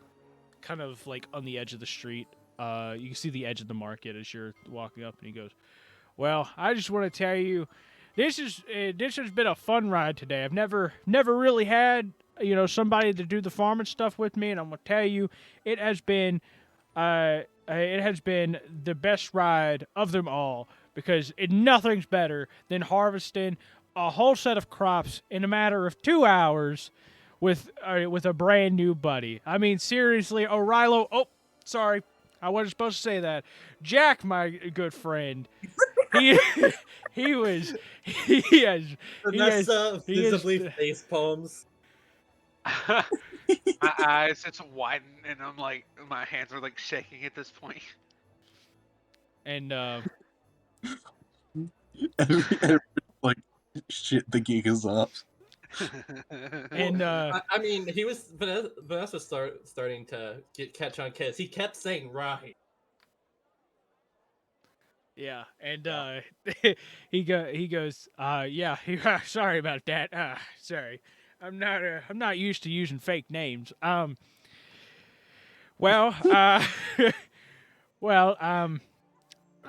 S7: kind of like on the edge of the street. You can see the edge of the market as you're walking up, and he goes, well, I just want to tell you, this has been a fun ride today. I've never really had somebody to do the farming stuff with me, and I'm gonna tell you, it has been the best ride of them all, because nothing's better than harvesting a whole set of crops in a matter of 2 hours with a brand new buddy. I mean, seriously, O'Reilly. Oh, sorry, I wasn't supposed to say that. Jack, my good friend. He
S6: Vanessa visibly face palms.
S4: My eyes just widen and I'm like, my hands are like shaking at this point.
S7: And
S9: Everyone's like, shit, the gig is up.
S7: and
S6: I mean, Vanessa starting to catch on kids. He kept saying right.
S7: yeah, and he goes, yeah, sorry about that. Sorry, I'm not used to using fake names. Well,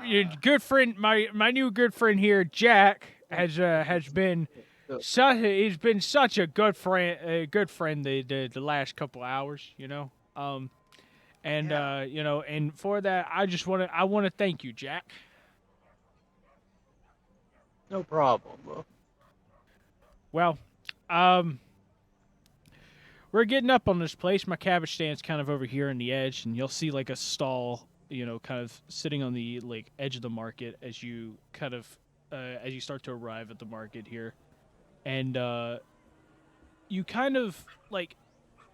S7: your good friend, my new good friend here, Jack, has been he's been such a good friend, the last couple hours, and and for that, I want to thank you, Jack.
S5: No problem, bro.
S7: Well, we're getting up on this place. My cabbage stand's kind of over here on the edge, and you'll see like a stall, kind of sitting on the like edge of the market as you as you start to arrive at the market here, and you kind of like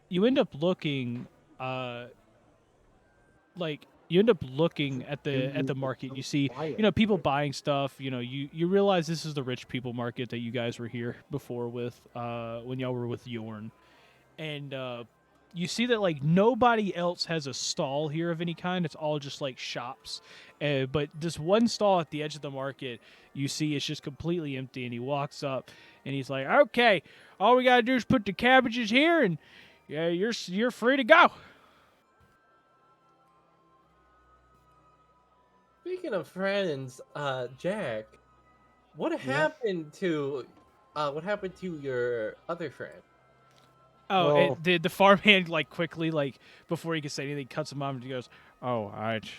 S7: you end up looking at the market. You see, people buying stuff. You realize this is the rich people market that you guys were here before with when y'all were with Yorn. And you see that like nobody else has a stall here of any kind. It's all just like shops. But this one stall at the edge of the market, you see it's just completely empty. And he walks up and he's like, "Okay, all we gotta do is put the cabbages here, and yeah, you're free to go."
S6: Speaking of friends, Jack, what happened to your other friend?
S7: Oh,
S5: Well-
S7: the farmhand like quickly, like before he can say anything, cuts him off and he goes, "Oh,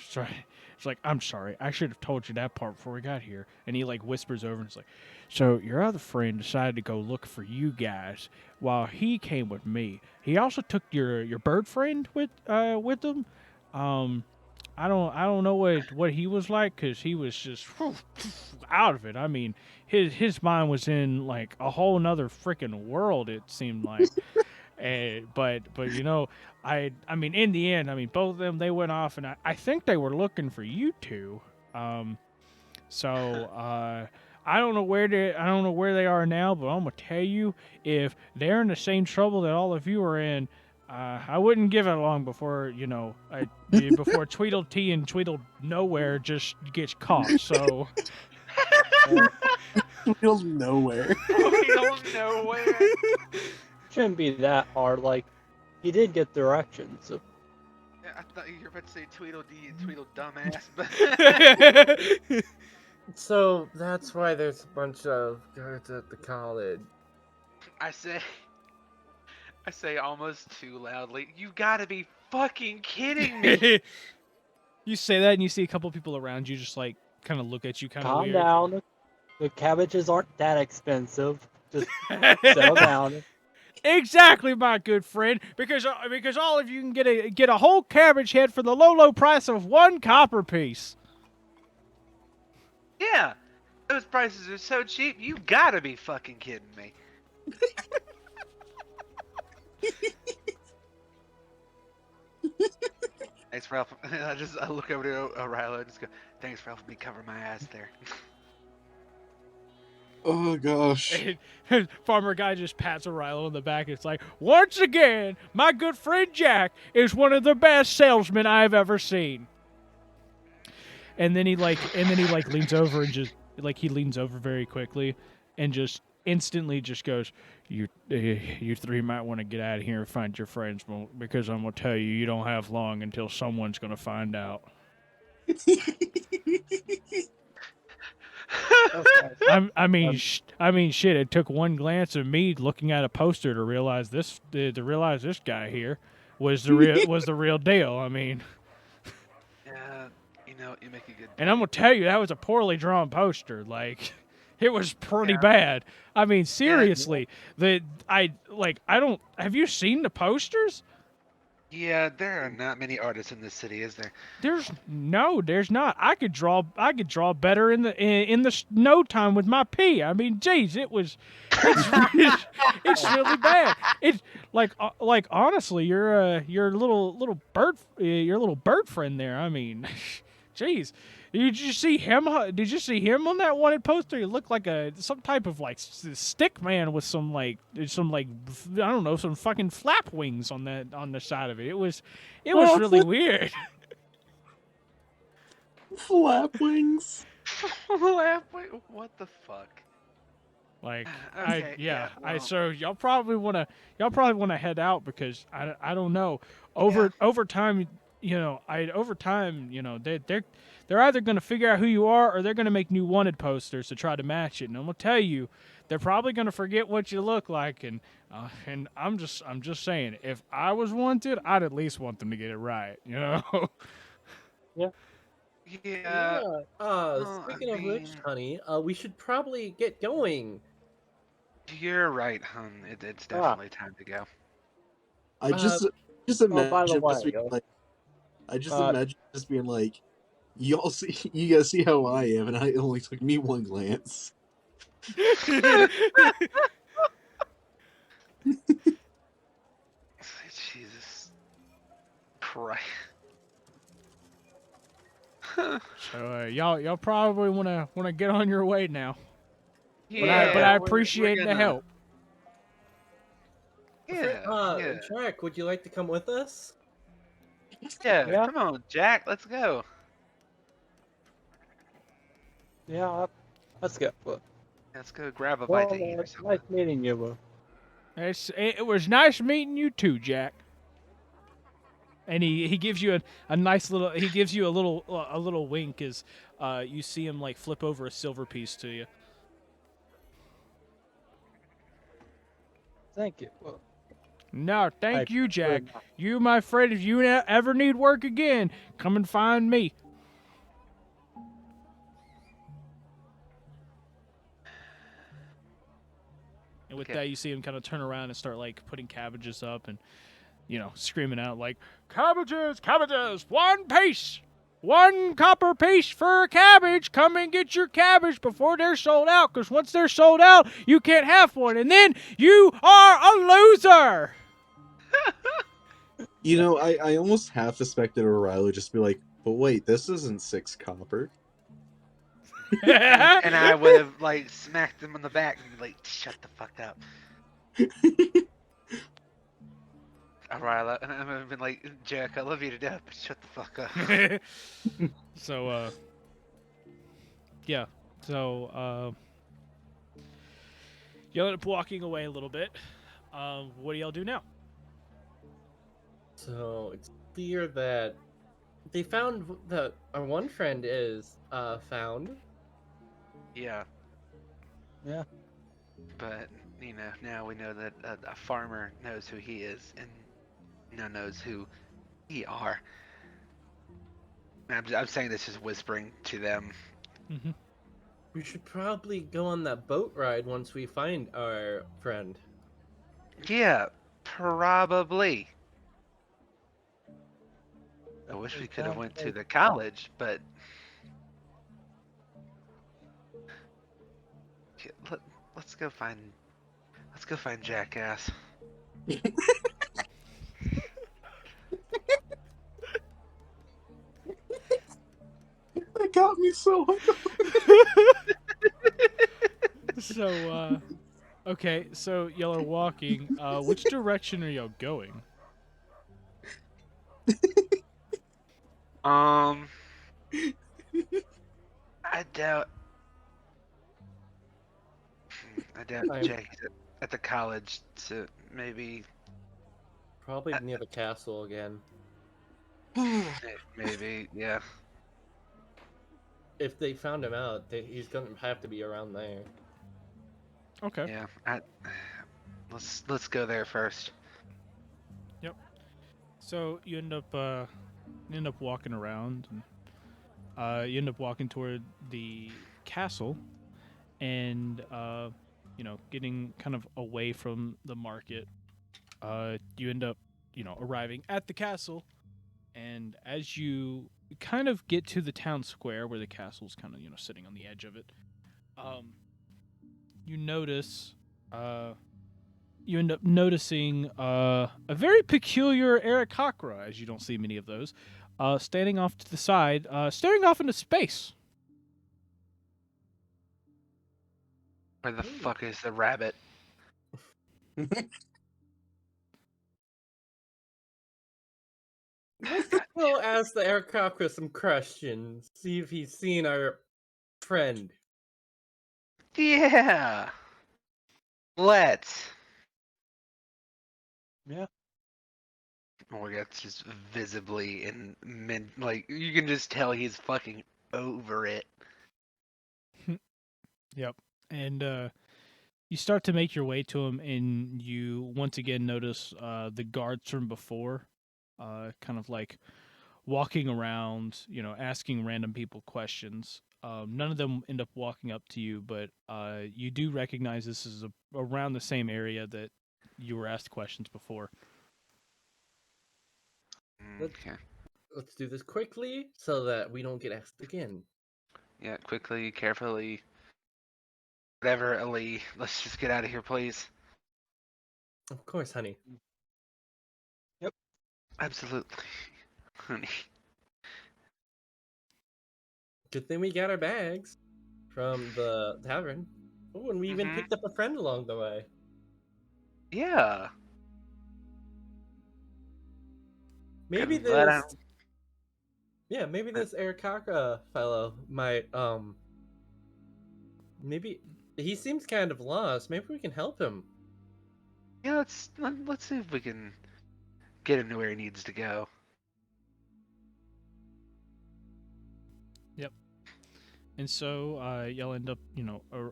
S7: sorry." It's like, "I'm sorry. I should have told you that part before we got here." And he like whispers over and it's like, "So your other friend decided to go look for you guys while he came with me. He also took your bird friend with him. I don't know what he was like, because he was just out of it. I mean, his mind was in like a whole nother freaking world. It seemed like. But you know, I mean, in the end, I mean, both of them, they went off, and I think they were looking for you two. So I don't know I don't know where they are now, but I'm gonna tell you, if they're in the same trouble that all of you are in, I wouldn't give it long before before Tweedledee and Tweedle Nowhere just gets caught. So
S9: Middle of nowhere.
S4: Middle of nowhere.
S5: Shouldn't be that hard. Like, you did get directions. So
S4: Yeah, I thought you were about to say Tweedledee and Tweedle dumbass, but
S6: So that's why there's a bunch of guards at the college.
S4: I say almost too loudly. You gotta be fucking kidding me!
S7: you say that, and you see a couple people around you just like kind of look at you, kind of
S5: calm
S7: weird.
S5: down. The cabbages aren't that expensive. Just settle down.
S7: Exactly, my good friend. Because all of you can get a whole cabbage head for the low price of 1 copper piece.
S4: Yeah, those prices are so cheap. You gotta be fucking kidding me. Thanks for helping. I look over to O'Reilly and just go, "Thanks for helping me cover my ass there."
S9: Oh gosh.
S7: And Farmer Guy just pats O'Reilly on the back. It's like, once again, my good friend Jack is one of the best salesmen I've ever seen. And then he leans over and just he leans over very quickly and just instantly just goes, you three might want to get out of here and find your friends, because I'm gonna tell you, you don't have long until someone's gonna find out. I mean, shit. It took one glance of me looking at a poster to realize this guy here was the real deal. I mean,
S4: Yeah, you make a good.
S7: and I'm gonna tell you, that was a poorly drawn poster. Like, it was pretty bad. I mean, seriously, I don't. Have you seen the posters?
S4: Yeah, there are not many artists in this city, is there?
S7: There's not. I could draw better in the no time with my pee. I mean, geez, it's really bad. It's like honestly, your little bird friend there. I mean, geez, did you see him? Did you see him on that wanted poster? He looked like some type of stick man with some I don't know, some fucking flap wings on the side of it. It was really weird.
S9: Flap wings.
S4: What the fuck?
S7: Like,
S4: well.
S7: so y'all probably want to head out, because I don't know, over time, they're either going to figure out who you are, or they're going to make new wanted posters to try to match it. And I'm going to tell you, they're probably going to forget what you look like, and I'm just saying, if I was wanted, I'd at least want them to get it right,
S4: Yeah.
S6: Speaking of which, honey, we should probably get going.
S4: You're right, hun. It's definitely time to go.
S9: I just
S5: by the
S9: imagine
S5: way,
S9: this being like, imagine this being like, you guys see how I am, and it only took me one glance.
S4: Jesus Christ.
S7: So y'all probably want to get on your way now.
S4: Yeah,
S7: but I appreciate the help.
S4: Yeah.
S6: Jack, would you like to come with us?
S4: Yeah, come on, Jack, let's go.
S5: Yeah, let's go.
S4: Let's go grab a bite to eat or
S5: It's
S4: something.
S5: nice meeting you.
S7: It was nice meeting you too, Jack. And he gives you a nice little, he gives you a little wink as you see him flip over a silver piece to you.
S5: Thank you.
S7: No, thank you, Jack. You, my friend, if you ever need work again, come and find me. And with that, you see him kind of turn around and start putting cabbages up and, screaming out cabbages, 1 piece. 1 copper piece for a cabbage. Come and get your cabbage before they're sold out, because once they're sold out, you can't have one, and then you are a loser.
S9: You know, I almost half expected O'Reilly would just be like, but wait, this isn't 6 copper.
S4: And I would have like smacked him on the back and be like, "Shut the fuck up." O'Reilly, and I would have been like, "Jack, I love you to death, but shut the fuck up."
S7: So, yeah. So, you end up walking away a little bit. What do y'all do now?
S6: So it's clear that they found that our one friend is found.
S4: Yeah.
S5: Yeah.
S4: But now we know that a farmer knows who he is, and knows who we are. I'm saying this just whispering to them.
S7: Mm-hmm.
S6: We should probably go on that boat ride once we find our friend.
S4: Yeah, probably. I wish we could have went to the college, but let's go find Jackass.
S9: That got me so
S7: So, okay, so y'all are walking. Which direction are y'all going?
S4: I doubt Jackie's at the college, so maybe
S6: Probably near the castle again.
S4: maybe, yeah.
S6: If they found him out, he's gonna have to be around there.
S7: Okay.
S4: Yeah, let's go there first.
S7: Yep. So you end up walking around, and you end up walking toward the castle, and getting kind of away from the market. You end up arriving at the castle, and as you kind of get to the town square where the castle's kind of sitting on the edge of it, you notice you end up noticing a very peculiar eDIOCRACY, as you don't see many of those, standing off to the side, staring off into space.
S4: Where the fuck is the rabbit?
S6: Let's just go ask the eDIOCRACY some questions. See if he's seen our friend.
S4: Yeah. Let's.
S5: Yeah.
S4: Morgat's just visibly in like you can just tell he's fucking over it.
S7: Yep. And you start to make your way to him, and you once again notice the guards from before, kind of like walking around, asking random people questions. None of them end up walking up to you, but you do recognize this is around the same area that you were asked questions before.
S4: Okay.
S6: Let's do this quickly so that we don't get asked again.
S4: Yeah, quickly, carefully. Whatever, Ali. Let's just get out of here, please.
S6: Of course, honey.
S5: Yep.
S4: Absolutely. Honey.
S6: Good thing we got our bags from the tavern. Oh, and we even picked up a friend along the way.
S4: Yeah.
S6: Maybe this. Yeah, maybe this eDIOCRACY fellow might maybe he seems kind of lost. Maybe we can help him.
S4: Yeah, let's see if we can get him to where he needs to go.
S7: Yep. And so y'all end up,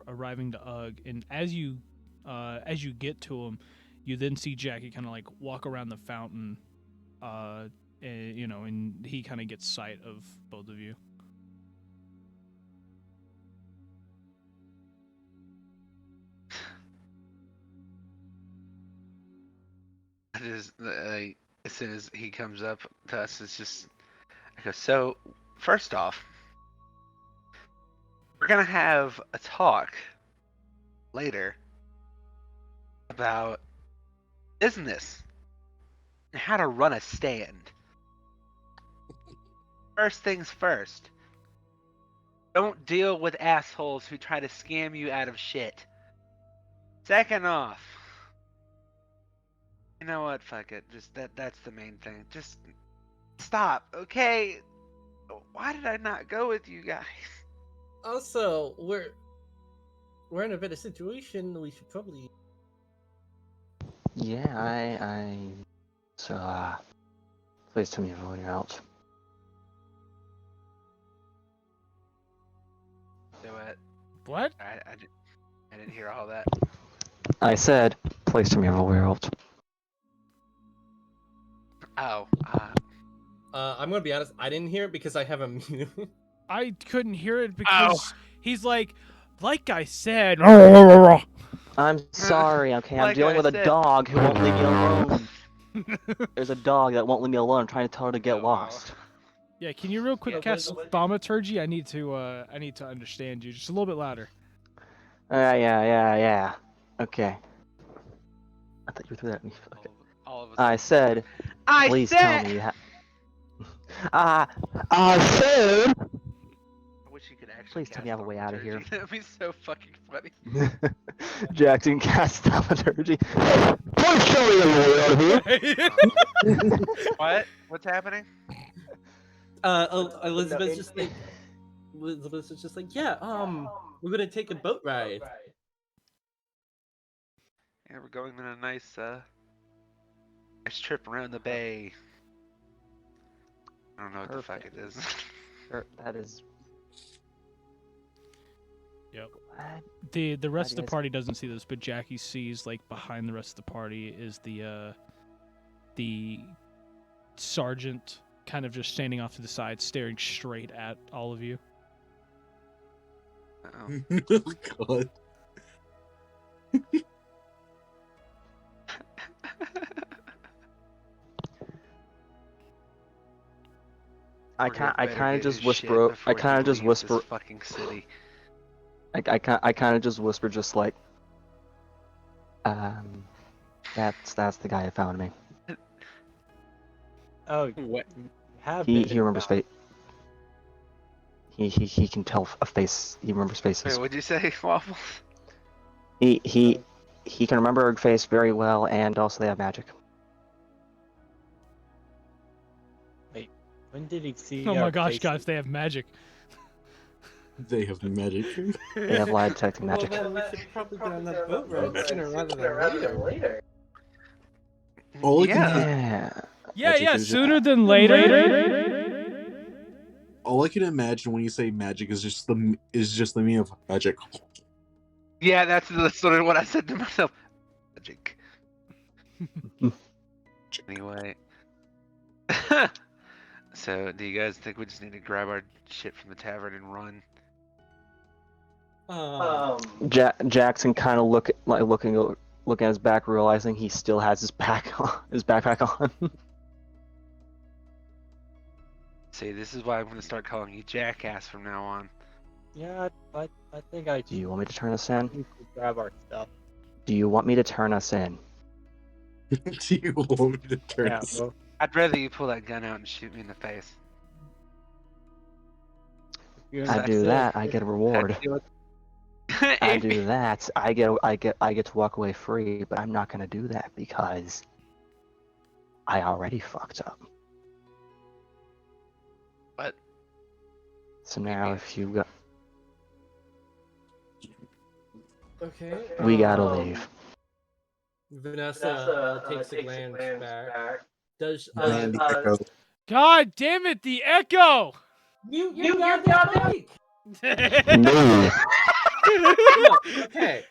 S7: arriving to Ugg, and as you get to him, you then see Jackie kind of like walk around the fountain, and and he kind of gets sight of both of you.
S4: As soon as he comes up to us, it's just I go, so first off, we're gonna have a talk later about business and how to run a stand. First things first. Don't deal with assholes who try to scam you out of shit. Second off, you know what? Fuck it. Just that's the main thing. Just stop, okay? Why did I not go with you guys?
S6: Also, we're in a better situation. We should probably.
S8: Yeah, so, please tell me everyone else.
S4: Do it.
S7: What?
S4: I didn't hear all that.
S8: I said, please tell me everywhere else.
S4: Oh,
S6: I'm gonna be honest. I didn't hear it because I have a mute.
S7: I couldn't hear it because he's like I said.
S8: I'm sorry, okay? I'm
S4: Like
S8: dealing
S4: I
S8: with a
S4: said-
S8: dog who won't leave me alone. There's a dog that won't leave me alone. I'm trying to tell her to get
S4: Oh, wow.
S8: lost.
S7: Yeah, can you real quick
S6: Yeah,
S7: cast
S6: what-
S7: thaumaturgy? I need to understand you just a little bit louder.
S8: Yeah. Okay. I thought you threw that at me. Okay.
S4: All of us.
S8: I said, please tell me. I said.
S4: I wish you could actually.
S8: Please tell me I have a way out of here.
S4: That'd be so fucking funny.
S8: Jackson cast thaumaturgy. Please tell me I have a way out of here.
S4: What? What's happening?
S6: Elizabeth's just like. Elizabeth's just like, yeah. We're gonna take a boat ride.
S4: Yeah, we're going on a nice trip around the bay. I don't know what the fuck it is.
S8: That is.
S7: Yep.
S8: What?
S7: The rest of the
S8: guys-
S7: party doesn't see this, but Jackie sees like behind the rest of the party is the sergeant kind of just standing off to the side, staring straight at all of you.
S4: Uh-oh.
S9: God.
S8: I
S4: Morgan
S8: kind
S4: better
S8: of
S4: get
S8: just
S4: his
S8: whisper.
S4: shit
S8: I
S4: before
S8: kind
S4: he
S8: of just
S4: leaves this
S8: whisper.
S4: fucking city.
S8: I kind of just whisper, just like, that's the guy who found me.
S5: Oh,
S6: What?
S8: He remembers fate. He can tell a face. He remembers faces.
S4: Wait, what'd you say, Waffles?
S8: He can remember a face very well, and also they have magic.
S5: When did he see?
S7: Oh
S5: our
S7: my gosh,
S5: faces?
S7: guys, they have magic.
S9: They have magic.
S8: They have lie detecting magic.
S6: Well, then we should probably get on that boat ride sooner rather than later.
S9: All I can
S8: Yeah.
S7: Yeah,
S9: Magic
S7: yeah,
S9: is-
S7: sooner than later.
S9: all I can imagine when you say magic is just the meaning of magic.
S4: Yeah, that's sort of what I said to myself. Magic. Anyway. So, do you guys think we just need to grab our shit from the tavern and run?
S8: Jackson kind of looking at his back, realizing he still has his backpack on.
S4: See, this is why I'm gonna start calling you Jackass from now on.
S5: Yeah, I think I
S8: Do you want me to turn us in?
S5: need to grab our stuff.
S8: Do you want me to turn us in?
S9: Do you want me to turn
S5: Yeah,
S9: this?
S5: well,
S4: I'd rather you pull that gun out and shoot me in the face.
S5: you're
S8: I
S5: not
S8: do
S5: sick.
S8: that, I get a reward. I
S4: If-
S8: do that, I get to walk away free, but I'm not gonna do that because I already fucked up.
S4: What?
S8: So now if you go,
S6: Okay.
S8: we gotta leave.
S6: Vanessa takes a glance back. Does
S9: Man, the echo.
S7: God damn it, the echo!
S6: you goddamn mic!
S8: No.
S6: Look, okay.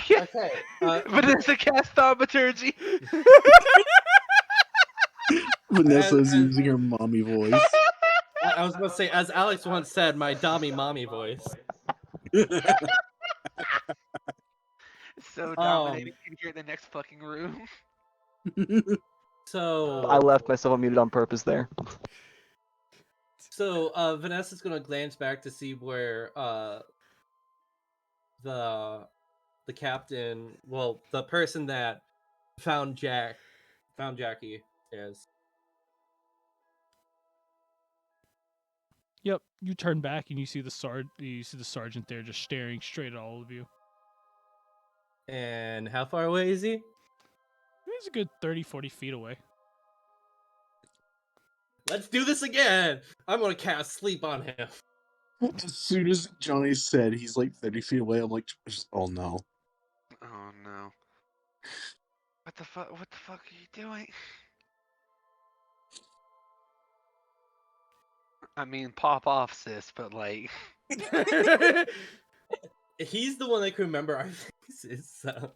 S4: Yeah.
S6: Okay.
S4: Vanessa cast thaumaturgy.
S9: Vanessa's using her mommy voice.
S6: I was going to say, as Alex once said, my dummy mommy voice.
S4: So dominating, you can hear it in the next fucking room.
S8: I
S6: So,
S8: left myself unmuted on purpose there.
S6: So Vanessa's gonna glance back to see where the captain, well, the person that found Jackie is.
S7: Yep. You turn back and you see the sergeant there just staring straight at all of you.
S6: And how far away is he?
S7: He's a good 30, 40 feet away.
S6: Let's do this again. I'm gonna cast sleep on him.
S9: As soon as Johnny said he's like 30 feet away, I'm like, oh no.
S4: Oh no. What the fuck? What the fuck are you doing? I mean, pop off, sis, but like.
S6: He's the one that can remember our faces, so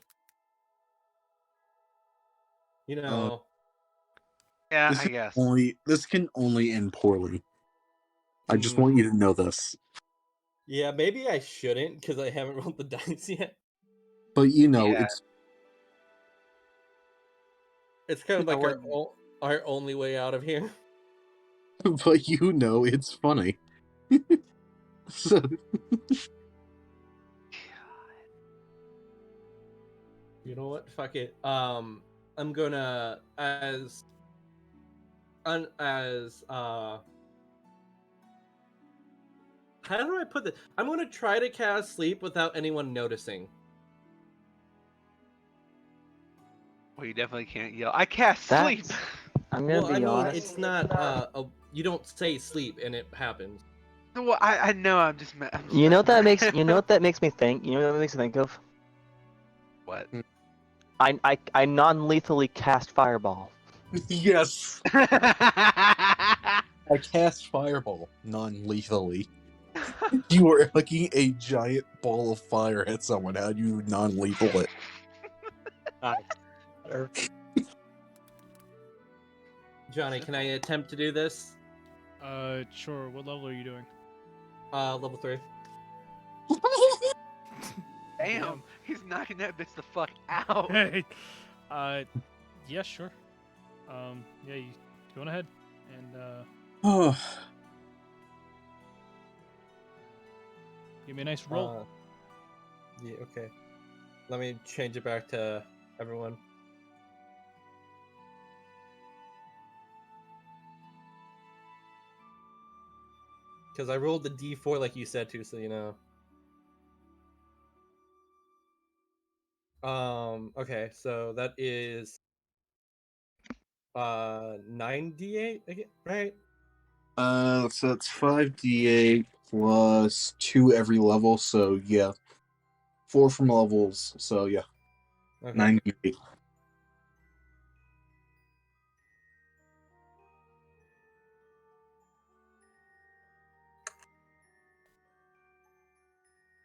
S6: you know.
S4: Yeah, I guess.
S9: This can only end poorly. I just want you to know this.
S6: Yeah, maybe I shouldn't because I haven't rolled the dice yet.
S9: But you know,
S4: Yeah.
S6: It's kind of like our only way out of here.
S9: but you know, it's funny. So.
S6: You know what? Fuck it. I'm gonna how do I put this? I'm gonna try to cast sleep without anyone noticing.
S4: Well, you definitely can't yell. I cast sleep.
S8: I'm gonna be honest.
S6: It's not. You don't say sleep and it happens.
S4: Well, I know. I'm just.
S8: You know what that makes? You know what that makes me think? You know what that makes me think of?
S4: What?
S8: I non-lethally cast fireball.
S9: Yes. I cast fireball non-lethally. You are hucking a giant ball of fire at someone. How do you non-lethal it?
S6: Johnny, can I attempt to do this?
S7: Sure. What level are you doing?
S6: Level 3.
S4: Damn, he's knocking that bitch the fuck out.
S7: Hey. Yeah, sure. Yeah, you go on ahead and give me a nice roll.
S6: Yeah, okay. Let me change it back to everyone. Because I rolled the D4 like you said to, so you know. Okay, so that is 9d8 again, right?
S9: So that's 5d8 plus 2 every level, so yeah. 4 from levels, so yeah.
S6: Okay.
S9: 9d8.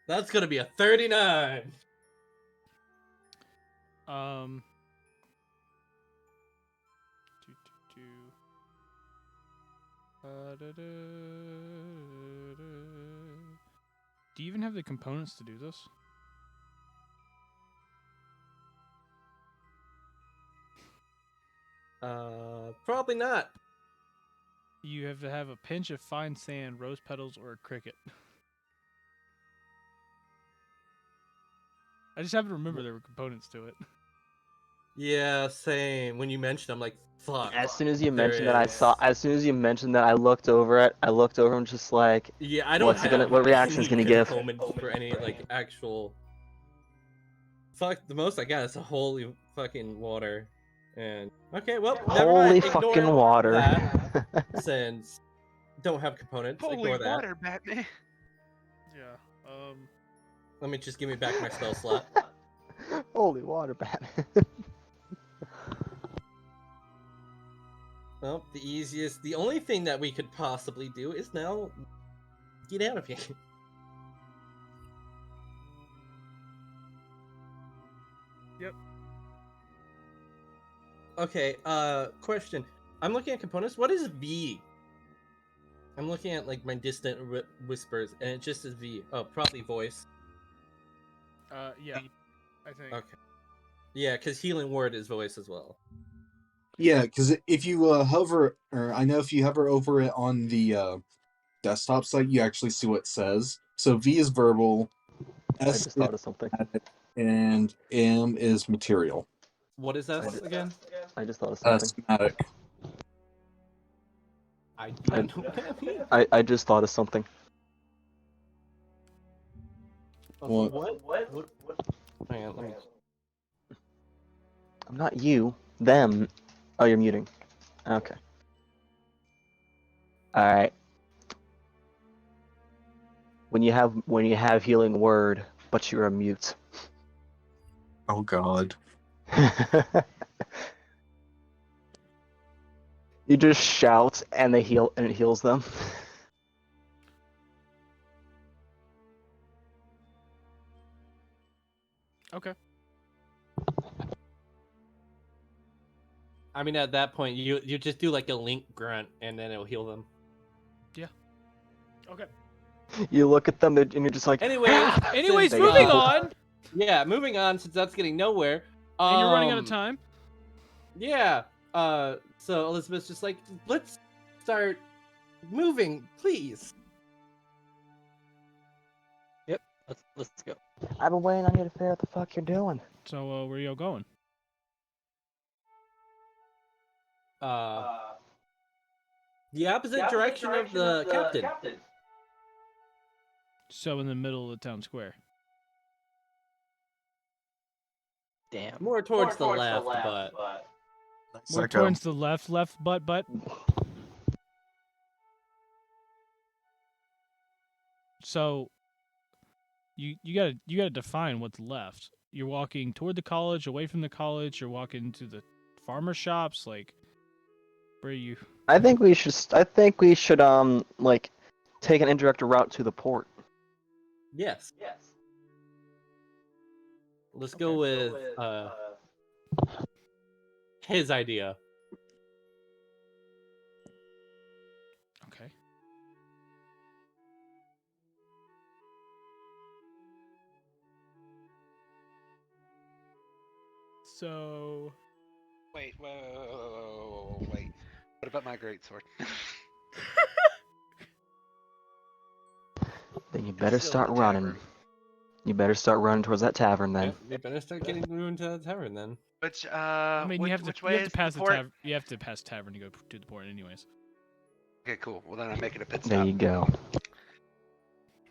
S6: That's gonna be a 39.
S7: Do you even have the components to do this?
S6: Probably not.
S7: You have to have a pinch of fine sand, rose petals, or a cricket. I just happen to remember there were components to it.
S6: Yeah, same. When you mentioned, I'm like, fuck.
S8: As soon as you mentioned that, As soon as you mentioned that, I looked over it. I looked over and just like.
S6: Yeah, I don't have
S8: What reaction is
S6: any
S8: gonna give?
S6: component for any like actual. Fuck, the most I got is a holy fucking water, and okay, well, never
S8: Holy
S6: mind.
S8: fucking
S6: Ignore
S8: water.
S6: that, since don't have components.
S4: Holy
S6: Ignore that.
S4: water, Batman.
S7: Yeah.
S6: Let me just give me back my spell slot.
S8: Holy water, Batman.
S6: Well, the only thing that we could possibly do is now get out of here.
S7: Yep.
S6: Okay, question. I'm looking at components. What is V? I'm looking at like my distant whispers, and it just says V. Oh, probably voice.
S7: Yeah, I think.
S6: Okay. Yeah, because healing word is voice as well.
S9: Yeah, because if you hover, or I know if you hover over it on the desktop site, you actually see what it says. So V is verbal,
S8: I
S9: S
S8: just
S9: is
S8: thought of something.
S9: static, and M is material.
S6: What is S again?
S8: I just thought of something.
S9: Schematic.
S6: I do not know what that means.
S8: I just thought of something.
S9: What?
S6: What? Hang on, let me.
S8: I'm not you. Them. Oh, you're muting. Okay. All right. When you have healing word, but you're a mute.
S9: Oh God.
S8: You just shout and they heal and it heals them.
S7: Okay.
S6: I mean, at that point, you just do like a link grunt, and then it'll heal them.
S7: Yeah. Okay.
S8: You look at them and you're just like.
S6: Anyways,
S7: Anyways,
S6: since,
S7: moving on.
S6: Yeah, moving on since that's getting nowhere.
S7: And you're running out of time.
S6: Yeah. So Elizabeth's just like, let's start moving, please.
S5: Yep. Let's go.
S8: I've been waiting on you to figure out what the fuck you're doing.
S7: So where are y'all going?
S6: The opposite direction of the captain.
S7: So in the middle of the town square.
S5: Damn.
S6: More towards the left, but
S7: More towards the left, but. So you gotta define what's left. You're walking toward the college, away from the college. You're walking to the farmer shops. Like, where are you?
S8: I think we should like take an indirect route to the port.
S6: yes. Let's go with his idea.
S7: Okay. So.
S4: Wait. What about my greatsword?
S8: Then you better
S4: still
S8: start
S4: in the
S8: running.
S4: tavern.
S8: You better start running towards that tavern then.
S6: Yep, you better start getting moving to the tavern then.
S4: Which
S7: I mean,
S4: which,
S7: you have to
S4: which way is
S7: pass
S4: the
S7: the
S4: port?
S7: tavern. You have to pass the tavern to go to the port, anyways.
S4: Okay, cool. Well, then I'm making a pit
S8: There
S4: stop.
S8: you go.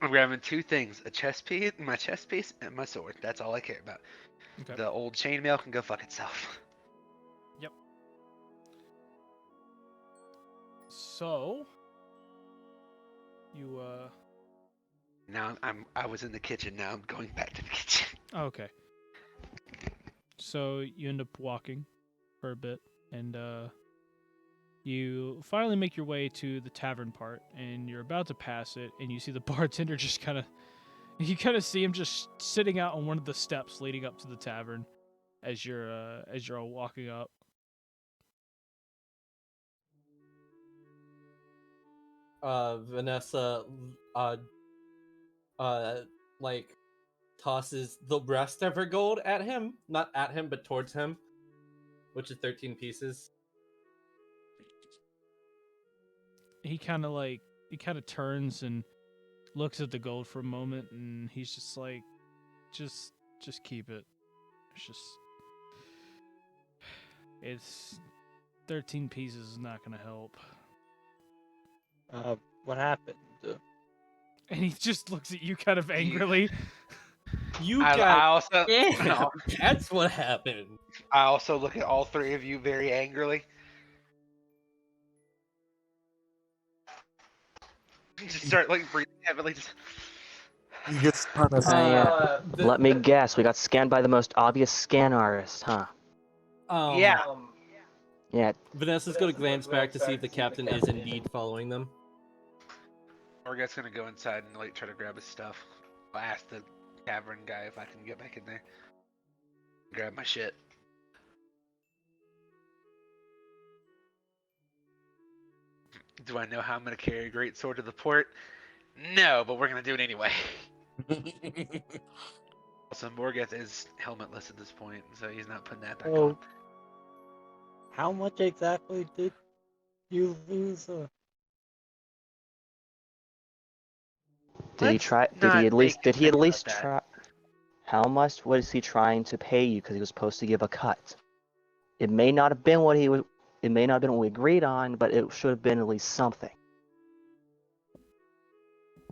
S4: I'm grabbing two things: my chest piece, and my sword. That's all I care about.
S7: Okay.
S4: The old chainmail can go fuck itself.
S7: Yep. So. You
S4: Now I was in the kitchen. Now I'm going back to the kitchen.
S7: Okay. So you end up walking for a bit, and you finally make your way to the tavern part, and you're about to pass it, and you see the bartender just kind of, you kind of see him just sitting out on one of the steps leading up to the tavern, as you're all walking up.
S6: Vanessa, like tosses the rest of her gold at him, not at him, but towards him, which is 13 pieces.
S7: He kind of turns and looks at the gold for a moment, and he's just like, just keep it. It's 13 pieces is not gonna help.
S5: What happened?
S7: And he just looks at you kind of angrily.
S4: I also
S6: Yeah, that's what happened.
S4: I also look at all three of you very angrily. Just start like breathing heavily. Just...
S9: You get kind of
S8: Let me guess. We got scanned by the most obvious scan artist, huh?
S4: yeah.
S8: Yeah.
S6: Vanessa's gonna glance back to see if the captain is indeed following them.
S4: Orgat's gonna go inside and like try to grab his stuff. I'll ask the tavern guy if I can get back in there. Grab my shit. Do I know how I'm gonna carry a great sword to the port? No, but we're gonna do it anyway. Also, Morgath is helmetless at this point, so he's not putting that back on.
S5: How much exactly did you lose?
S8: Did he
S10: Let's
S8: try? Did
S10: not
S8: he at least?
S10: make
S8: Did
S10: him
S8: he at
S10: think about
S8: least
S10: that.
S8: try? How much was he trying to pay you? Because he was supposed to give a cut. It may not have been what he was. It may not have been what we agreed on, but it should have been at least something.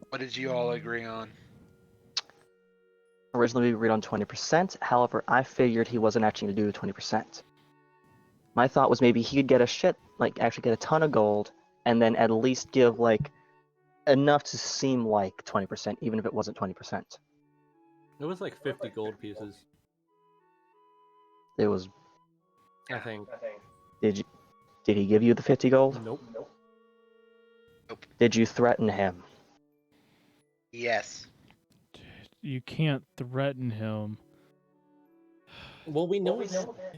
S4: What did you all agree on?
S8: Originally, we agreed on 20%. However, I figured he wasn't actually going to do the 20%. My thought was maybe he could get actually get a ton of gold, and then at least give like enough to seem like 20%, even if it wasn't 20%.
S6: It was like 50 gold pieces,
S8: It was.
S6: I think.
S8: Did he give you the 50 gold?
S6: Nope.
S4: Nope.
S8: Did you threaten him?
S4: Yes.
S7: You can't threaten him.
S6: Well, we know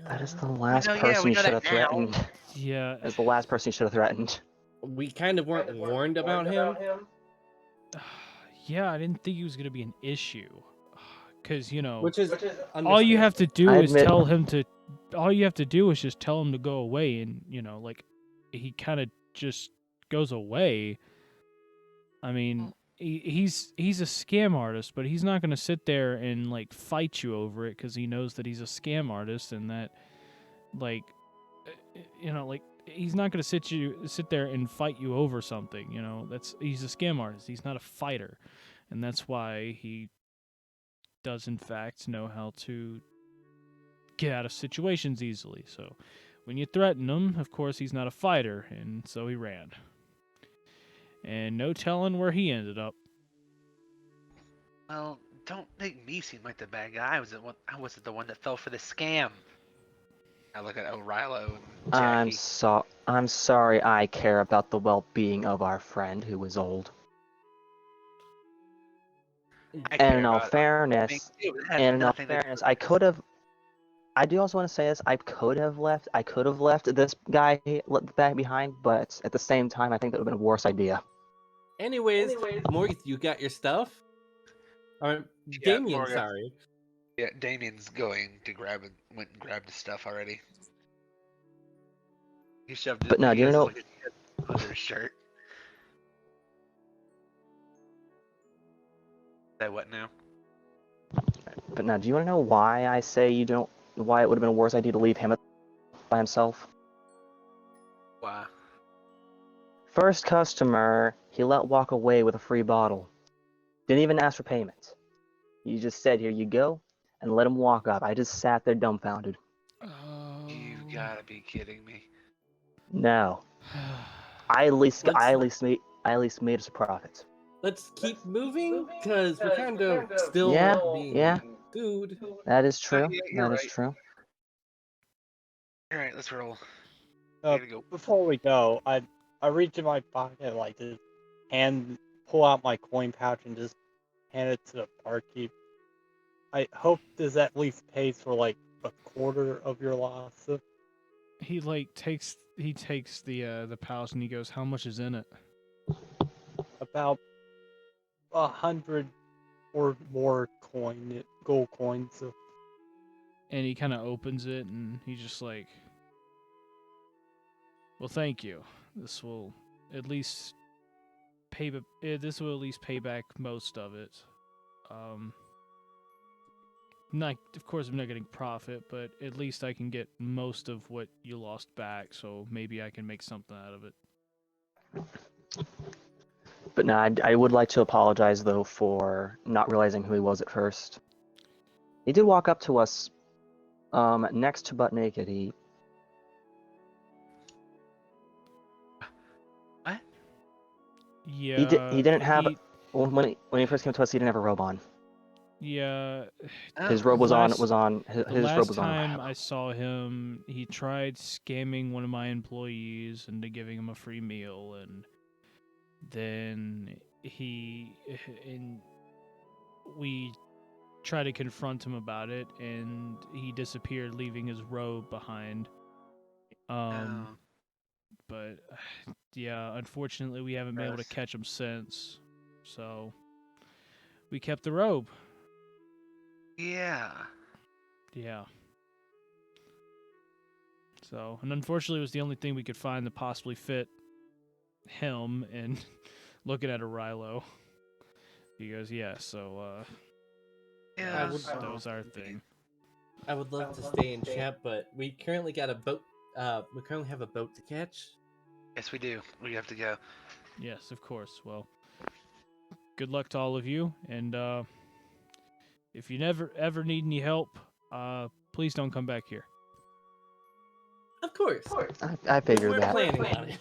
S8: That is the last
S10: know, yeah,
S8: person
S10: we
S8: you
S10: know
S8: should
S10: that
S8: have threatened.
S7: Yeah.
S8: That's the last person you should have threatened.
S6: we kind of weren't warned about him.
S7: Yeah, I didn't think he was gonna be an issue. Cause
S6: Which is
S7: all you have to do
S8: I
S7: is
S8: admit-
S7: tell him to. All you have to do is just tell him to go away, and like he kind of just goes away. I mean, he's a scam artist, but he's not gonna sit there and like fight you over it because he knows that he's a scam artist and that like like he's not gonna sit there and fight you over something. He's a scam artist. He's not a fighter, and that's why he does in fact know how to get out of situations easily. So when you threaten him, of course he's not a fighter, and so he ran. And no telling where he ended up.
S4: Well, don't make me seem like the bad guy. I wasn't the one that fell for the scam. I look at O'Rilo and Jackie.
S8: I'm sorry I care about the well-being of our friend who is old.
S4: I
S8: And
S4: care
S8: in all
S4: about
S8: fairness,
S4: nothing to do with
S8: I could have. I do also want to say this. I could have left this guy back behind, but at the same time, I think that would have been a worse idea.
S6: Anyways, Morgan, you got your stuff? Damien,
S4: Morgan.
S6: sorry.
S4: Yeah, Damien's going to went and grabbed his stuff already. He shoved it.
S8: But now, do you know?
S4: Under his shirt. Say what now?
S8: But now, do you want to know why I say you don't? Why it would have been a worse idea to leave him by himself?
S4: Why?
S8: First customer, he let walk away with a free bottle. Didn't even ask for payment. You just said, "Here you go," and let him walk up. I just sat there dumbfounded.
S4: You gotta be kidding me.
S8: No. I at least made us a profit.
S6: Let's keep moving, because we're kind of still being sued.
S8: That is true.
S4: Yeah, you're
S8: That is
S4: right.
S8: true.
S4: Alright, let's roll.
S5: Uh,
S4: Go.
S5: Before we go, I reach in my pocket, like just pull out my coin pouch and just hand it to the barkeep. I hope this at least pays for like a quarter of your loss.
S7: He takes the pouch and he goes, "How much is in it?"
S5: About 100 or more gold coins.
S7: And he kind of opens it and he's just like, "Well, thank you. This will at least pay back most of it. Of course, I'm not getting profit, but at least I can get most of what you lost back. So maybe I can make something out of it."
S8: But no, I would like to apologize though for not realizing who he was at first. He did walk up to us, next to butt naked.
S4: What?
S7: Yeah.
S8: He didn't have when he first came to us. He didn't have a robe on.
S7: Yeah.
S8: His robe was on. His
S7: The
S8: robe
S7: last
S8: was on.
S7: time I saw him, he tried scamming one of my employees into giving him a free meal, and then we tried to confront him about it, and he disappeared, leaving his robe behind. But yeah, unfortunately, we haven't been able to catch him since. So we kept the robe.
S4: Yeah.
S7: Yeah. So, and unfortunately, it was the only thing we could find that possibly fit him. And looking at Arilo, He goes, yeah. So
S4: Yeah.
S7: that was our thing.
S6: I would love to stay in chat, but we currently got a boat. We currently have a boat to catch.
S4: Yes, we do. We have to go.
S7: Yes, of course. Well, good luck to all of you, and if you never ever need any help, please don't come back here.
S6: Of course.
S8: I figured
S6: We're
S8: that.
S6: planning on it.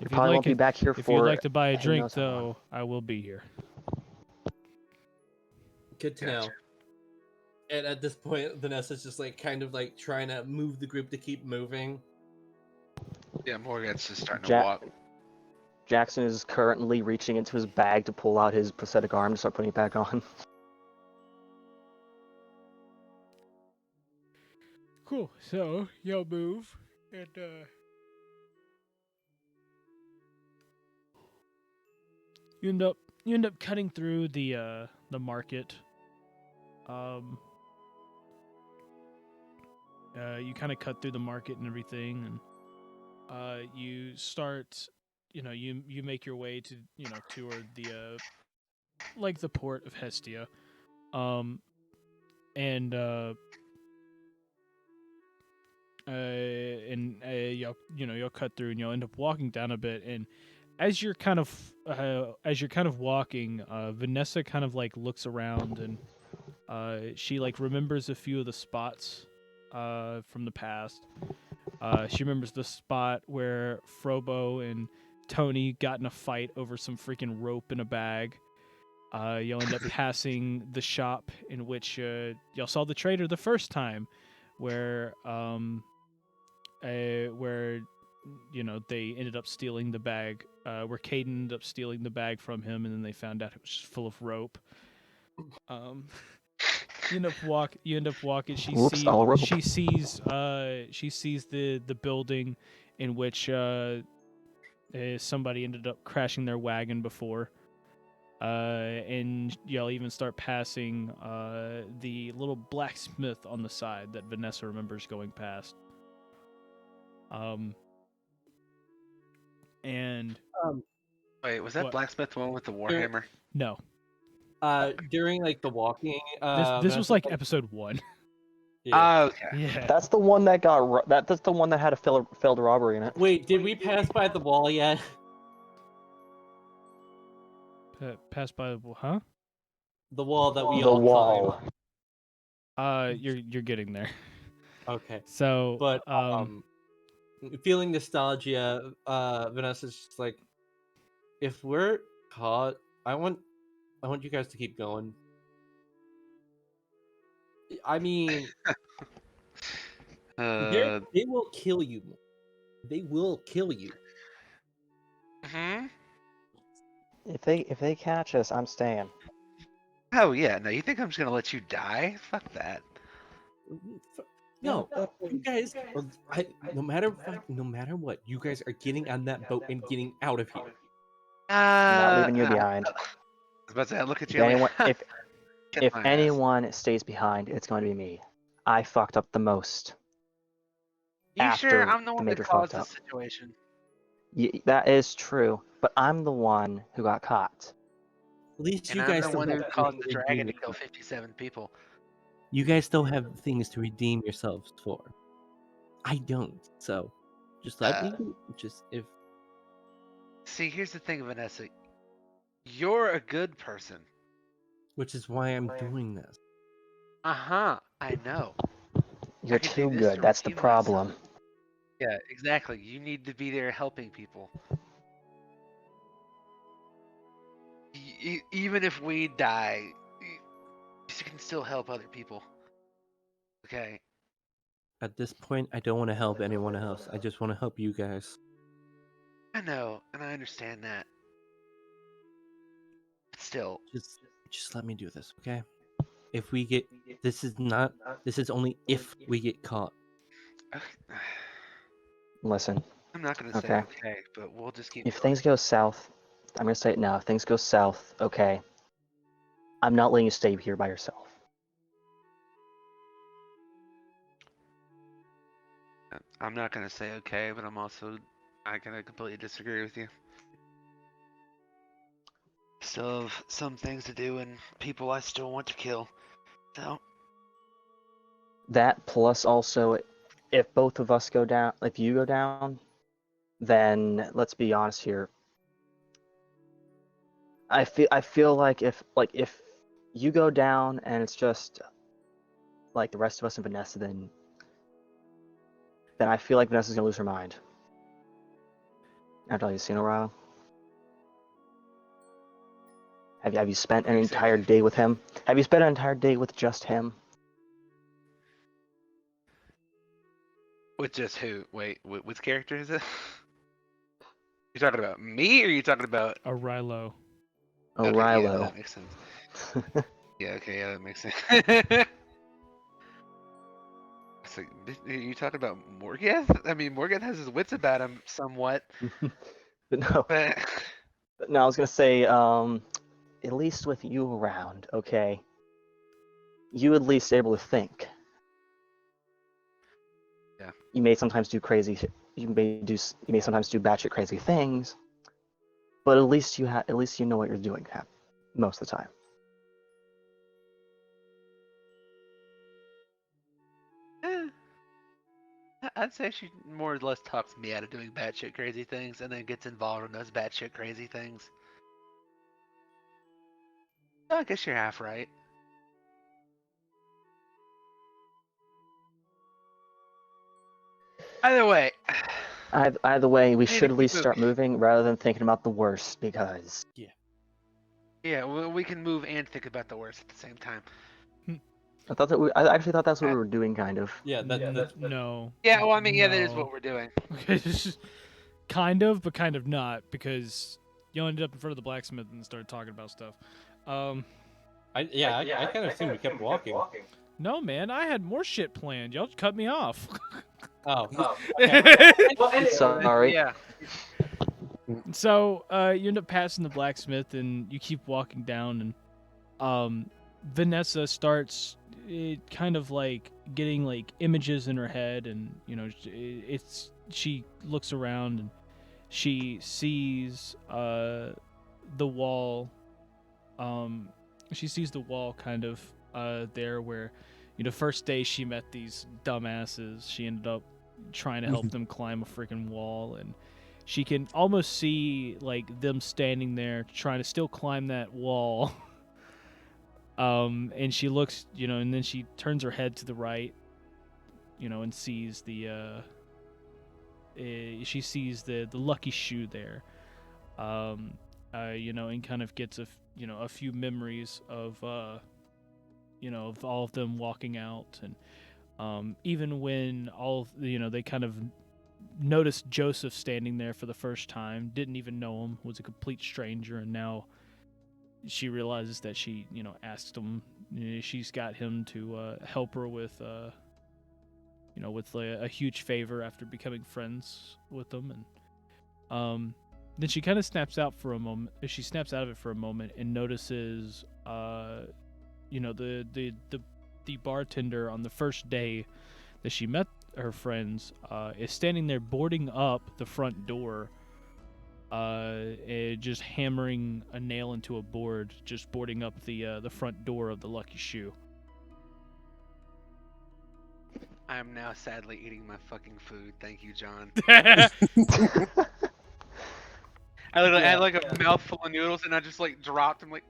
S8: We probably won't be back here
S7: If you'd
S8: for
S7: like to buy a
S8: who
S7: drink,
S8: knows how long.
S7: though, I will be here.
S6: Good to know. And at this point, Vanessa's just like kind of like trying to move the group to keep moving.
S4: Yeah, Morgan's just starting to
S8: Jack-
S4: walk.
S8: Jackson is currently reaching into his bag to pull out his prosthetic arm to start putting it back on.
S7: Cool. So you'll move, and you end up cutting through the market. You kind of cut through the market and everything, and you start, you make your way to, toward the like the port of Hestia, and you'll cut through and you'll end up walking down a bit, and as you're kind of walking, Vanessa kind of like looks around, and she like remembers a few of the spots from the past. She remembers the spot where Frobo and Tony got in a fight over some freaking rope in a bag. You'll end up passing the shop in which y'all saw the trader the first time, where they ended up stealing the bag, where Caden ended up stealing the bag from him, and then they found out it was just full of rope. You end up walking.
S8: Whoops, all rope.
S7: She sees the building in which somebody ended up crashing their wagon before. And y'all even start passing the little blacksmith on the side that Vanessa remembers going past. And
S4: Wait, was that
S7: what?
S4: blacksmith the one with the warhammer?
S7: No,
S6: During like the walking,
S7: this was
S6: Vanessa's
S7: like episode 1.
S6: Yeah.
S4: Okay.
S7: Yeah.
S8: That's the one that got that's the one that had a failed robbery in it.
S6: Wait, did we pass by the wall yet?
S7: Pass by the huh?
S6: The wall that we
S8: The
S6: all
S8: wall.
S6: climbed.
S7: You're getting there.
S6: Okay.
S7: So,
S6: But feeling nostalgia, Vanessa's just like, if we're caught, I want you guys to keep going. I mean, they will kill you. They will kill you.
S4: Hmm?
S8: If they catch us, I'm staying.
S4: Oh yeah, no, you think I'm just gonna let you die? Fuck that.
S6: No, you guys. No matter what, you guys are getting on that boat and getting out of here.
S8: I'm not leaving you behind.
S4: I was about to say, I look at
S8: If
S4: you.
S8: anyone,
S4: like,
S8: if
S4: my ass.
S8: anyone stays behind, it's going to be me. I fucked up the most.
S4: You
S8: after
S4: sure I'm the
S8: the
S4: one that
S8: major
S4: caused
S8: fucked
S4: the
S8: up.
S4: situation?
S8: That is true, but I'm the one who got caught.
S6: At least
S4: And
S6: you
S4: I'm
S6: guys
S4: the
S6: still
S4: one who
S6: have
S4: caused
S6: things
S4: the
S6: to
S4: dragon to
S6: redeem
S4: kill
S6: yourselves.
S4: 57 people.
S6: You guys still have things to redeem yourselves for. I don't. So, just let me. Just if.
S4: See, here's the thing, Vanessa. You're a good person.
S6: Which is why I'm doing this.
S4: Uh-huh, I know.
S8: You're
S4: could
S8: too
S4: do this
S8: good.
S4: to
S8: That's the
S4: redeem
S8: problem.
S4: Yeah, exactly. You need to be there helping people. Even if we die, you can still help other people. Okay?
S6: At this point, I don't want to help anyone else. I just want to help you guys.
S4: I know, and I understand that. But still,
S6: Just let me do this, okay? If we get this is only if we get caught.
S8: Listen.
S4: I'm not gonna say okay, but we'll just keep.
S8: If things go south, I'm gonna say it now. If things go south, okay, I'm not letting you stay here by yourself.
S4: I'm not gonna say okay, but I'm also not gonna completely disagree with you. still have some things to do and people I still want to kill. So,
S8: That plus also, if both of us go down, if you go down, then let's be honest here. I feel like if you go down and it's just like the rest of us and Vanessa, then I feel like Vanessa's gonna lose her mind. After all you've seen O'Reilly. Have you spent an entire day with him? Have you spent an entire day with just him?
S4: with just who? Wait, which character is it? You talking about me, or you talking about?
S7: Rilo.
S4: Okay, yeah,
S8: O'Reilly.
S4: that makes sense. Yeah, okay, yeah, that makes sense. It's like, you talking about Morgath? I mean, Morgath has his wits about him somewhat,
S8: But no,
S4: but
S8: I was gonna say, at least with you around, okay, you at least able to think.
S4: Yeah.
S8: You may sometimes do crazy. You may sometimes do batshit crazy things, but at least you know what you're doing most of the time.
S4: eh, I'd say she more or less talks me out of doing batshit crazy things, and then gets involved in those batshit crazy things. I guess you're half right. Either way,
S8: Either way, we
S4: need to
S8: should at
S4: keep
S8: least start
S4: moving.
S8: moving rather than thinking about the worst because
S4: Yeah, we can move and think about the worst at the same time.
S8: I actually thought that's what we were doing, kind of.
S6: Yeah,
S7: No.
S4: Yeah, well, I mean, yeah, that is
S7: No.
S4: what we're doing.
S7: Kind of, but kind of not, because you ended up in front of the blacksmith and started talking about stuff.
S6: I kind of assumed we kept walking.
S7: No, man, I had more shit planned. Y'all cut me off.
S6: Oh.
S10: Well, anyway,
S8: Sorry.
S4: Yeah.
S7: So you end up passing the blacksmith, and you keep walking down, and Vanessa starts kind of like getting like images in her head, and she looks around and she sees the wall. She sees the wall kind of there where, first day she met these dumbasses. She ended up trying to help them climb a freaking wall, and she can almost see like them standing there trying to still climb that wall. And she looks, and then she turns her head to the right, and sees she sees the lucky shoe there. And kind of gets a few memories of of all of them walking out, and even when they kind of noticed Joseph standing there for the first time, didn't even know him, was a complete stranger, and now she realizes that she asked him, she's got him to help her with with a huge favor after becoming friends with them, and then she kind of snaps out for a moment. She snaps out of it for a moment and notices the bartender on the first day that she met her friends is standing there boarding up the front door, just hammering a nail into a board, just boarding up the front door of the Lucky Shoe.
S4: I am now sadly eating my fucking food. Thank you, John. I had like a mouthful of noodles, and I just like dropped them. Like,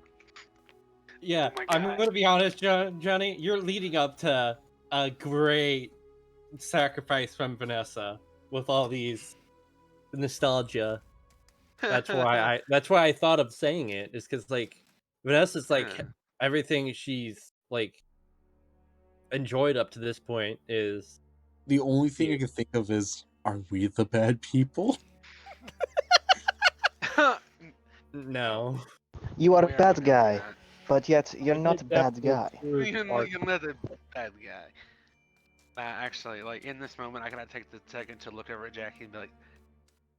S6: Yeah,
S4: oh my
S6: I'm
S4: God.
S6: gonna be honest, Johnny. You're leading up to a great sacrifice from Vanessa with all these nostalgia. That's why I thought of saying it, is because like Vanessa's like everything she's like enjoyed up to this point is
S9: The only thing I can think of is, are we the bad people?
S6: no.
S8: You are a
S4: We are
S8: bad
S4: definitely
S8: guy,
S4: not.
S8: but yet you're not a bad guy.
S4: You're not a bad guy. Actually, like in this moment, I gotta take the second to look over at Jackie and be like,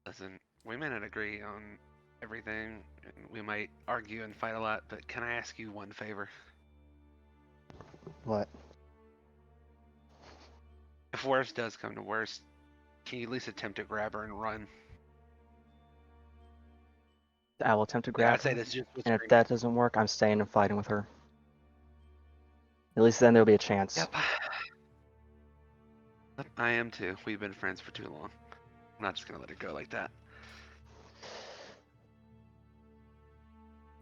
S4: "Listen, we may not agree on everything, and we might argue and fight a lot, but can I ask you one favor?
S8: What?
S4: If worst does come to worst, can you at least attempt to grab her and run?"
S8: I will attempt to
S4: Yeah,
S8: grab
S4: I'd say
S8: her,
S4: this just
S8: and if that doesn't work, I'm staying and fighting with her. At least then there'll be a chance.
S4: Yep. I am too. We've been friends for too long. I'm not just gonna let it go like that.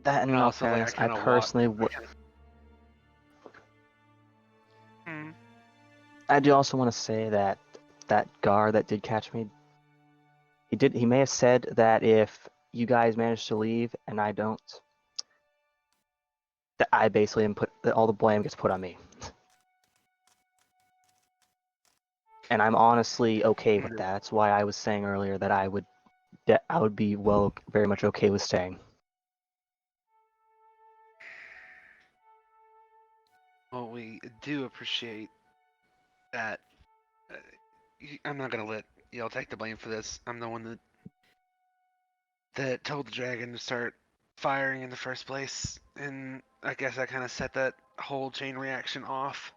S8: That, in
S4: And
S8: all
S4: also, like,
S8: fairness, I
S4: kinda
S8: personally would.
S4: Hmm.
S8: I do also want to say that that guard that did catch me, he may have said that if you guys manage to leave and I don't, that I basically am that all the blame gets put on me. And I'm honestly okay with that. That's why I was saying earlier that I would be very much okay with staying.
S4: Well, we do appreciate that. I'm not gonna let y'all take the blame for this. I'm the one that told the dragon to start firing in the first place, and I guess I kind of set that whole chain reaction off.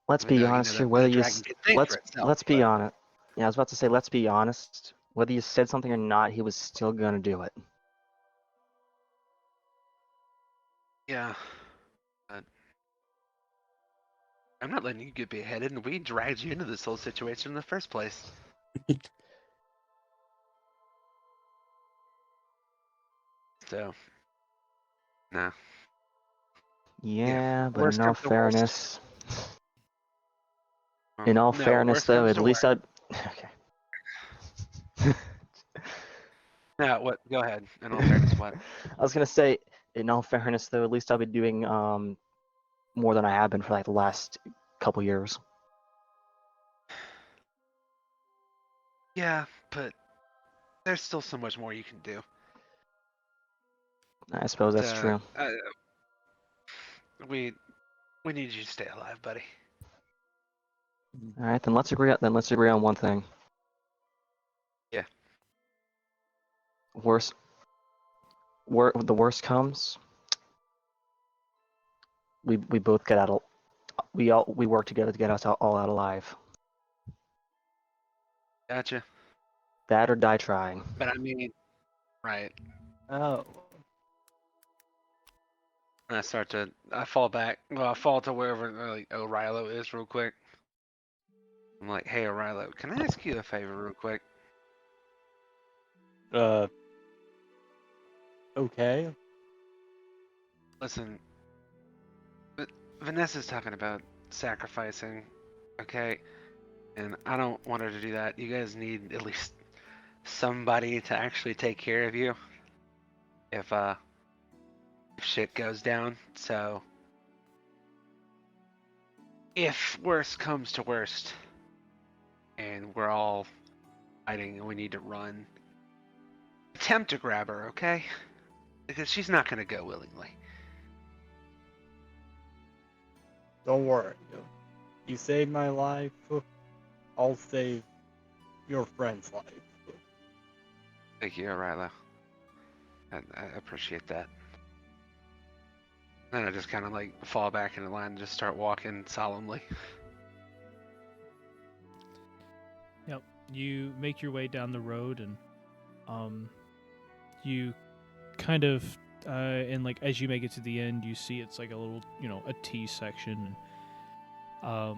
S8: Let's
S4: Even
S8: be
S4: though,
S8: honest here.
S4: the
S8: Whether you
S4: dragon can think for itself,
S8: let's be
S4: but
S8: honest. Yeah, I was about to say let's be honest. Whether you said something or not, he was still gonna do it.
S4: yeah. I'm not letting you get beheaded, and we dragged you into this whole situation in the first place. So, no.
S8: Yeah, but
S4: Worst
S8: in all
S4: comes to worst.
S8: fairness, in all
S4: No,
S8: fairness
S4: worst
S8: though,
S4: comes
S8: at
S4: to
S8: least
S4: worst.
S8: Okay.
S4: No, what? Go ahead. In all fairness, what?
S8: I was gonna say, in all fairness though, at least I'll be doing more than I have been for like the last couple years.
S4: Yeah, but there's still so much more you can do.
S8: I suppose that's true.
S4: We need you to stay alive, buddy.
S8: All right, then let's agree. Let's agree on one thing.
S4: Yeah.
S8: The worst comes, we both get out. We work together to get us all out alive.
S4: Gotcha.
S8: That or die trying.
S4: But I mean, right.
S5: Oh.
S4: I fall back. Well, I fall to wherever like O'Rilo is real quick. I'm like, hey O'Rilo, can I ask you a favor real quick?
S5: Okay.
S4: Listen, Vanessa's talking about sacrificing, okay? And I don't want her to do that. You guys need at least somebody to actually take care of you if shit goes down. So if worst comes to worst and we're all fighting and we need to run, attempt to grab her, okay? Because she's not gonna go willingly.
S5: Don't worry. You saved my life. I'll save your friend's life.
S4: Thank you, O'Rilo. I appreciate that. Then I just kind of like fall back in the line and just start walking solemnly.
S7: Yep. You make your way down the road, and you kind of and like as you make it to the end, you see it's like a little, a T section, and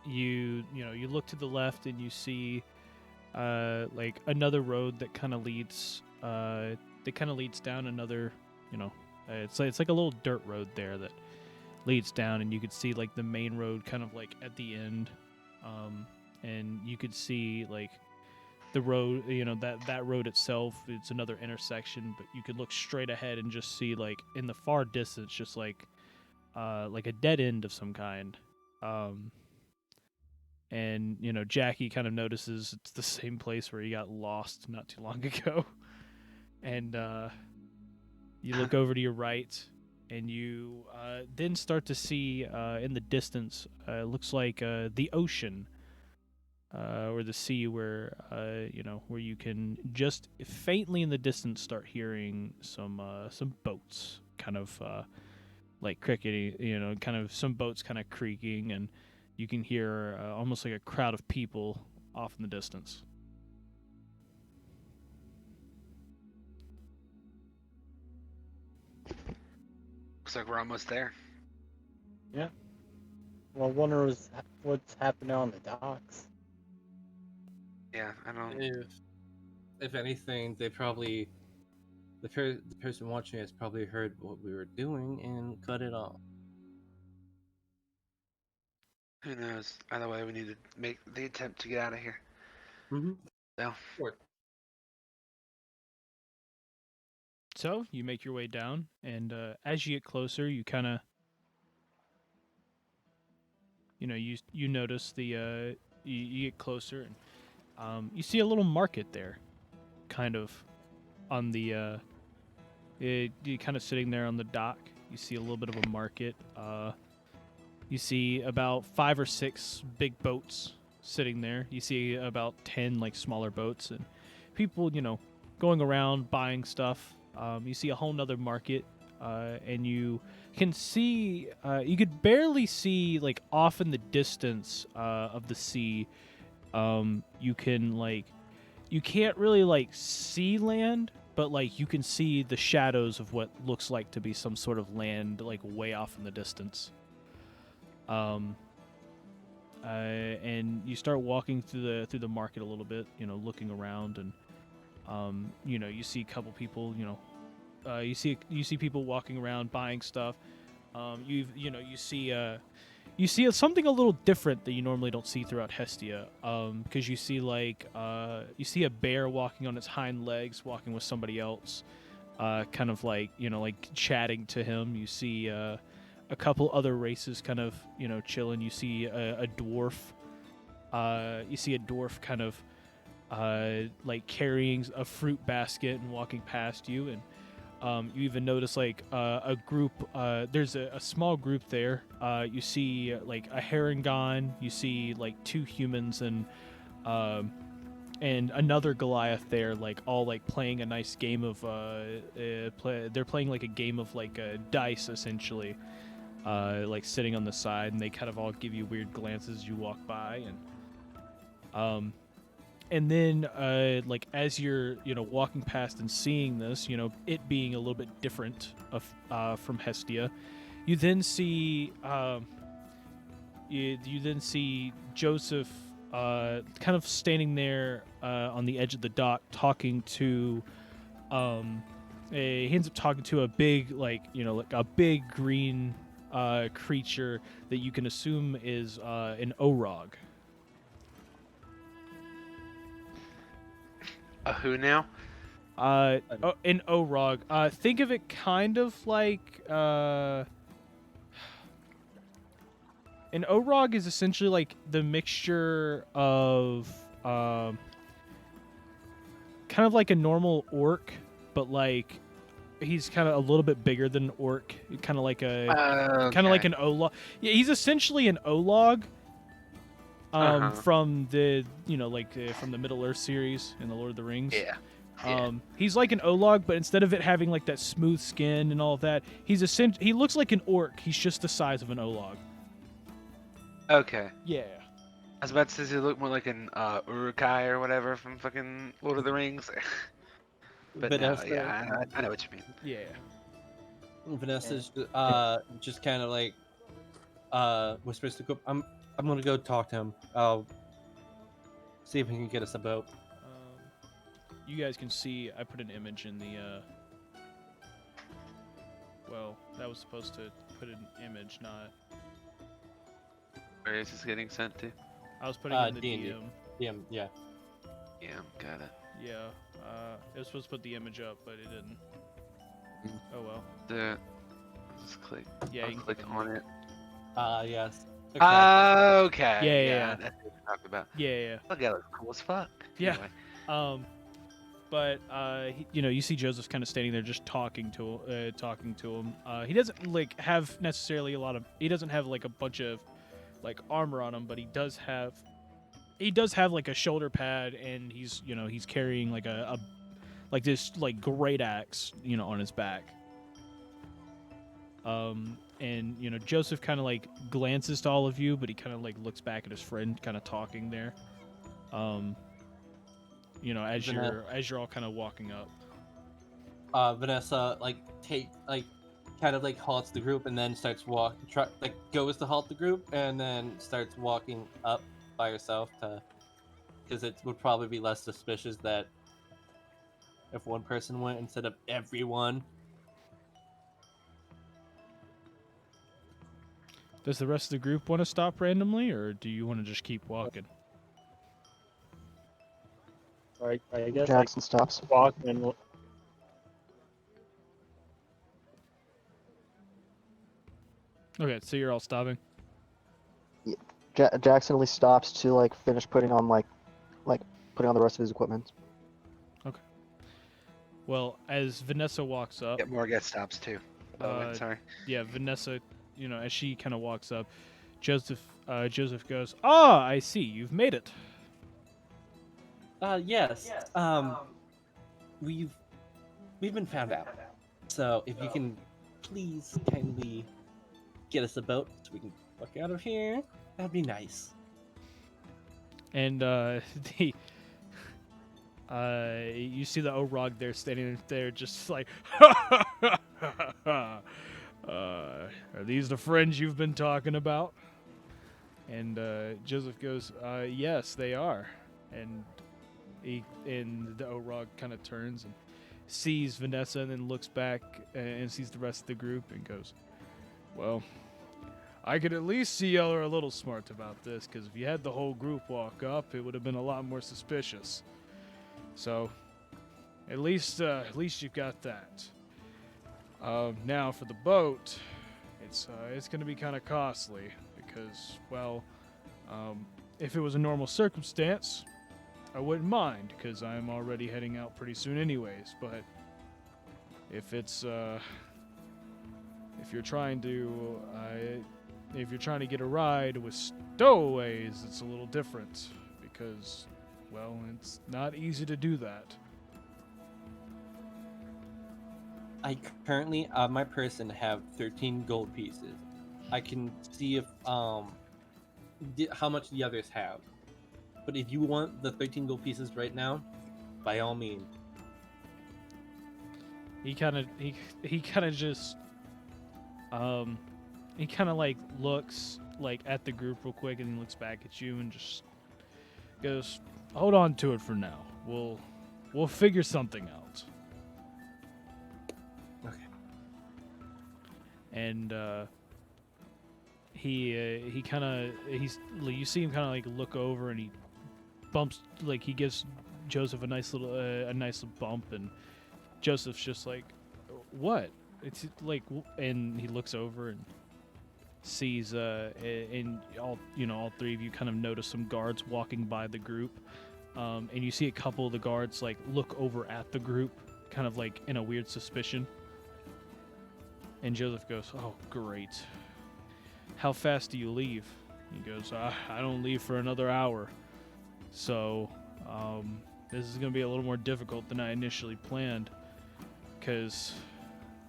S7: you look to the left and you see like another road that kind of leads down another, it's like a little dirt road there that leads down, and you could see like the main road kind of like at the end, and you could see like the road, that road itself, it's another intersection, but you could look straight ahead and just see like in the far distance just like a dead end of some kind. And Jackie kind of notices it's the same place where he got lost not too long ago. And you look over to your right, and you then start to see in the distance, looks like the ocean, or the sea, where where you can just faintly in the distance start hearing some boats kind of like cricketing, kind of some boats kind of creaking, and you can hear almost like a crowd of people off in the distance.
S4: Looks like we're almost there.
S5: Yeah. Well, I wonder what's happening on the docks.
S4: Yeah, I don't.
S6: If anything, they probably the person watching us probably heard what we were doing and cut it off.
S4: Who knows? Either way, we need to make the attempt to get out of here.
S6: Mm-hmm.
S4: So,
S6: Sure.
S7: So you make your way down, and as you get closer, you kind of, you notice you get closer, and you see a little market there, kind of on the you kind of sitting there on the dock. You see a little bit of a market. You see about 5 or 6 big boats sitting there. You see about 10 like smaller boats and people, going around buying stuff. You see a whole nother market, and you can see, you could barely see like off in the distance of the sea. You can't really like see land, but like you can see the shadows of what looks like to be some sort of land like way off in the distance. And you start walking through the market a little bit, looking around, and you see a couple people, you see people walking around buying stuff. You see something a little different that you normally don't see throughout Hestia, because you see you see a bear walking on its hind legs, walking with somebody else, kind of like chatting to him. You see a couple other races kind of chilling. You see a dwarf. You see a dwarf kind of like carrying a fruit basket and walking past you, and you even notice like a group. There's a small group there. You see like a Harangon. You see like 2 humans and another Goliath there, like all like playing a nice game of. They're playing like a game of like dice essentially. Like sitting on the side, and they kind of all give you weird glances as you walk by, and then like as you're walking past and seeing this, it being a little bit different from Hestia, you then see you then see Joseph kind of standing there on the edge of the dock talking to he ends up talking to a big like a big green creature that you can assume is an Orog.
S4: A who now?
S7: An Orog. Think of it kind of like an Orog is essentially like the mixture of kind of like a normal orc, but like he's kind of a little bit bigger than an orc, kind of like a kind of like an Olog. Yeah, he's essentially an Olog. From the from the Middle Earth series in the Lord of the Rings.
S4: Yeah.
S7: He's like an Olog, but instead of it having like that smooth skin and all of that, he looks like an orc. He's just the size of an Olog.
S4: Okay.
S7: Yeah.
S4: I was about to say, does he look more like an Uruk-hai or whatever from fucking Lord of the Rings? But no,
S6: Vanessa,
S4: yeah, I know what you mean.
S7: Yeah.
S6: Vanessa's just kind of like whispers to go. I'm gonna go talk to him. I'll see if he can get us a boat.
S7: You guys can see I put an image in the well, that was supposed to put an image, not.
S4: Where is this getting sent to?
S7: I was putting it in the
S6: D&D.
S7: DM.
S6: Yeah.
S4: Yeah, got it.
S7: Yeah. It was supposed to put the image up, but it didn't. Oh well.
S4: I'll just click.
S7: Yeah,
S4: I'll
S7: you can
S4: click on it.
S6: Yes.
S4: Okay.
S7: Yeah.
S4: That's what we're talking about.
S7: Yeah.
S4: That guy looks cool as fuck.
S7: Yeah.
S4: Anyway.
S7: But you see Joseph kind of standing there just talking to him. He doesn't like have necessarily he doesn't have like a bunch of like armor on him, but he does have like a shoulder pad, and he's carrying like a like this like great axe on his back. And Joseph kind of like glances to all of you, but he kind of like looks back at his friend kind of talking there. As you're all kind of walking up.
S6: Vanessa, kind of like halts the group and then starts goes to halt the group and then starts walking up by herself because it would probably be less suspicious that if one person went instead of everyone.
S7: Does the rest of the group want to stop randomly, or do you want to just keep walking?
S5: I guess
S8: Jackson stops.
S5: walk and
S7: Okay, so you're all stopping.
S8: Jackson at least stops to like finish putting on putting on the rest of his equipment.
S7: Well, as Vanessa walks up,
S4: Yeah, Morgat stops too. Sorry.
S7: yeah, Vanessa, as she kind of walks up, Joseph goes, "Ah, I see, you've made it."
S6: Yes. We've been found out. So if you can please kindly get us a boat so we can walk out of here, that'd be nice.
S7: And you see the Orog there standing there, just like, are these the friends you've been talking about? And Joseph goes, yes, they are. And the Orog kind of turns and sees Vanessa and then looks back and sees the rest of the group and goes, well, I could at least see y'all are a little smart about this, because if you had the whole group walk up, it would have been a lot more suspicious. So, at least you've got that. Now for the boat, it's going to be kind of costly because, well, if it was a normal circumstance, I wouldn't mind because I'm already heading out pretty soon, anyways. But if it's if you're trying to get a ride with stowaways, it's a little different because, well, it's not easy to do that.
S6: I currently, on my person, have 13 gold pieces. I can see if how much the others have. But if you want the 13 gold pieces right now, by all means.
S7: He kind of just he kind of like looks like at the group real quick and he looks back at you and just goes, hold on to it for now. We'll figure something out.
S6: Okay.
S7: And you see him kind of like look over and he bumps, like he gives Joseph a nice little bump, and Joseph's just like, what? It's like, and he looks over and sees and all three of you kind of notice some guards walking by the group, and you see a couple of the guards like look over at the group, kind of like in a weird suspicion. And Joseph goes, oh great, how fast do you leave? He goes, I don't leave for another hour, so this is going to be a little more difficult than I initially planned, because,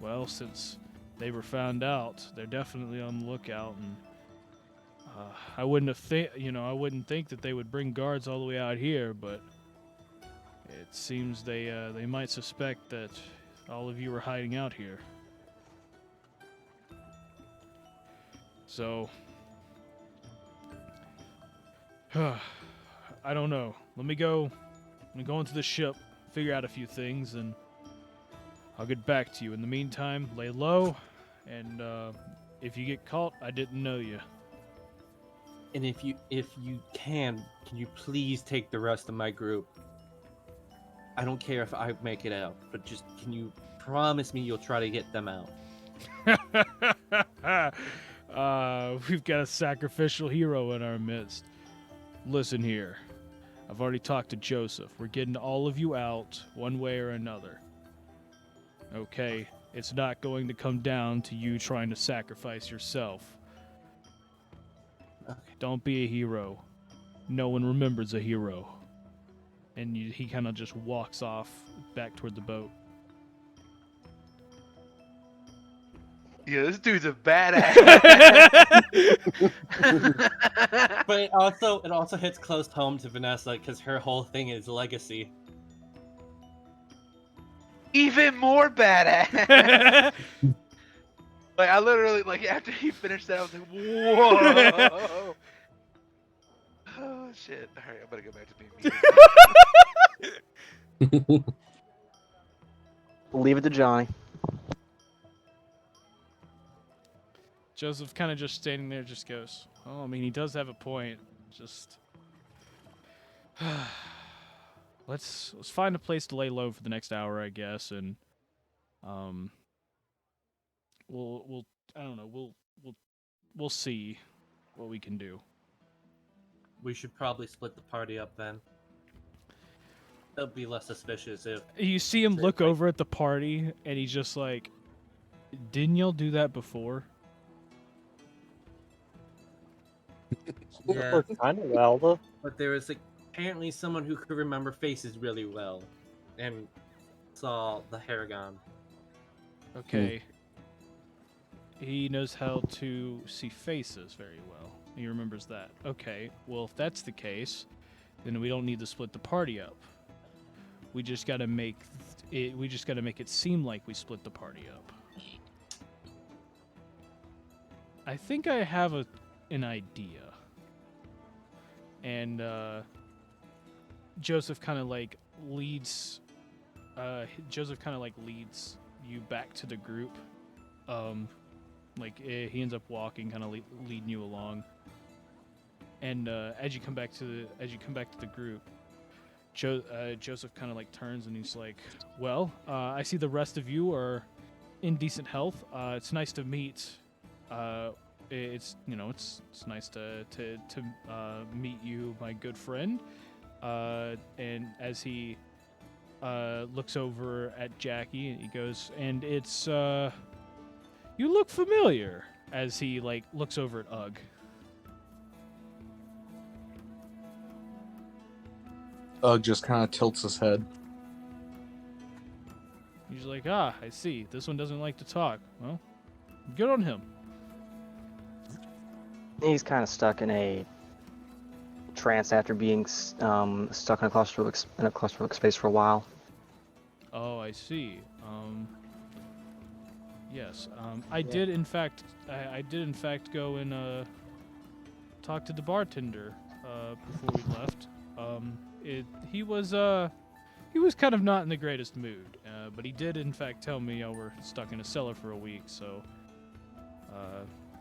S7: well, since they were found out, they're definitely on the lookout, and I wouldn't think that they would bring guards all the way out here, but it seems they might suspect that all of you are hiding out here. So, I don't know. Let me go into the ship, figure out a few things, and I'll get back to you. In the meantime, lay low, and if you get caught, I didn't know you.
S6: And if you can you please take the rest of my group? I don't care if I make it out, but just can you promise me you'll try to get them out?
S7: We've got a sacrificial hero in our midst. Listen here. I've already talked to Joseph. We're getting all of you out one way or another. Okay? It's not going to come down to you trying to sacrifice yourself.
S6: Okay.
S7: Don't be a hero. No one remembers a hero. And he kind of just walks off back toward the boat.
S4: Yeah, this dude's a badass.
S6: But it also hits close home to Vanessa because her whole thing is legacy.
S4: Even more badass. Like I literally like after he finished that, I was like, whoa. Oh shit! All right, I'm gonna go back to being muted.
S8: Leave it to Johnny.
S7: Joseph kind of just standing there, just goes, "Oh, I mean, he does have a point. Just let's find a place to lay low for the next hour, I guess, and um, we'll I don't know, we'll see what we can do."
S6: We should probably split the party up then. It'll be less suspicious if
S7: You see him look
S6: like-
S7: over at the party, and he's just like, "Didn't y'all do that before?"
S6: Yeah,
S5: Kind of well, though.
S6: but there was like apparently someone who could remember faces really well, and saw the Haragon.
S7: Okay. He knows how to see faces very well. He remembers that. Okay, well, if that's the case, then we don't need to split the party up. We just gotta make it. We just gotta make it seem like we split the party up. I think I have an idea. And Joseph kind of like leads. Joseph kind of like leads you back to the group. He ends up walking, kind of leading you along. And as you come back to the group, Joseph kind of like turns and he's like, "Well, I see the rest of you are in decent health. It's nice to meet. It's nice to meet you, my good friend." And as he looks over at Jackie, and he goes, "And it's you look familiar." As he like looks over at Ugg.
S9: Ugg just kind of tilts his head.
S7: He's like, "Ah, I see. This one doesn't like to talk. Well, good on him."
S8: He's kind of stuck in a trance after being stuck in a claustrophobic space for a while.
S7: Oh, I see. Yes. I did in fact go and talk to the bartender before we left. He was kind of not in the greatest mood, but he did in fact tell me y'all were stuck in a cellar for a week. So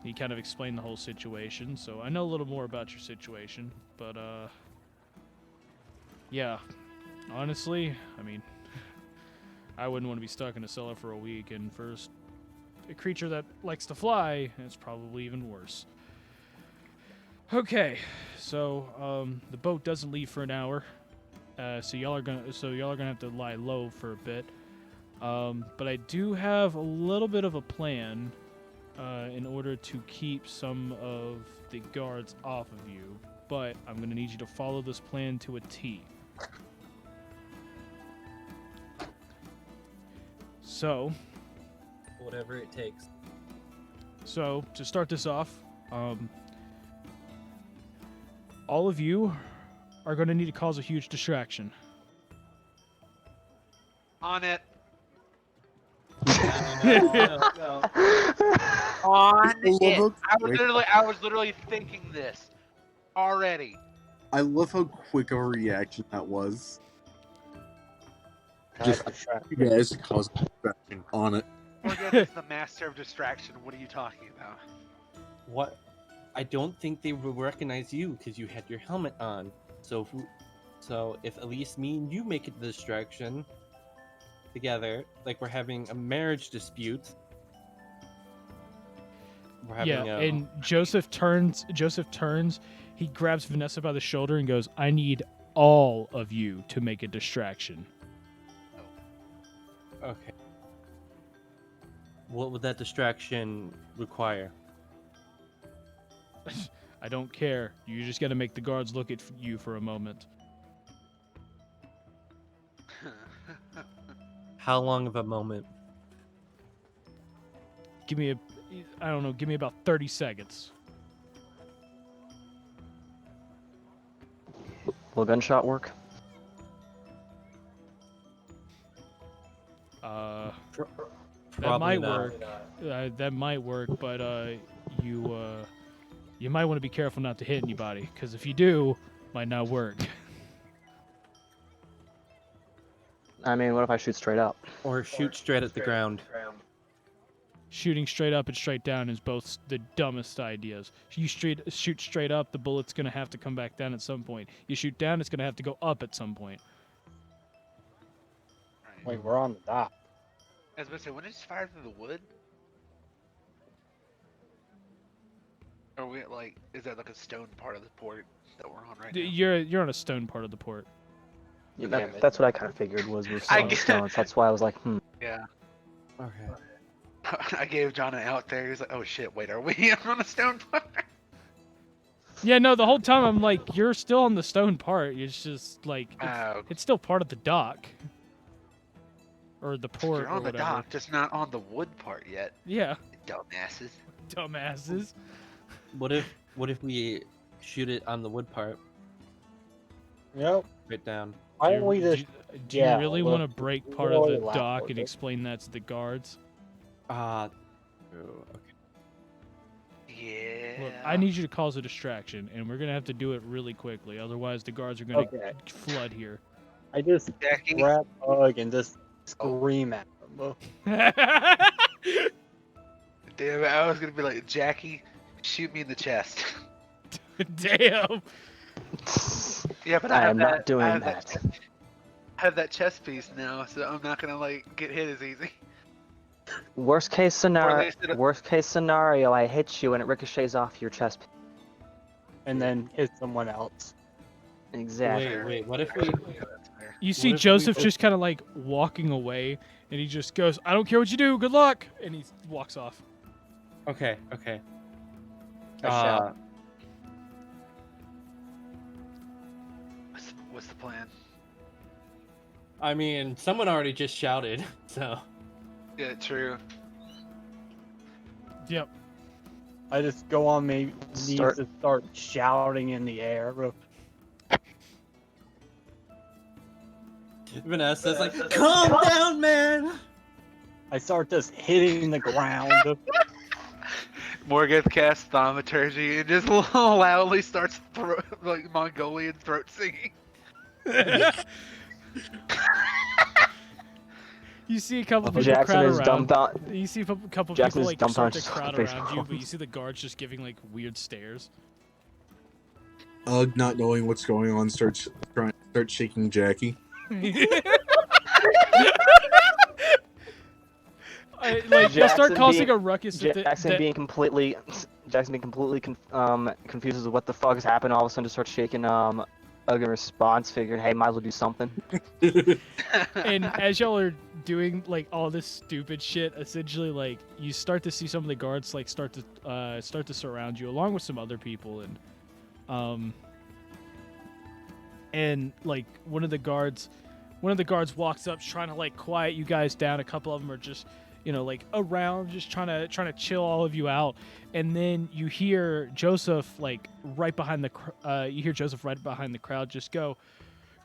S7: he kind of explained the whole situation. So I know a little more about your situation, but yeah, honestly, I mean, I wouldn't want to be stuck in a cellar for a week, and for a creature that likes to fly, it's probably even worse. Okay, so the boat doesn't leave for an hour, so y'all are gonna have to lie low for a bit. But I do have a little bit of a plan in order to keep some of the guards off of you. But I'm gonna need you to follow this plan to a T. So,
S6: Whatever it takes.
S7: So, to start this off, all of you are going to need to cause a huge distraction.
S4: On it.
S10: No.
S4: On
S9: it.
S4: I was literally thinking this already.
S9: I love how quick of a reaction that was. Just you guys cause a distraction on it.
S4: Morgan is the master of distraction. What are you talking about?
S6: What? I don't think they will recognize you because you had your helmet on. So if at least me and you make it the distraction together, like we're having a marriage dispute. We're having
S7: and Joseph turns. He grabs Vanessa by the shoulder and goes, "I need all of you to make a distraction."
S6: Okay. What would that distraction require?
S7: I don't care. You just got to make the guards look at you for a moment.
S6: How long of a moment?
S7: Give me about 30 seconds.
S8: Will gunshot work?
S7: That
S6: Probably
S7: might
S6: not.
S7: work. That might work, but you might want to be careful not to hit anybody, because if you do, it might not work.
S8: I mean, what if I shoot straight up?
S6: Or shoot straight at the ground.
S7: Shooting straight up and straight down is both the dumbest ideas. You shoot straight up, the bullet's gonna have to come back down at some point. You shoot down, it's gonna have to go up at some point.
S5: Wait, we're on the dock.
S4: I was about to say, when it's fired through the wood? Are we like, is that like a stone part of the port that we're on right now?
S7: You're on a stone part of the port.
S8: Yeah, that's what I kind of figured was we're still on the stones. That's why I was like,
S4: Yeah.
S6: Okay.
S4: I gave John an out there. He's like, oh shit, wait, are we on a stone part?
S7: Yeah, no, the whole time I'm like, you're still on the stone part. It's just like, it's still part of the dock. Or the port
S4: You're
S7: or
S4: on the
S7: whatever.
S4: dock, just not on the wood part yet.
S7: Yeah.
S4: Dumbasses.
S7: Dumbasses.
S6: What if we shoot it on the wood part?
S5: Yep.
S6: Right down.
S5: Why don't we just?
S7: Do you really want to break part of the dock and
S5: okay.
S7: explain that to the guards?
S6: Okay.
S4: Yeah.
S7: Look, I need you to cause a distraction, and we're gonna have to do it really quickly. Otherwise, the guards are gonna flood here.
S5: I just grab Ugg and just scream at him.
S4: Damn it, I was gonna be like, Jackie, shoot me in the chest.
S7: Damn.
S4: Yeah, but
S8: I am not doing that.
S4: I have that chest piece now, so I'm not gonna like get hit as easy.
S8: worst case scenario, I hit you and it ricochets off your chest.
S5: And then hit someone else.
S8: Exactly.
S6: Wait, what if we...
S7: You see Joseph just kind of like walking away, and he just goes, "I don't care what you do, good luck," and he walks off.
S6: Okay.
S4: What's the plan?
S6: I mean, someone already just shouted, so...
S4: Yeah, true.
S7: Yep.
S5: I just go on my knees and start shouting in the air.
S6: Vanessa's like, calm down, man!
S5: I start just hitting the ground.
S4: Morgan casts thaumaturgy and just loudly starts like Mongolian throat singing.
S7: You see a couple people
S8: Jackson
S7: crowd
S8: is
S7: around.
S8: dumbfounded.
S7: You see a couple
S8: Jackson
S7: people
S8: is
S7: like start to
S8: dumbfounded.
S7: crowd
S8: Face
S7: around you,
S8: off.
S7: but you see the guards just giving like weird stares.
S9: Ugg, not knowing what's going on, starts shaking Jackie.
S7: They'll start causing a ruckus.
S8: Jackson being completely confused as to what the fuck has happened. All of a sudden, just starts shaking. Ugg in response figured, hey, might as well do something.
S7: And as y'all are doing like all this stupid shit, essentially like you start to see some of the guards like start to surround you along with some other people, and like one of the guards walks up trying to like quiet you guys down. A couple of them are just like around just trying to chill all of you out, and then you hear Joseph like right behind the crowd just go,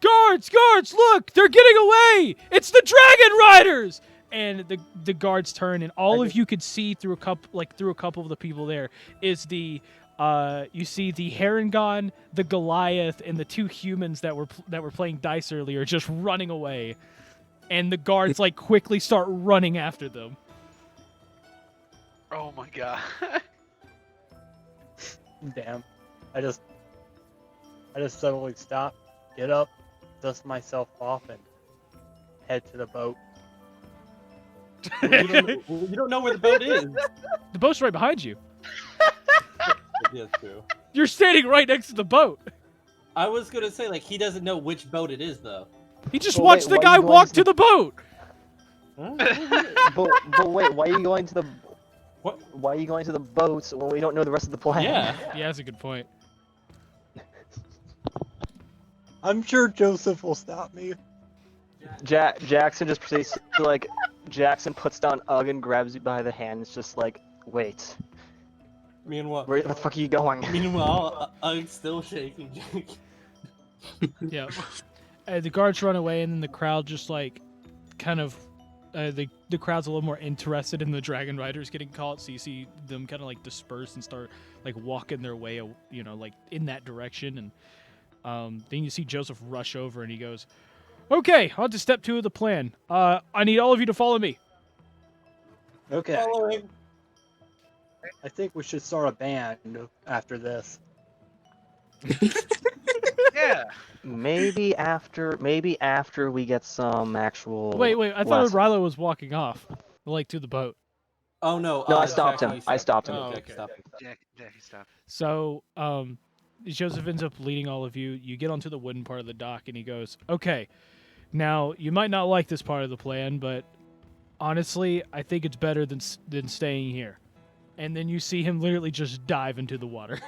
S7: guards, look, they're getting away, it's the Dragon Riders. And the guards turn, and all of you could see through a couple of the people there is the you see the Harengon, the Goliath, and the two humans that were playing dice earlier just running away. And the guards like quickly start running after them.
S4: Oh my god.
S5: Damn. I just suddenly stop, get up, dust myself off, and head to the boat.
S6: You don't know where the boat is.
S7: The boat's right behind you.
S6: Yeah, true.
S7: You're standing right next to the boat.
S6: I was gonna say, like, he doesn't know which boat it is, though.
S7: He just watched the guy walk to the boat.
S8: But wait, why are you going to the? What? Why are you going to the boats when we don't know the rest of the plan?
S7: Yeah, that's a good point.
S5: I'm sure Joseph will stop me.
S8: Jackson just proceeds to, like, Jackson puts down Ugg and grabs you by the hand. It's just like, wait.
S6: Meanwhile,
S8: where the fuck are you going?
S6: Meanwhile, I'm still shaking.
S7: Yeah. The guards run away, and then the crowd just like kind of the crowd's a little more interested in the dragon riders getting caught, so you see them kind of like disperse and start like walking their way, like in that direction, and then you see Joseph rush over and he goes, "Okay, on to step 2 of the plan. I need all of you to follow me."
S5: Okay.
S6: Following.
S5: I think we should start a band after this.
S4: Yeah.
S8: Maybe after we get some actual.
S7: Wait, I thought
S8: lessons.
S7: Rilo was walking off, like to the boat.
S6: Oh no!
S8: No, I stopped him. I stopped him.
S7: Oh,
S6: Jackie
S7: okay.
S6: stopped him.
S4: Jackie, stop.
S7: So, Joseph ends up leading all of you. You get onto the wooden part of the dock, and he goes, "Okay, now you might not like this part of the plan, but honestly, I think it's better than staying here." And then you see him literally just dive into the water.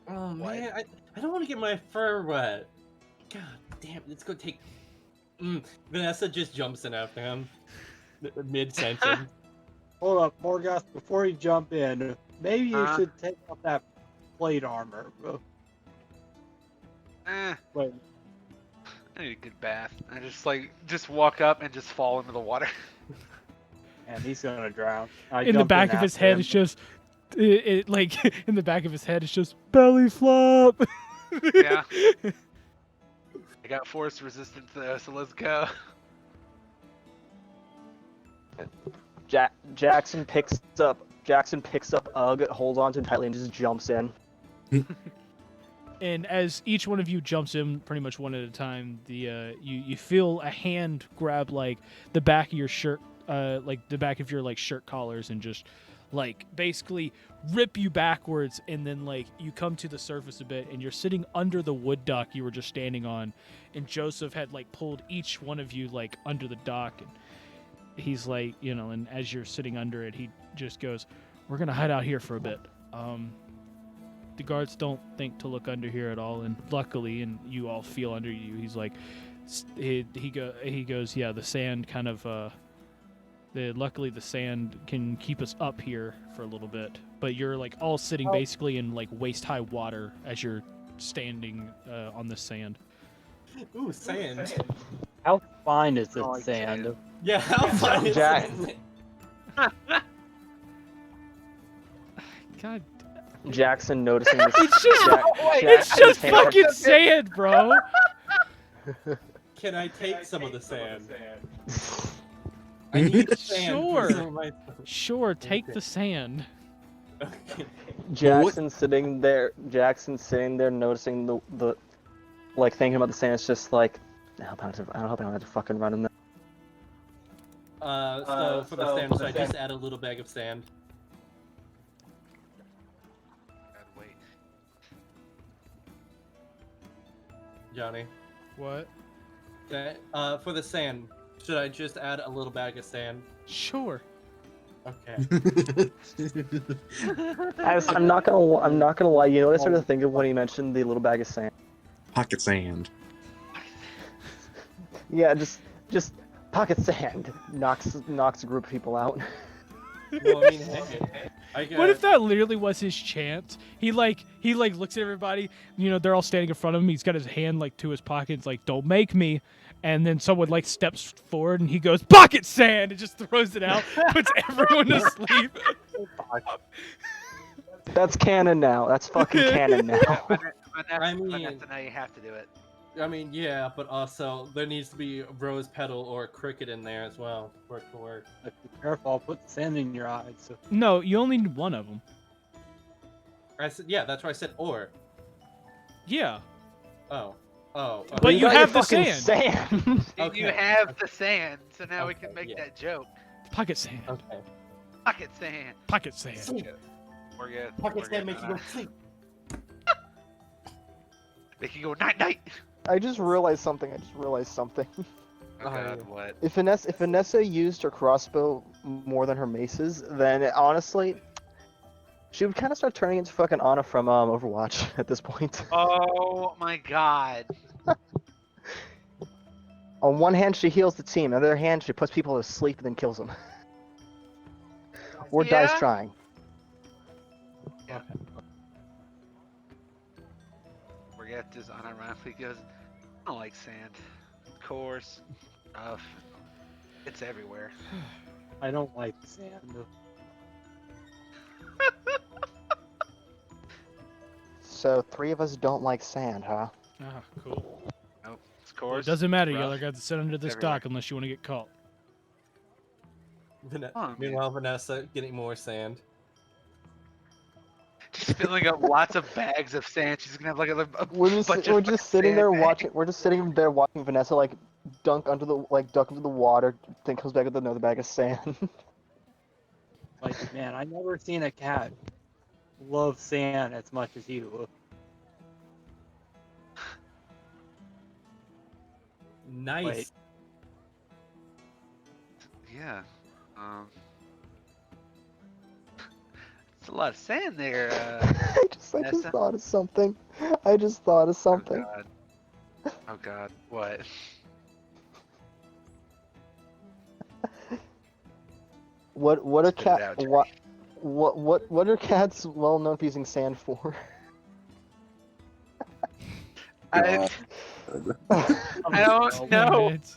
S6: Oh man, I don't want to get my fur wet. God damn, it's gonna take. Vanessa just jumps in after him, mid sentence.
S5: Hold up, Morgoth, before you jump in, maybe you should take off that plate armor. Wait.
S4: I need a good bath. I just walk up and just fall into the water.
S5: And he's gonna drown.
S7: In the back of his head, it's just like in the back of his head, it's just belly flop.
S4: Yeah. I got force resistance there, so let's go.
S8: Jackson picks up Ugg, holds on to him tightly, and just jumps in.
S7: And as each one of you jumps in, pretty much one at a time, you feel a hand grab like the back of your shirt, like the back of your like shirt collars, and just like basically rip you backwards, and then like you come to the surface a bit, and you're sitting under the wood dock you were just standing on, and Joseph had like pulled each one of you like under the dock, and he's like, and as you're sitting under it, he just goes, "We're gonna hide out here for a bit. The guards don't think to look under here at all, and luckily, and you all feel under you." He's like, he goes, "Yeah, the sand kind of, luckily the sand can keep us up here for a little bit, but you're like all sitting basically in like waist high water as you're standing on the sand."
S6: Ooh, sand.
S5: How fine is this sand?
S6: Yeah, how fine is
S8: Jack-
S6: it?
S7: God,
S8: Jackson noticing this.
S7: it's just
S8: Jackson
S7: just
S8: can't-
S7: fucking sand, bro.
S6: Can I take some of the sand? I need the sand.
S7: Sure.
S6: For some of my...
S7: Sure, take the sand.
S6: Okay.
S8: Jackson sitting there, noticing the like thinking about the sand. It's just like, I hope I don't have to fucking run in there.
S6: So for the sand, so I just add a little bag of sand.
S4: God, wait.
S6: Johnny.
S7: What?
S6: Okay. For the sand, should I just add a little bag of sand?
S7: Sure.
S6: Okay.
S8: I'm not gonna lie. You know what I started to think of when he mentioned the little bag of sand?
S9: Pocket sand.
S8: Yeah, just pocket sand knocks a group of people out.
S6: Well, I mean, hey,
S7: What if that literally was his chant? He looks at everybody. They're all standing in front of him. He's got his hand like to his pocket. It's like, "Don't make me." And then someone like steps forward and he goes, "Pocket sand!" and just throws it out, puts everyone to sleep.
S8: That's canon now. That's fucking canon now.
S4: Vanessa, now you have to do it.
S6: I mean, yeah, but also there needs to be a rose petal or a cricket in there as well for it to work.
S5: Be careful, I'll put sand in your eyes. So.
S7: No, you only need one of them.
S6: I said, yeah, that's why I said or.
S7: Yeah.
S6: Oh.
S7: But you
S8: got
S7: have
S8: your
S7: the
S8: fucking
S7: sand.
S6: Okay.
S4: You have the sand, so now we
S6: Okay,
S4: can make
S6: yeah.
S4: that joke.
S7: Pocket sand.
S6: Okay.
S4: Pocket sand.
S7: Pocket sand.
S4: We're good.
S6: Pocket
S4: We're
S6: sand
S4: good.
S6: makes you go to sleep.
S4: Make you go night night.
S8: I just realized something.
S4: Oh God,
S6: yeah.
S4: what?
S8: If Vanessa used her crossbow more than her maces, then honestly, she would kind of start turning into fucking Ana from Overwatch at this point.
S4: Oh my God.
S8: On one hand, she heals the team. On the other hand, she puts people to sleep and then kills them. Or dies
S4: Yeah?
S8: trying.
S4: Forget just unironically goes, "I don't like sand. course. It's everywhere.
S5: I don't like sand.
S8: So 3 of us don't like sand, huh?
S7: Ah, cool.
S4: Nope. It's
S7: Well,
S4: course.
S7: it doesn't matter.
S4: rough,
S7: Y'all got to sit under this
S4: everywhere.
S7: dock unless you want to get caught.
S4: Oh,
S6: Meanwhile, Vanessa getting more sand.
S4: Just filling up lots of bags of sand. She's gonna have like a
S8: We're
S4: bunch
S8: just
S4: of
S8: we're
S4: fucking
S8: just sitting
S4: sand
S8: there
S4: bags.
S8: watching. We're just sitting there watching Vanessa like duck under the water. Then comes back with another bag of sand.
S5: Like, man, I never seen a cat love sand as much as you.
S6: Nice.
S5: Wait.
S4: Yeah. It's a lot of sand there.
S8: I just
S4: Vanessa?
S8: thought of something. I just thought of something.
S4: Oh god. Oh god. What?
S8: What are
S4: Spit it
S8: cat
S4: out, Jack.
S8: what are cats well known for using sand for?
S4: I don't
S7: Damn
S4: know.
S7: it.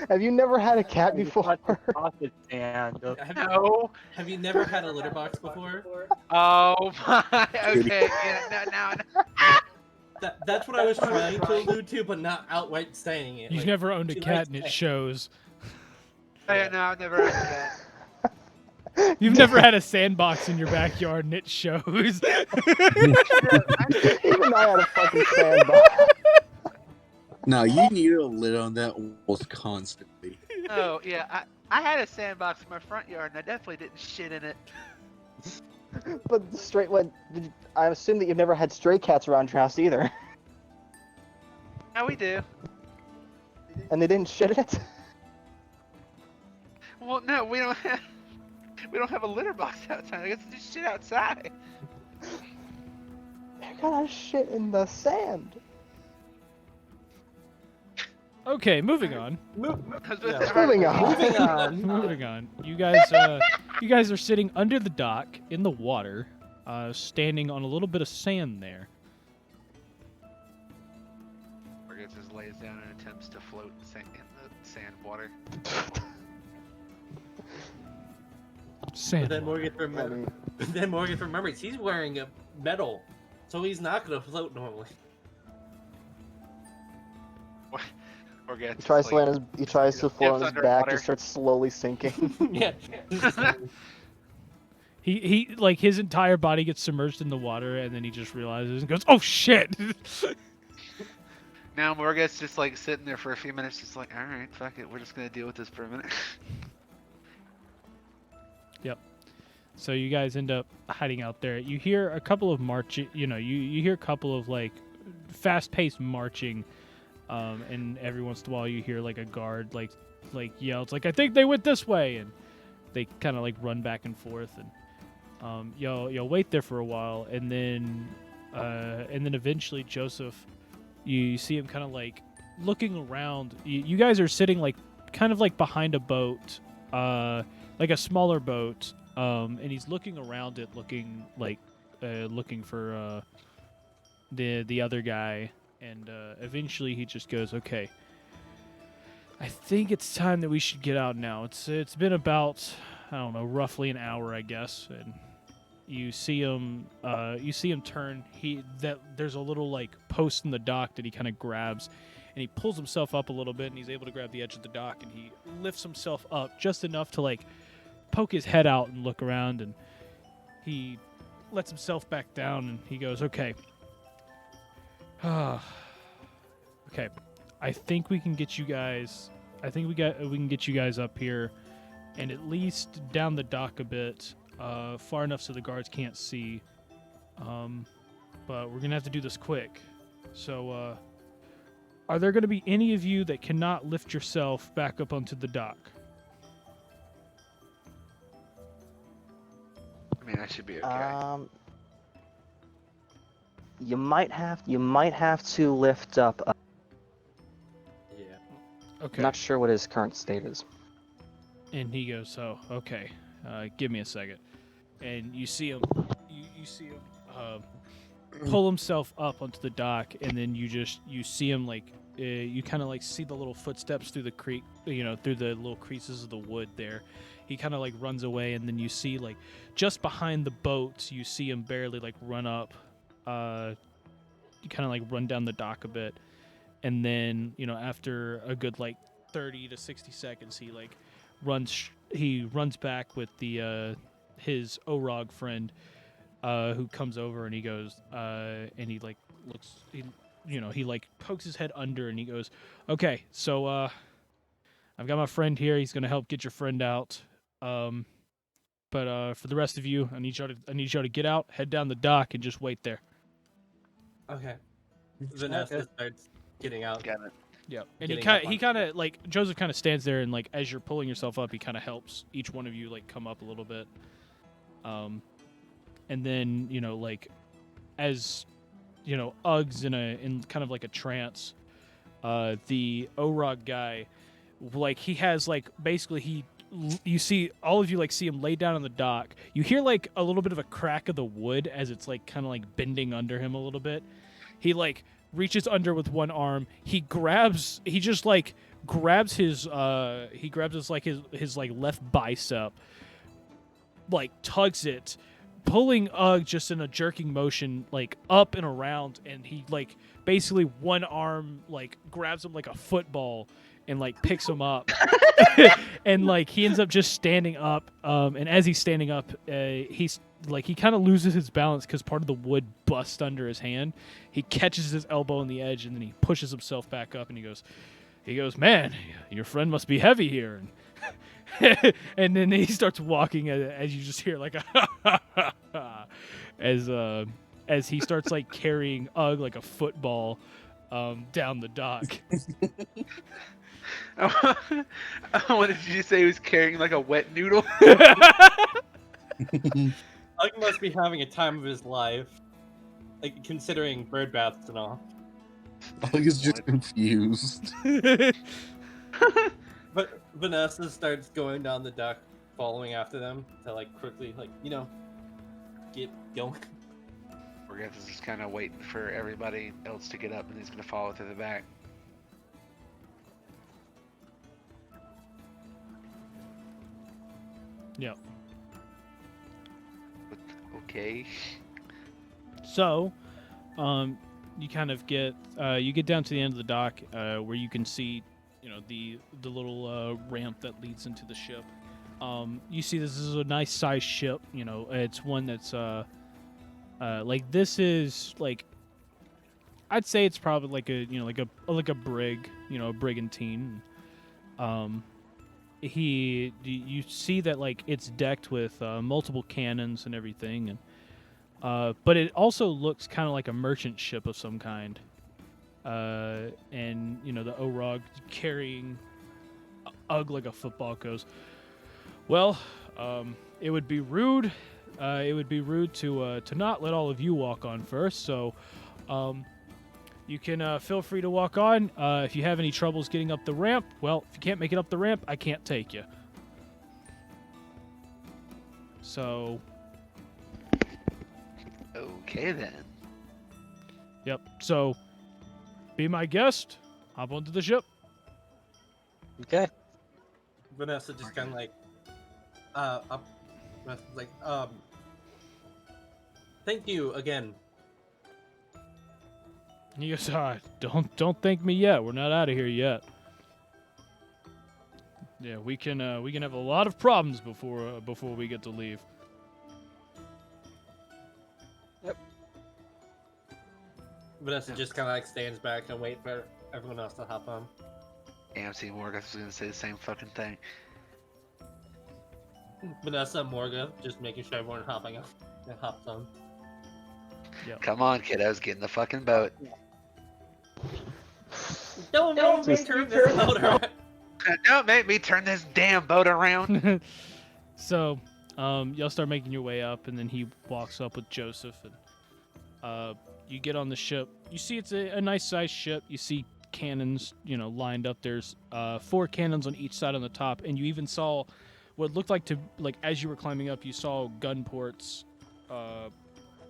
S8: Have you never had a cat
S5: I just
S8: before?
S5: thought the pocket sand.
S4: No.
S6: Have you never had a litter box before?
S4: Oh my. Okay. Yeah. No.
S6: That's what I was trying to allude to, but not outright saying it.
S7: You've
S6: Like,
S7: never owned a
S6: she
S7: cat
S6: likes
S7: and it
S6: cats.
S7: shows.
S4: No, I've never had that.
S7: You've never had a sandbox in your backyard and it shows.
S8: Even I had a fucking sandbox.
S9: No, you need a lid on that almost constantly.
S4: Oh yeah. I had a sandbox in my front yard, and I definitely didn't shit in it.
S8: But I assume that you've never had stray cats around your house either.
S4: No, we do.
S8: And they didn't shit in it?
S4: Well, no, we don't have a litter box outside. I guess just shit outside.
S8: They're gonna shit in the sand.
S7: Okay, moving on.
S8: Moving on.
S6: Moving on.
S7: Moving on. You guys are sitting under the dock in the water, standing on a little bit of sand there.
S4: Morgan just lays down and attempts to float in the sand water.
S7: Sand.
S6: But then Morgan remembers he's wearing a medal, so he's not gonna float normally.
S4: Morgan
S8: He tries to float on his
S4: underwater.
S8: back, just starts slowly sinking.
S6: Yeah.
S7: He like his entire body gets submerged in the water and then he just realizes and goes, "Oh shit!"
S4: Now Morgan's just like sitting there for a few minutes, just like, all right, fuck it, we're just gonna deal with this for a minute.
S7: Yep. So you guys end up hiding out there. You hear a couple of marching. You hear a couple of like fast-paced marching, and every once in a while you hear like a guard like yell, "It's like I think they went this way," and they kind of like run back and forth, and you'll wait there for a while, and then eventually Joseph, you see him kind of like looking around. You guys are sitting like kind of like behind a boat, like a smaller boat, and he's looking around it, looking for the other guy, and eventually he just goes, "Okay, I think it's time that we should get out now. It's been about, I don't know, roughly an hour, I guess." And you see him turn. There's a little like post in the dock that he kind of grabs, and he pulls himself up a little bit, and he's able to grab the edge of the dock, and he lifts himself up just enough to like poke his head out and look around, and he lets himself back down, and he goes, "Okay, okay, I think we can get you guys. I think we can get you guys up here, and at least down the dock a bit, far enough so the guards can't see. But we're gonna have to do this quick. So, are there gonna be any of you that cannot lift yourself back up onto the dock?"
S4: I mean, I should be okay.
S8: You might have to lift up.
S6: Yeah.
S7: Okay.
S8: Not sure what his current state is.
S7: And he goes, "Oh, okay. Give me a second." And you see him. You see him pull himself up onto the dock, and then you see him like you kind of like see the little footsteps through the creek, through the little creases of the wood there. He kind of like runs away, and then you see like just behind the boat, you see him barely like run up. You kind of like run down the dock a bit, and then after a good like 30 to 60 seconds, he like runs back with the his Orog friend, who comes over, and he goes and he like looks he like pokes his head under, and he goes, okay, so I've got my friend here. He's gonna help get your friend out. But for the rest of you, I need y'all to get out, head down the dock, and just wait there.
S6: Okay. Vanessa starts getting out.
S4: Got it.
S7: Yeah, and
S6: Getting
S7: he kind of like Joseph kind of stands there, and like as you're pulling yourself up, he kind of helps each one of you like come up a little bit. And then like as Ugg's in kind of like a trance, the Orog guy, like he has like basically you see all of you like see him lay down on the dock. You hear like a little bit of a crack of the wood as it's like kind of like bending under him a little bit. He like reaches under with one arm. He just like grabs his left bicep, like tugs it, pulling Ugg just in a jerking motion like up and around, and he like basically one arm like grabs him like a football and like picks him up. And like he ends up just standing up, and as he's standing up, he's like he kind of loses his balance because part of the wood busts under his hand. He catches his elbow on the edge, and then he pushes himself back up, and he goes, man, your friend must be heavy here. And then he starts walking as you just hear like as he starts like carrying Ugg like a football down the dock.
S4: What did you say? He was carrying like a wet noodle?
S6: Ugg must be having a time of his life, like considering bird baths and all.
S9: Ugg is just confused.
S6: But Vanessa starts going down the dock, following after them to like quickly get going.
S4: Morganthus is just kind of waiting for everybody else to get up, and he's gonna follow through the back.
S7: Yeah.
S4: Okay.
S7: So, you kind of get down to the end of the dock, where you can see, the little ramp that leads into the ship. You see this is a nice sized ship. It's one that's like this is like I'd say it's probably like a brig, a brigantine. You see that like it's decked with multiple cannons and everything, and but it also looks kind of like a merchant ship of some kind. And the Orog carrying Ugg like a football goes, well, it would be rude. It would be rude to not let all of you walk on first. So, you can feel free to walk on. If you have any troubles getting up the ramp, well, if you can't make it up the ramp, I can't take you. So.
S4: Okay then.
S7: Yep. So, be my guest. Hop onto the ship.
S5: Okay.
S6: Vanessa just kind of like, thank you again.
S7: He goes, don't thank me yet. We're not out of here yet. Yeah, we can have a lot of problems before we get to leave.
S6: Vanessa just kind of like stands back and wait for everyone else to hop on.
S4: AMC Morgan was gonna say the same fucking thing.
S6: Vanessa and Morga just making sure everyone hops on.
S7: Yep.
S4: Come on, kiddos, get in the fucking boat.
S6: Don't make me turn this boat around.
S4: Don't make me turn this damn boat around.
S7: So, y'all start making your way up, and then he walks up with Joseph, and you get on the ship. You see it's a nice sized ship. You see cannons, lined up. There's 4 cannons on each side on the top, and you even saw what looked like as you were climbing up, you saw gun ports.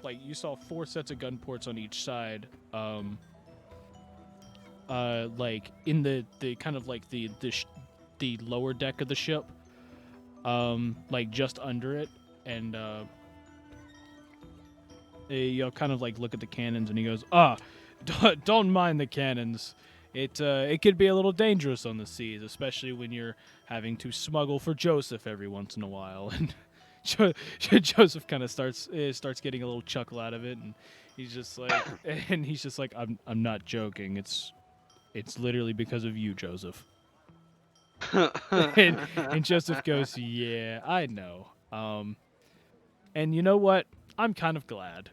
S7: Like you saw 4 sets of gun ports on each side. like in the kind of like the lower deck of the ship, like just under it, and you'll kind of like look at the cannons, and he goes, don't mind the cannons. It could be a little dangerous on the seas, especially when you're having to smuggle for Joseph every once in a while. And Joseph kind of starts getting a little chuckle out of it, and he's just like, I'm not joking. It's literally because of you, Joseph. and Joseph goes, yeah, I know. And you know what? I'm kind of glad.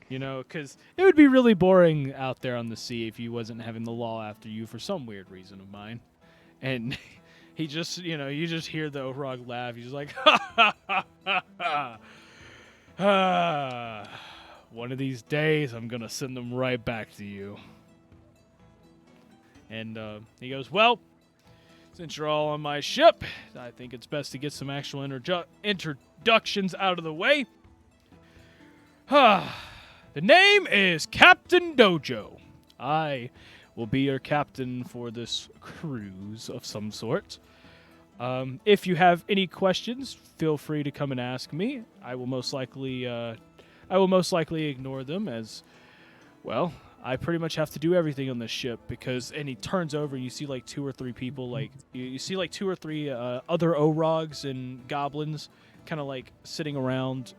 S7: You know, because it would be really boring out there on the sea if you wasn't having the law after you for some weird reason of mine. And he just, you just hear the Orog laugh. He's like, ha ha ha ha ha. One of these days, I'm going to send them right back to you. And he goes, well, since you're all on my ship, I think it's best to get some actual introductions out of the way. The name is Captain Dojo. I will be your captain for this cruise of some sort. If you have any questions, feel free to come and ask me. I will most likely ignore them, as well. I pretty much have to do everything on this ship because. And he turns over, and you see like 2 or 3 people, like you see like 2 or 3 other Orogs and goblins, kind of like sitting around.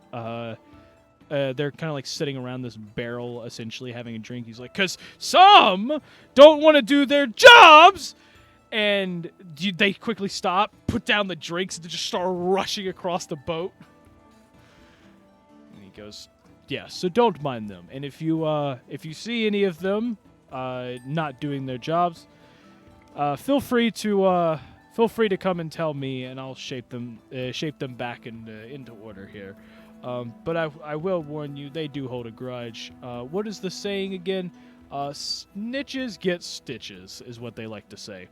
S7: They're kind of like sitting around this barrel, essentially having a drink. He's like, because some don't want to do their jobs, and they quickly stop, put down the drinks, and just start rushing across the boat. And he goes, yeah, so don't mind them. And if you see any of them not doing their jobs, feel free to come and tell me, and I'll shape them back into order here. But I will warn you, they do hold a grudge. What is the saying again? Snitches get stitches, is what they like to say.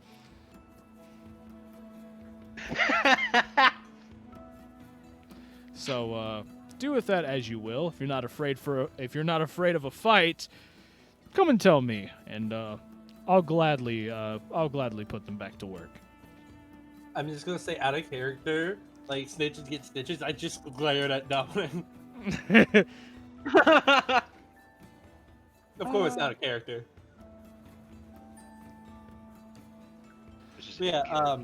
S7: So do with that as you will. If you're not afraid of a fight, come and tell me, and I'll gladly put them back to work.
S6: I'm just gonna say, out of character, like snitches get stitches. I just glared at Dominic. Of course, out of character. Yeah.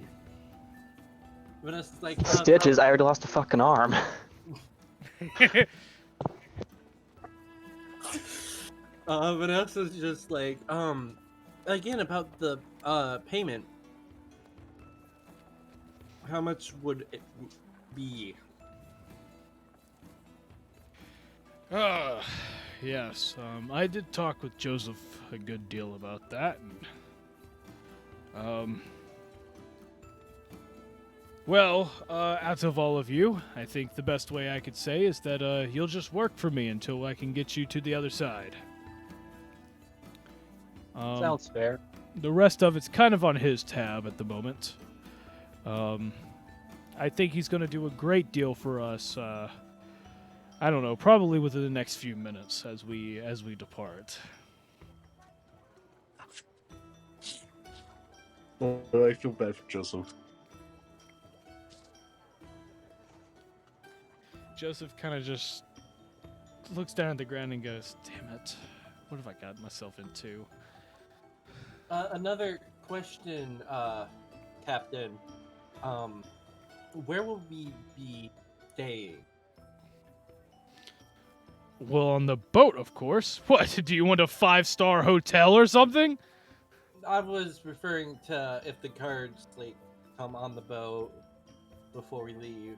S6: Vanessa's like
S8: Stitches. I already lost a fucking arm.
S6: Vanessa's just like, again about the payment. How much would it be?
S7: Yes. I did talk with Joseph a good deal about that. And, well, out of all of you, I think the best way I could say is that you'll just work for me until I can get you to the other side.
S5: Sounds fair.
S7: The rest of it's kind of on his tab at the moment. I think he's going to do a great deal for us. I don't know, probably within the next few minutes as we depart.
S9: I feel bad for Joseph.
S7: Joseph kind of just looks down at the ground and goes, damn it, what have I gotten myself into?
S6: Another question, Captain. Where will we be staying?
S7: Well, on the boat, of course. What, do you want a 5-star hotel or something?
S6: I was referring to if the guards, like, come on the boat before we leave.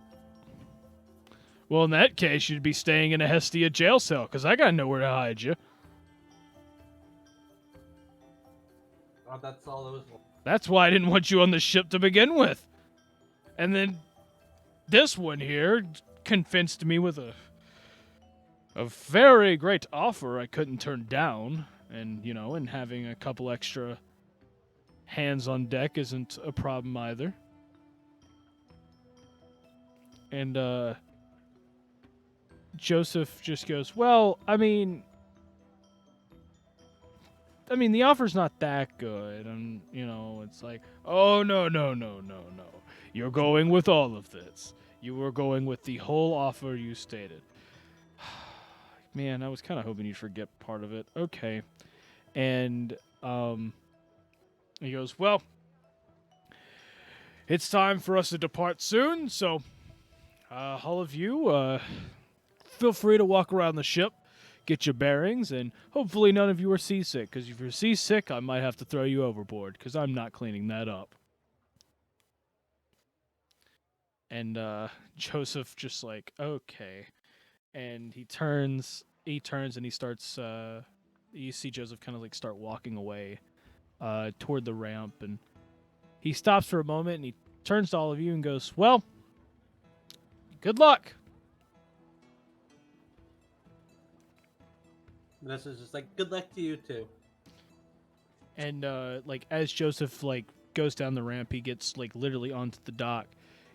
S7: Well, in that case, you'd be staying in a Hestia jail cell, because I got nowhere to hide you.
S6: Oh, that's all those.
S7: That's why I didn't want you on the ship to begin with. And then this one here convinced me with a very great offer I couldn't turn down. And, and having a couple extra hands on deck isn't a problem either. And, Joseph just goes, well, I mean, I mean, the offer's not that good, and it's like, oh no. You're going with all of this. You were going with the whole offer you stated. Man, I was kind of hoping you'd forget part of it. Okay. And he goes, well, it's time for us to depart soon, so all of you, feel free to walk around the ship, get your bearings, and hopefully none of you are seasick, because if you're seasick, I might have to throw you overboard, because I'm not cleaning that up. And Joseph just like, okay. And he turns and he starts, you see Joseph kind of like start walking away toward the ramp, and he stops for a moment, and he turns to all of you and goes, well, good luck.
S6: Vanessa's just like, good luck to you too.
S7: And like as Joseph like goes down the ramp, he gets like literally onto the dock.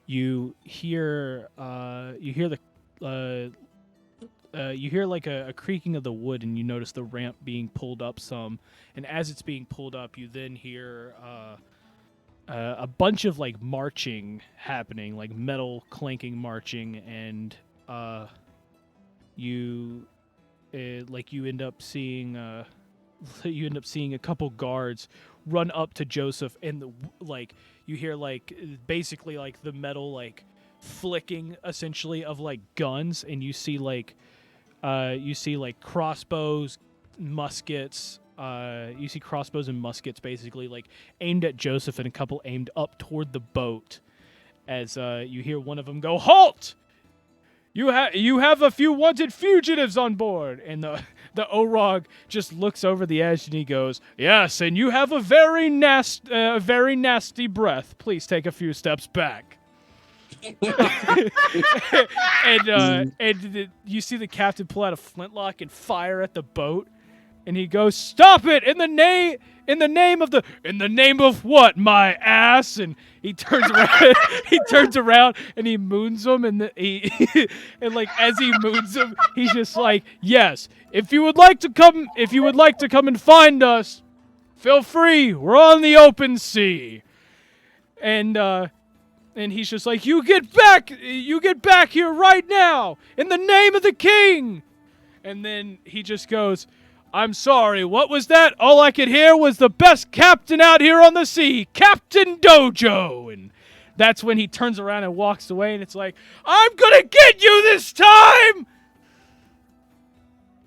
S7: You hear like a creaking of the wood, and you notice the ramp being pulled up some. And as it's being pulled up, you then hear a bunch of like marching happening, like metal clanking marching, and you end up seeing a couple guards run up to Joseph, and you hear basically the metal flicking essentially of guns, and you see crossbows, muskets. You see crossbows and muskets basically aimed at Joseph, and a couple aimed up toward the boat. As you hear one of them go, "Halt! You have a few wanted fugitives on board." And the Orog just looks over the edge and he goes, "Yes, and you have a very nasty breath. Please take a few steps back." and you see the captain pull out a flintlock and fire at the boat, and he goes, "Stop it! In the name of what, my ass?" And he turns around. He turns around and he moons him, and as he moons him, he's just like, "Yes, if you would like to come and find us, feel free. We're on the open sea." And he's just like, you get back here right now, in the name of the king." And then he just goes, "I'm sorry, what was that? All I could hear was the best captain out here on the sea, Captain Dojo." And that's when he turns around and walks away, and it's like, "I'm gonna get you this time!"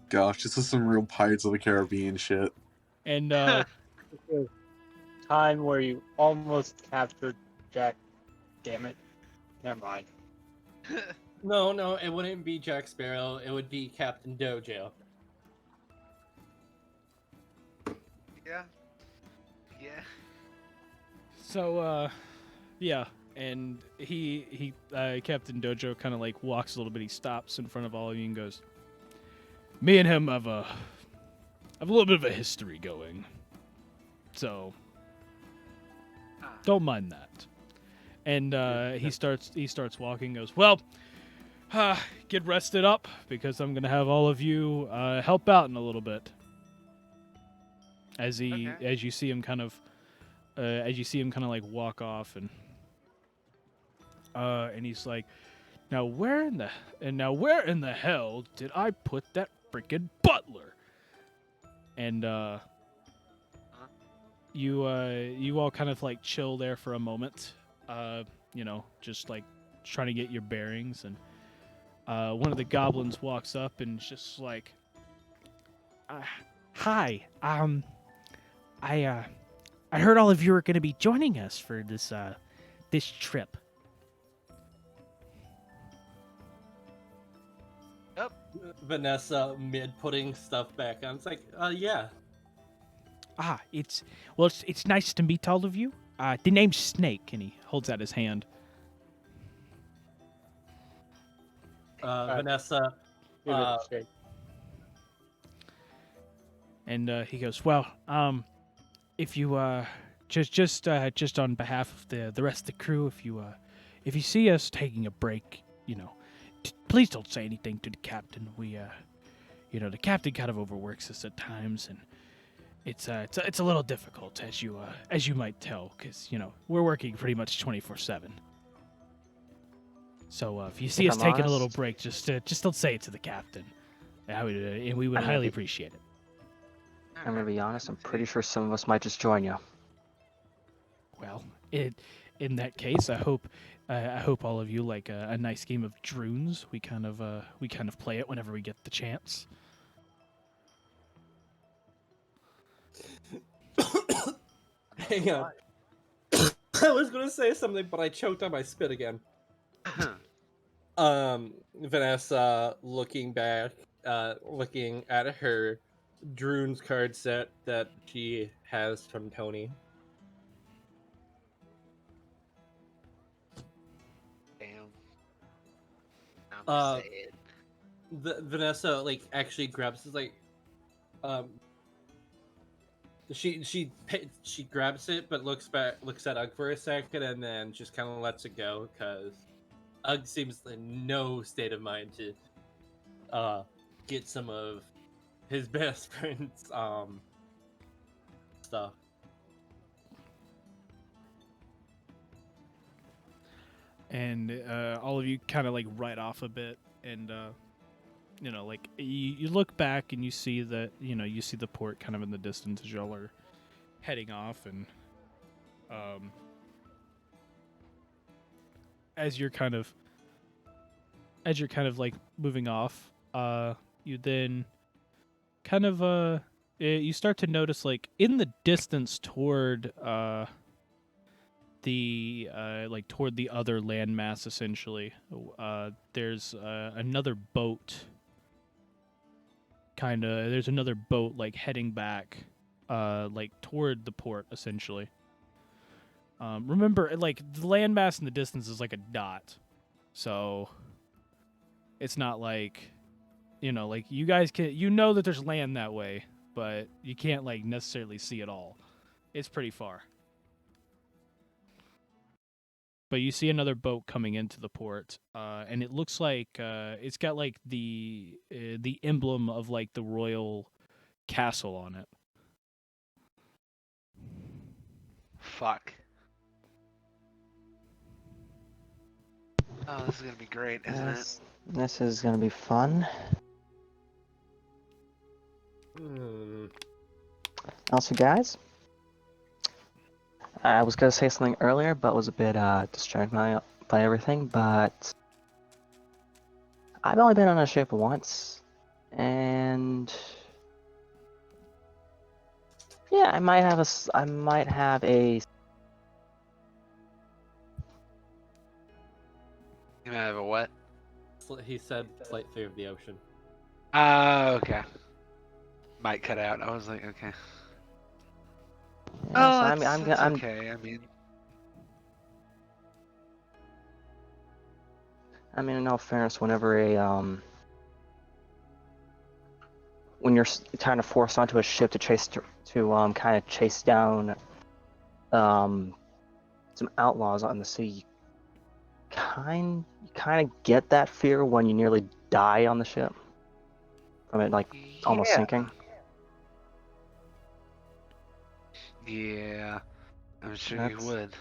S9: Gosh, this is some real Pirates of the Caribbean shit.
S7: And
S5: time where you almost captured Jack. Damn it. Never mind.
S6: No, it wouldn't be Jack Sparrow. It would be Captain Dojo.
S4: Yeah.
S7: So, yeah, and he Captain Dojo kind of walks a little bit. He stops in front of all of you and goes, "Me and him have a little bit of a history going, so don't mind that." And he starts walking. Goes, "Well, get rested up, because I'm gonna have all of you help out in a little bit." As you see him kind of walk off, and he's like, now where in the hell did I put that freaking butler?" And you all kind of chill there for a moment, just trying to get your bearings, and one of the goblins walks up and is just like,
S12: "Hi, I heard all of you are going to be joining us for this trip."
S4: Yep.
S6: Vanessa, mid putting stuff back on, it's like, yeah.
S12: It's nice to meet all of you. The name's Snake, and he holds out his hand.
S6: Vanessa.
S7: And he goes, "Well, if you just on behalf of the rest of the crew, if you see us taking a break, please don't say anything to the captain. We the captain kind of overworks us at times, and
S12: it's a little difficult as you might tell, because we're working pretty much 24/7. So if you see
S8: If
S12: us
S8: I'm
S12: taking a little
S8: honest-
S12: break, just don't say it to the captain. And we would
S8: I'm gonna
S12: highly
S8: be-
S12: appreciate it.
S8: I'm gonna be honest. I'm pretty sure some of us might just join you.
S12: Well, in that case, I hope all of you like a nice game of Droons. We kind of play it whenever we get the chance.
S6: Hang on. I was gonna say something, but I choked on my spit again. Vanessa looking back, looking at her Droon's card set that she has from Tony.
S4: Damn. I'm
S6: Uh,
S4: sad.
S6: Vanessa like actually grabs she grabs it, but looks at Ugg for a second, and then just kind of lets it go because Ugg seems in no state of mind to get some of his best friend's stuff.
S12: And all of you kind of like write off a bit, and like you look back and you see that you see the port kind of in the distance as y'all are heading off, and as you're kind of like moving off, you then kind of you start to notice like in the distance toward toward the other landmass, essentially, there's another boat. There's another boat like heading back, like toward the port, essentially. Remember, like the landmass in the distance is like a dot, so it's not like, like you guys can, that there's land that way, but you can't like necessarily see it all. It's pretty far. But you see another boat coming into the port, and it looks like it's got like the emblem of like the royal castle on it.
S4: Fuck. Oh, this is gonna be great, isn't it?
S8: This is gonna be fun. Also, guys, I was gonna say something earlier, but was a bit distracted by everything. But I've only been on a ship once, and yeah, I might have a.
S4: You might have a what?
S6: He said slight fear of the ocean.
S4: Oh, okay. Might cut out. I was like, okay.
S8: Yeah,
S4: Oh,
S8: so
S4: that's okay.
S8: I mean, in all fairness, whenever when you're kind of forced onto a ship to kind of chase down some outlaws on the sea, you kind of get that fear when you nearly die on the ship from it, like almost sinking.
S4: Yeah, I'm sure you would.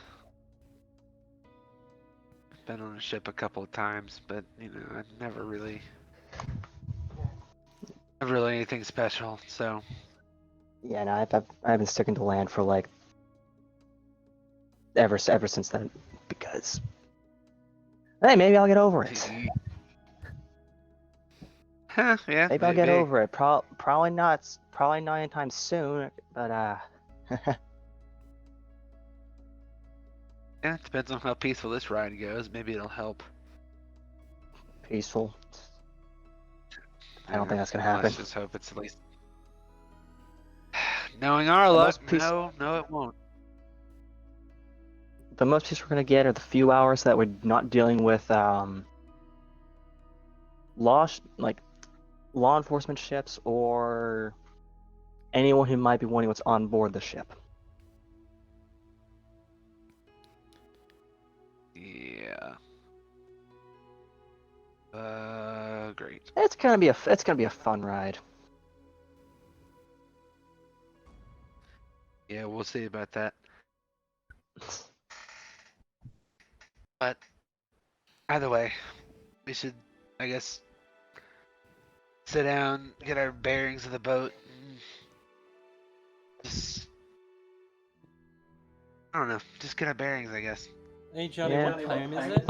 S4: Been on a ship a couple of times, but I never really anything special. So
S8: Yeah, no, I've been sticking to land for like ever since then, because hey, maybe I'll get over it.
S4: Huh, yeah,
S8: Maybe I'll get over it. Probably not anytime soon, but
S4: yeah, it depends on how peaceful this ride goes. Maybe it'll help.
S8: Peaceful. I don't think that's gonna happen.
S4: Let's just hope it's at least. Knowing our luck, no, it won't.
S8: The most peace we're gonna get are the few hours that we're not dealing with law enforcement ships or anyone who might be wanting what's on board the ship.
S4: Yeah. Great.
S8: It's gonna be a fun ride.
S4: Yeah, we'll see about that. But either way, we should, I guess, sit down, get our bearings of the boat, and just, I don't know, just get our bearings, I guess.
S6: Hey Johnny,
S8: Yeah.
S6: what time is it?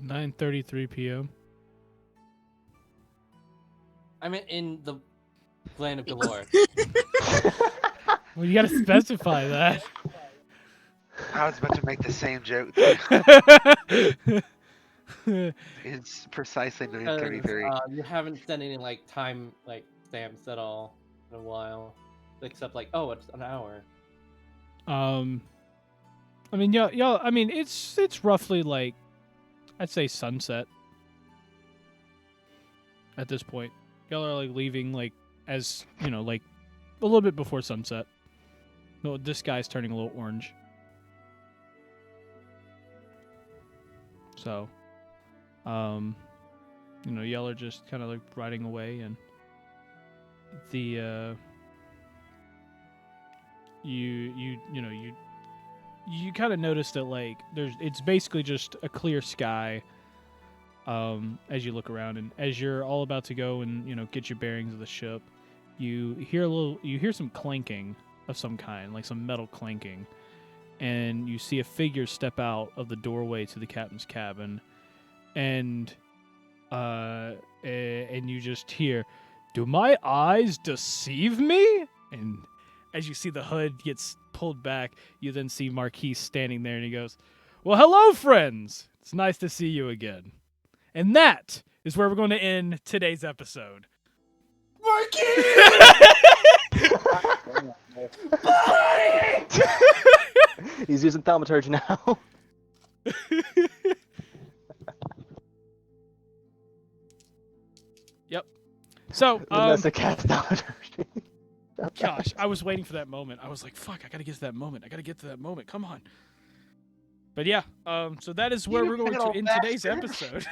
S12: 9:33 p.m.
S6: I'm in the land of Galore.
S12: Well, you gotta specify that.
S4: I was about to make the same joke. It's precisely 9:33.
S6: You haven't done any like time like stamps at all in a while, except like it's an hour.
S12: I mean, yeah. I mean, it's roughly like, I'd say sunset at this point. Y'all are like leaving like, as you know, like a little bit before sunset. No, this guy's turning a little orange. So, y'all are just kind of like riding away, and the you kind of notice that like it's basically just a clear sky. As you look around, and as you're all about to go and get your bearings of the ship, you hear some clanking of some kind, like some metal clanking, and you see a figure step out of the doorway to the captain's cabin, and you just hear, "Do my eyes deceive me?" And as you see the hood gets pulled back, you then see Marquis standing there, and he goes, "Well, hello, friends. It's nice to see you again." And that is where we're going to end today's episode.
S8: He's using thaumaturgy now.
S12: Yep. So,
S8: That's a cast thaumaturgy.
S12: gosh, I was waiting for that moment. I was like, fuck, I gotta get to that moment. Come on. But yeah, so that is where we're going to end today's episode.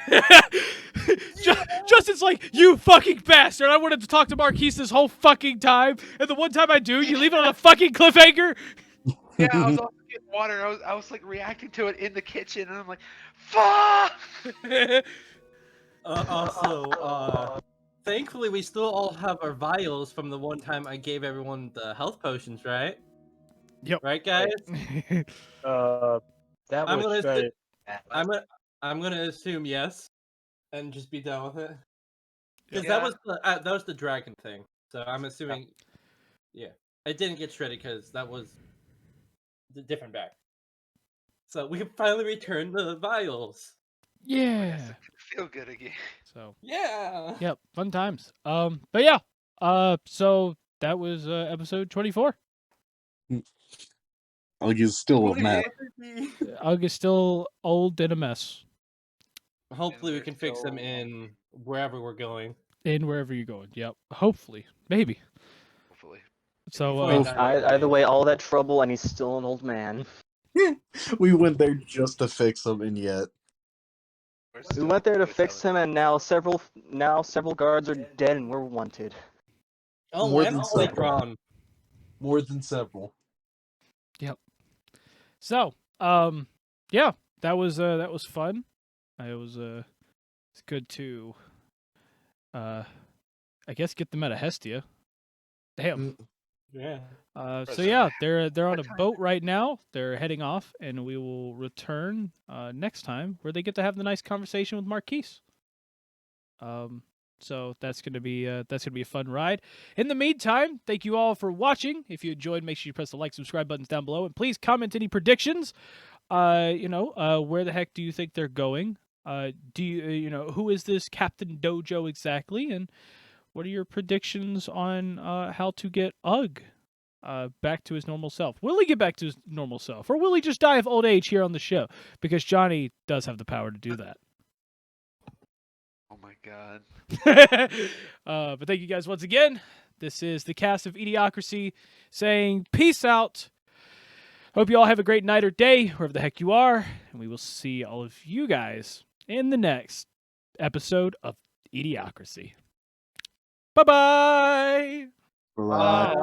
S12: Justin's like, "You fucking bastard! I wanted to talk to Marquis this whole fucking time, and the one time I do, you leave it on a fucking cliffhanger."
S4: Yeah, I was also getting water. I was like reacting to it in the kitchen, and I'm like, fuck!
S6: Also, thankfully we still all have our vials from the one time I gave everyone the health potions, right?
S12: Yep.
S6: Right, guys?
S5: That
S6: I'm
S5: was
S6: gonna
S5: shredded.
S6: I'm gonna assume yes, and just be done with it. Because
S4: Yeah.
S6: that was the dragon thing. So I'm assuming, yeah, it didn't get shredded because that was the different bag. So we can finally return the vials.
S12: Yeah.
S4: Feel good again.
S12: So.
S6: Yeah.
S12: Yep. Fun times. But yeah. So that was episode 24.
S9: Ugg is still a mess.
S12: Ugg is still old and a mess.
S6: Hopefully we can fix them in wherever we're going.
S12: In wherever you're going. Yep. Hopefully. Maybe.
S4: Hopefully.
S12: So
S8: Either way, all that trouble, and he's still an old man.
S9: We went there just to fix him, and yet
S8: We went there to fix him, and now several guards are dead, and we're wanted.
S6: Oh,
S9: More
S6: and
S9: than
S6: fully
S9: several.
S6: drawn.
S9: More than several.
S12: Yep. So, yeah, that was fun. It was it's good to I guess get them out of Hestia. Damn.
S6: Yeah.
S12: So yeah, they're on a boat right now. They're heading off, and we will return next time where they get to have the nice conversation with Marquis. So that's gonna be a fun ride. In the meantime, thank you all for watching. If you enjoyed, make sure you press the like, subscribe buttons down below, and please comment any predictions. Where the heck do you think they're going? Do you who is this Captain Dojo exactly, and what are your predictions on how to get Ugg back to his normal self? Will he get back to his normal self, or will he just die of old age here on the show? Because Johnny does have the power to do that.
S4: Oh my god.
S12: But thank you guys once again. This is the cast of eDIOCRACY saying peace out. Hope you all have a great night or day, wherever the heck you are, and we will see all of you guys in the next episode of eDIOCRACY. Bye-bye!
S8: Bye.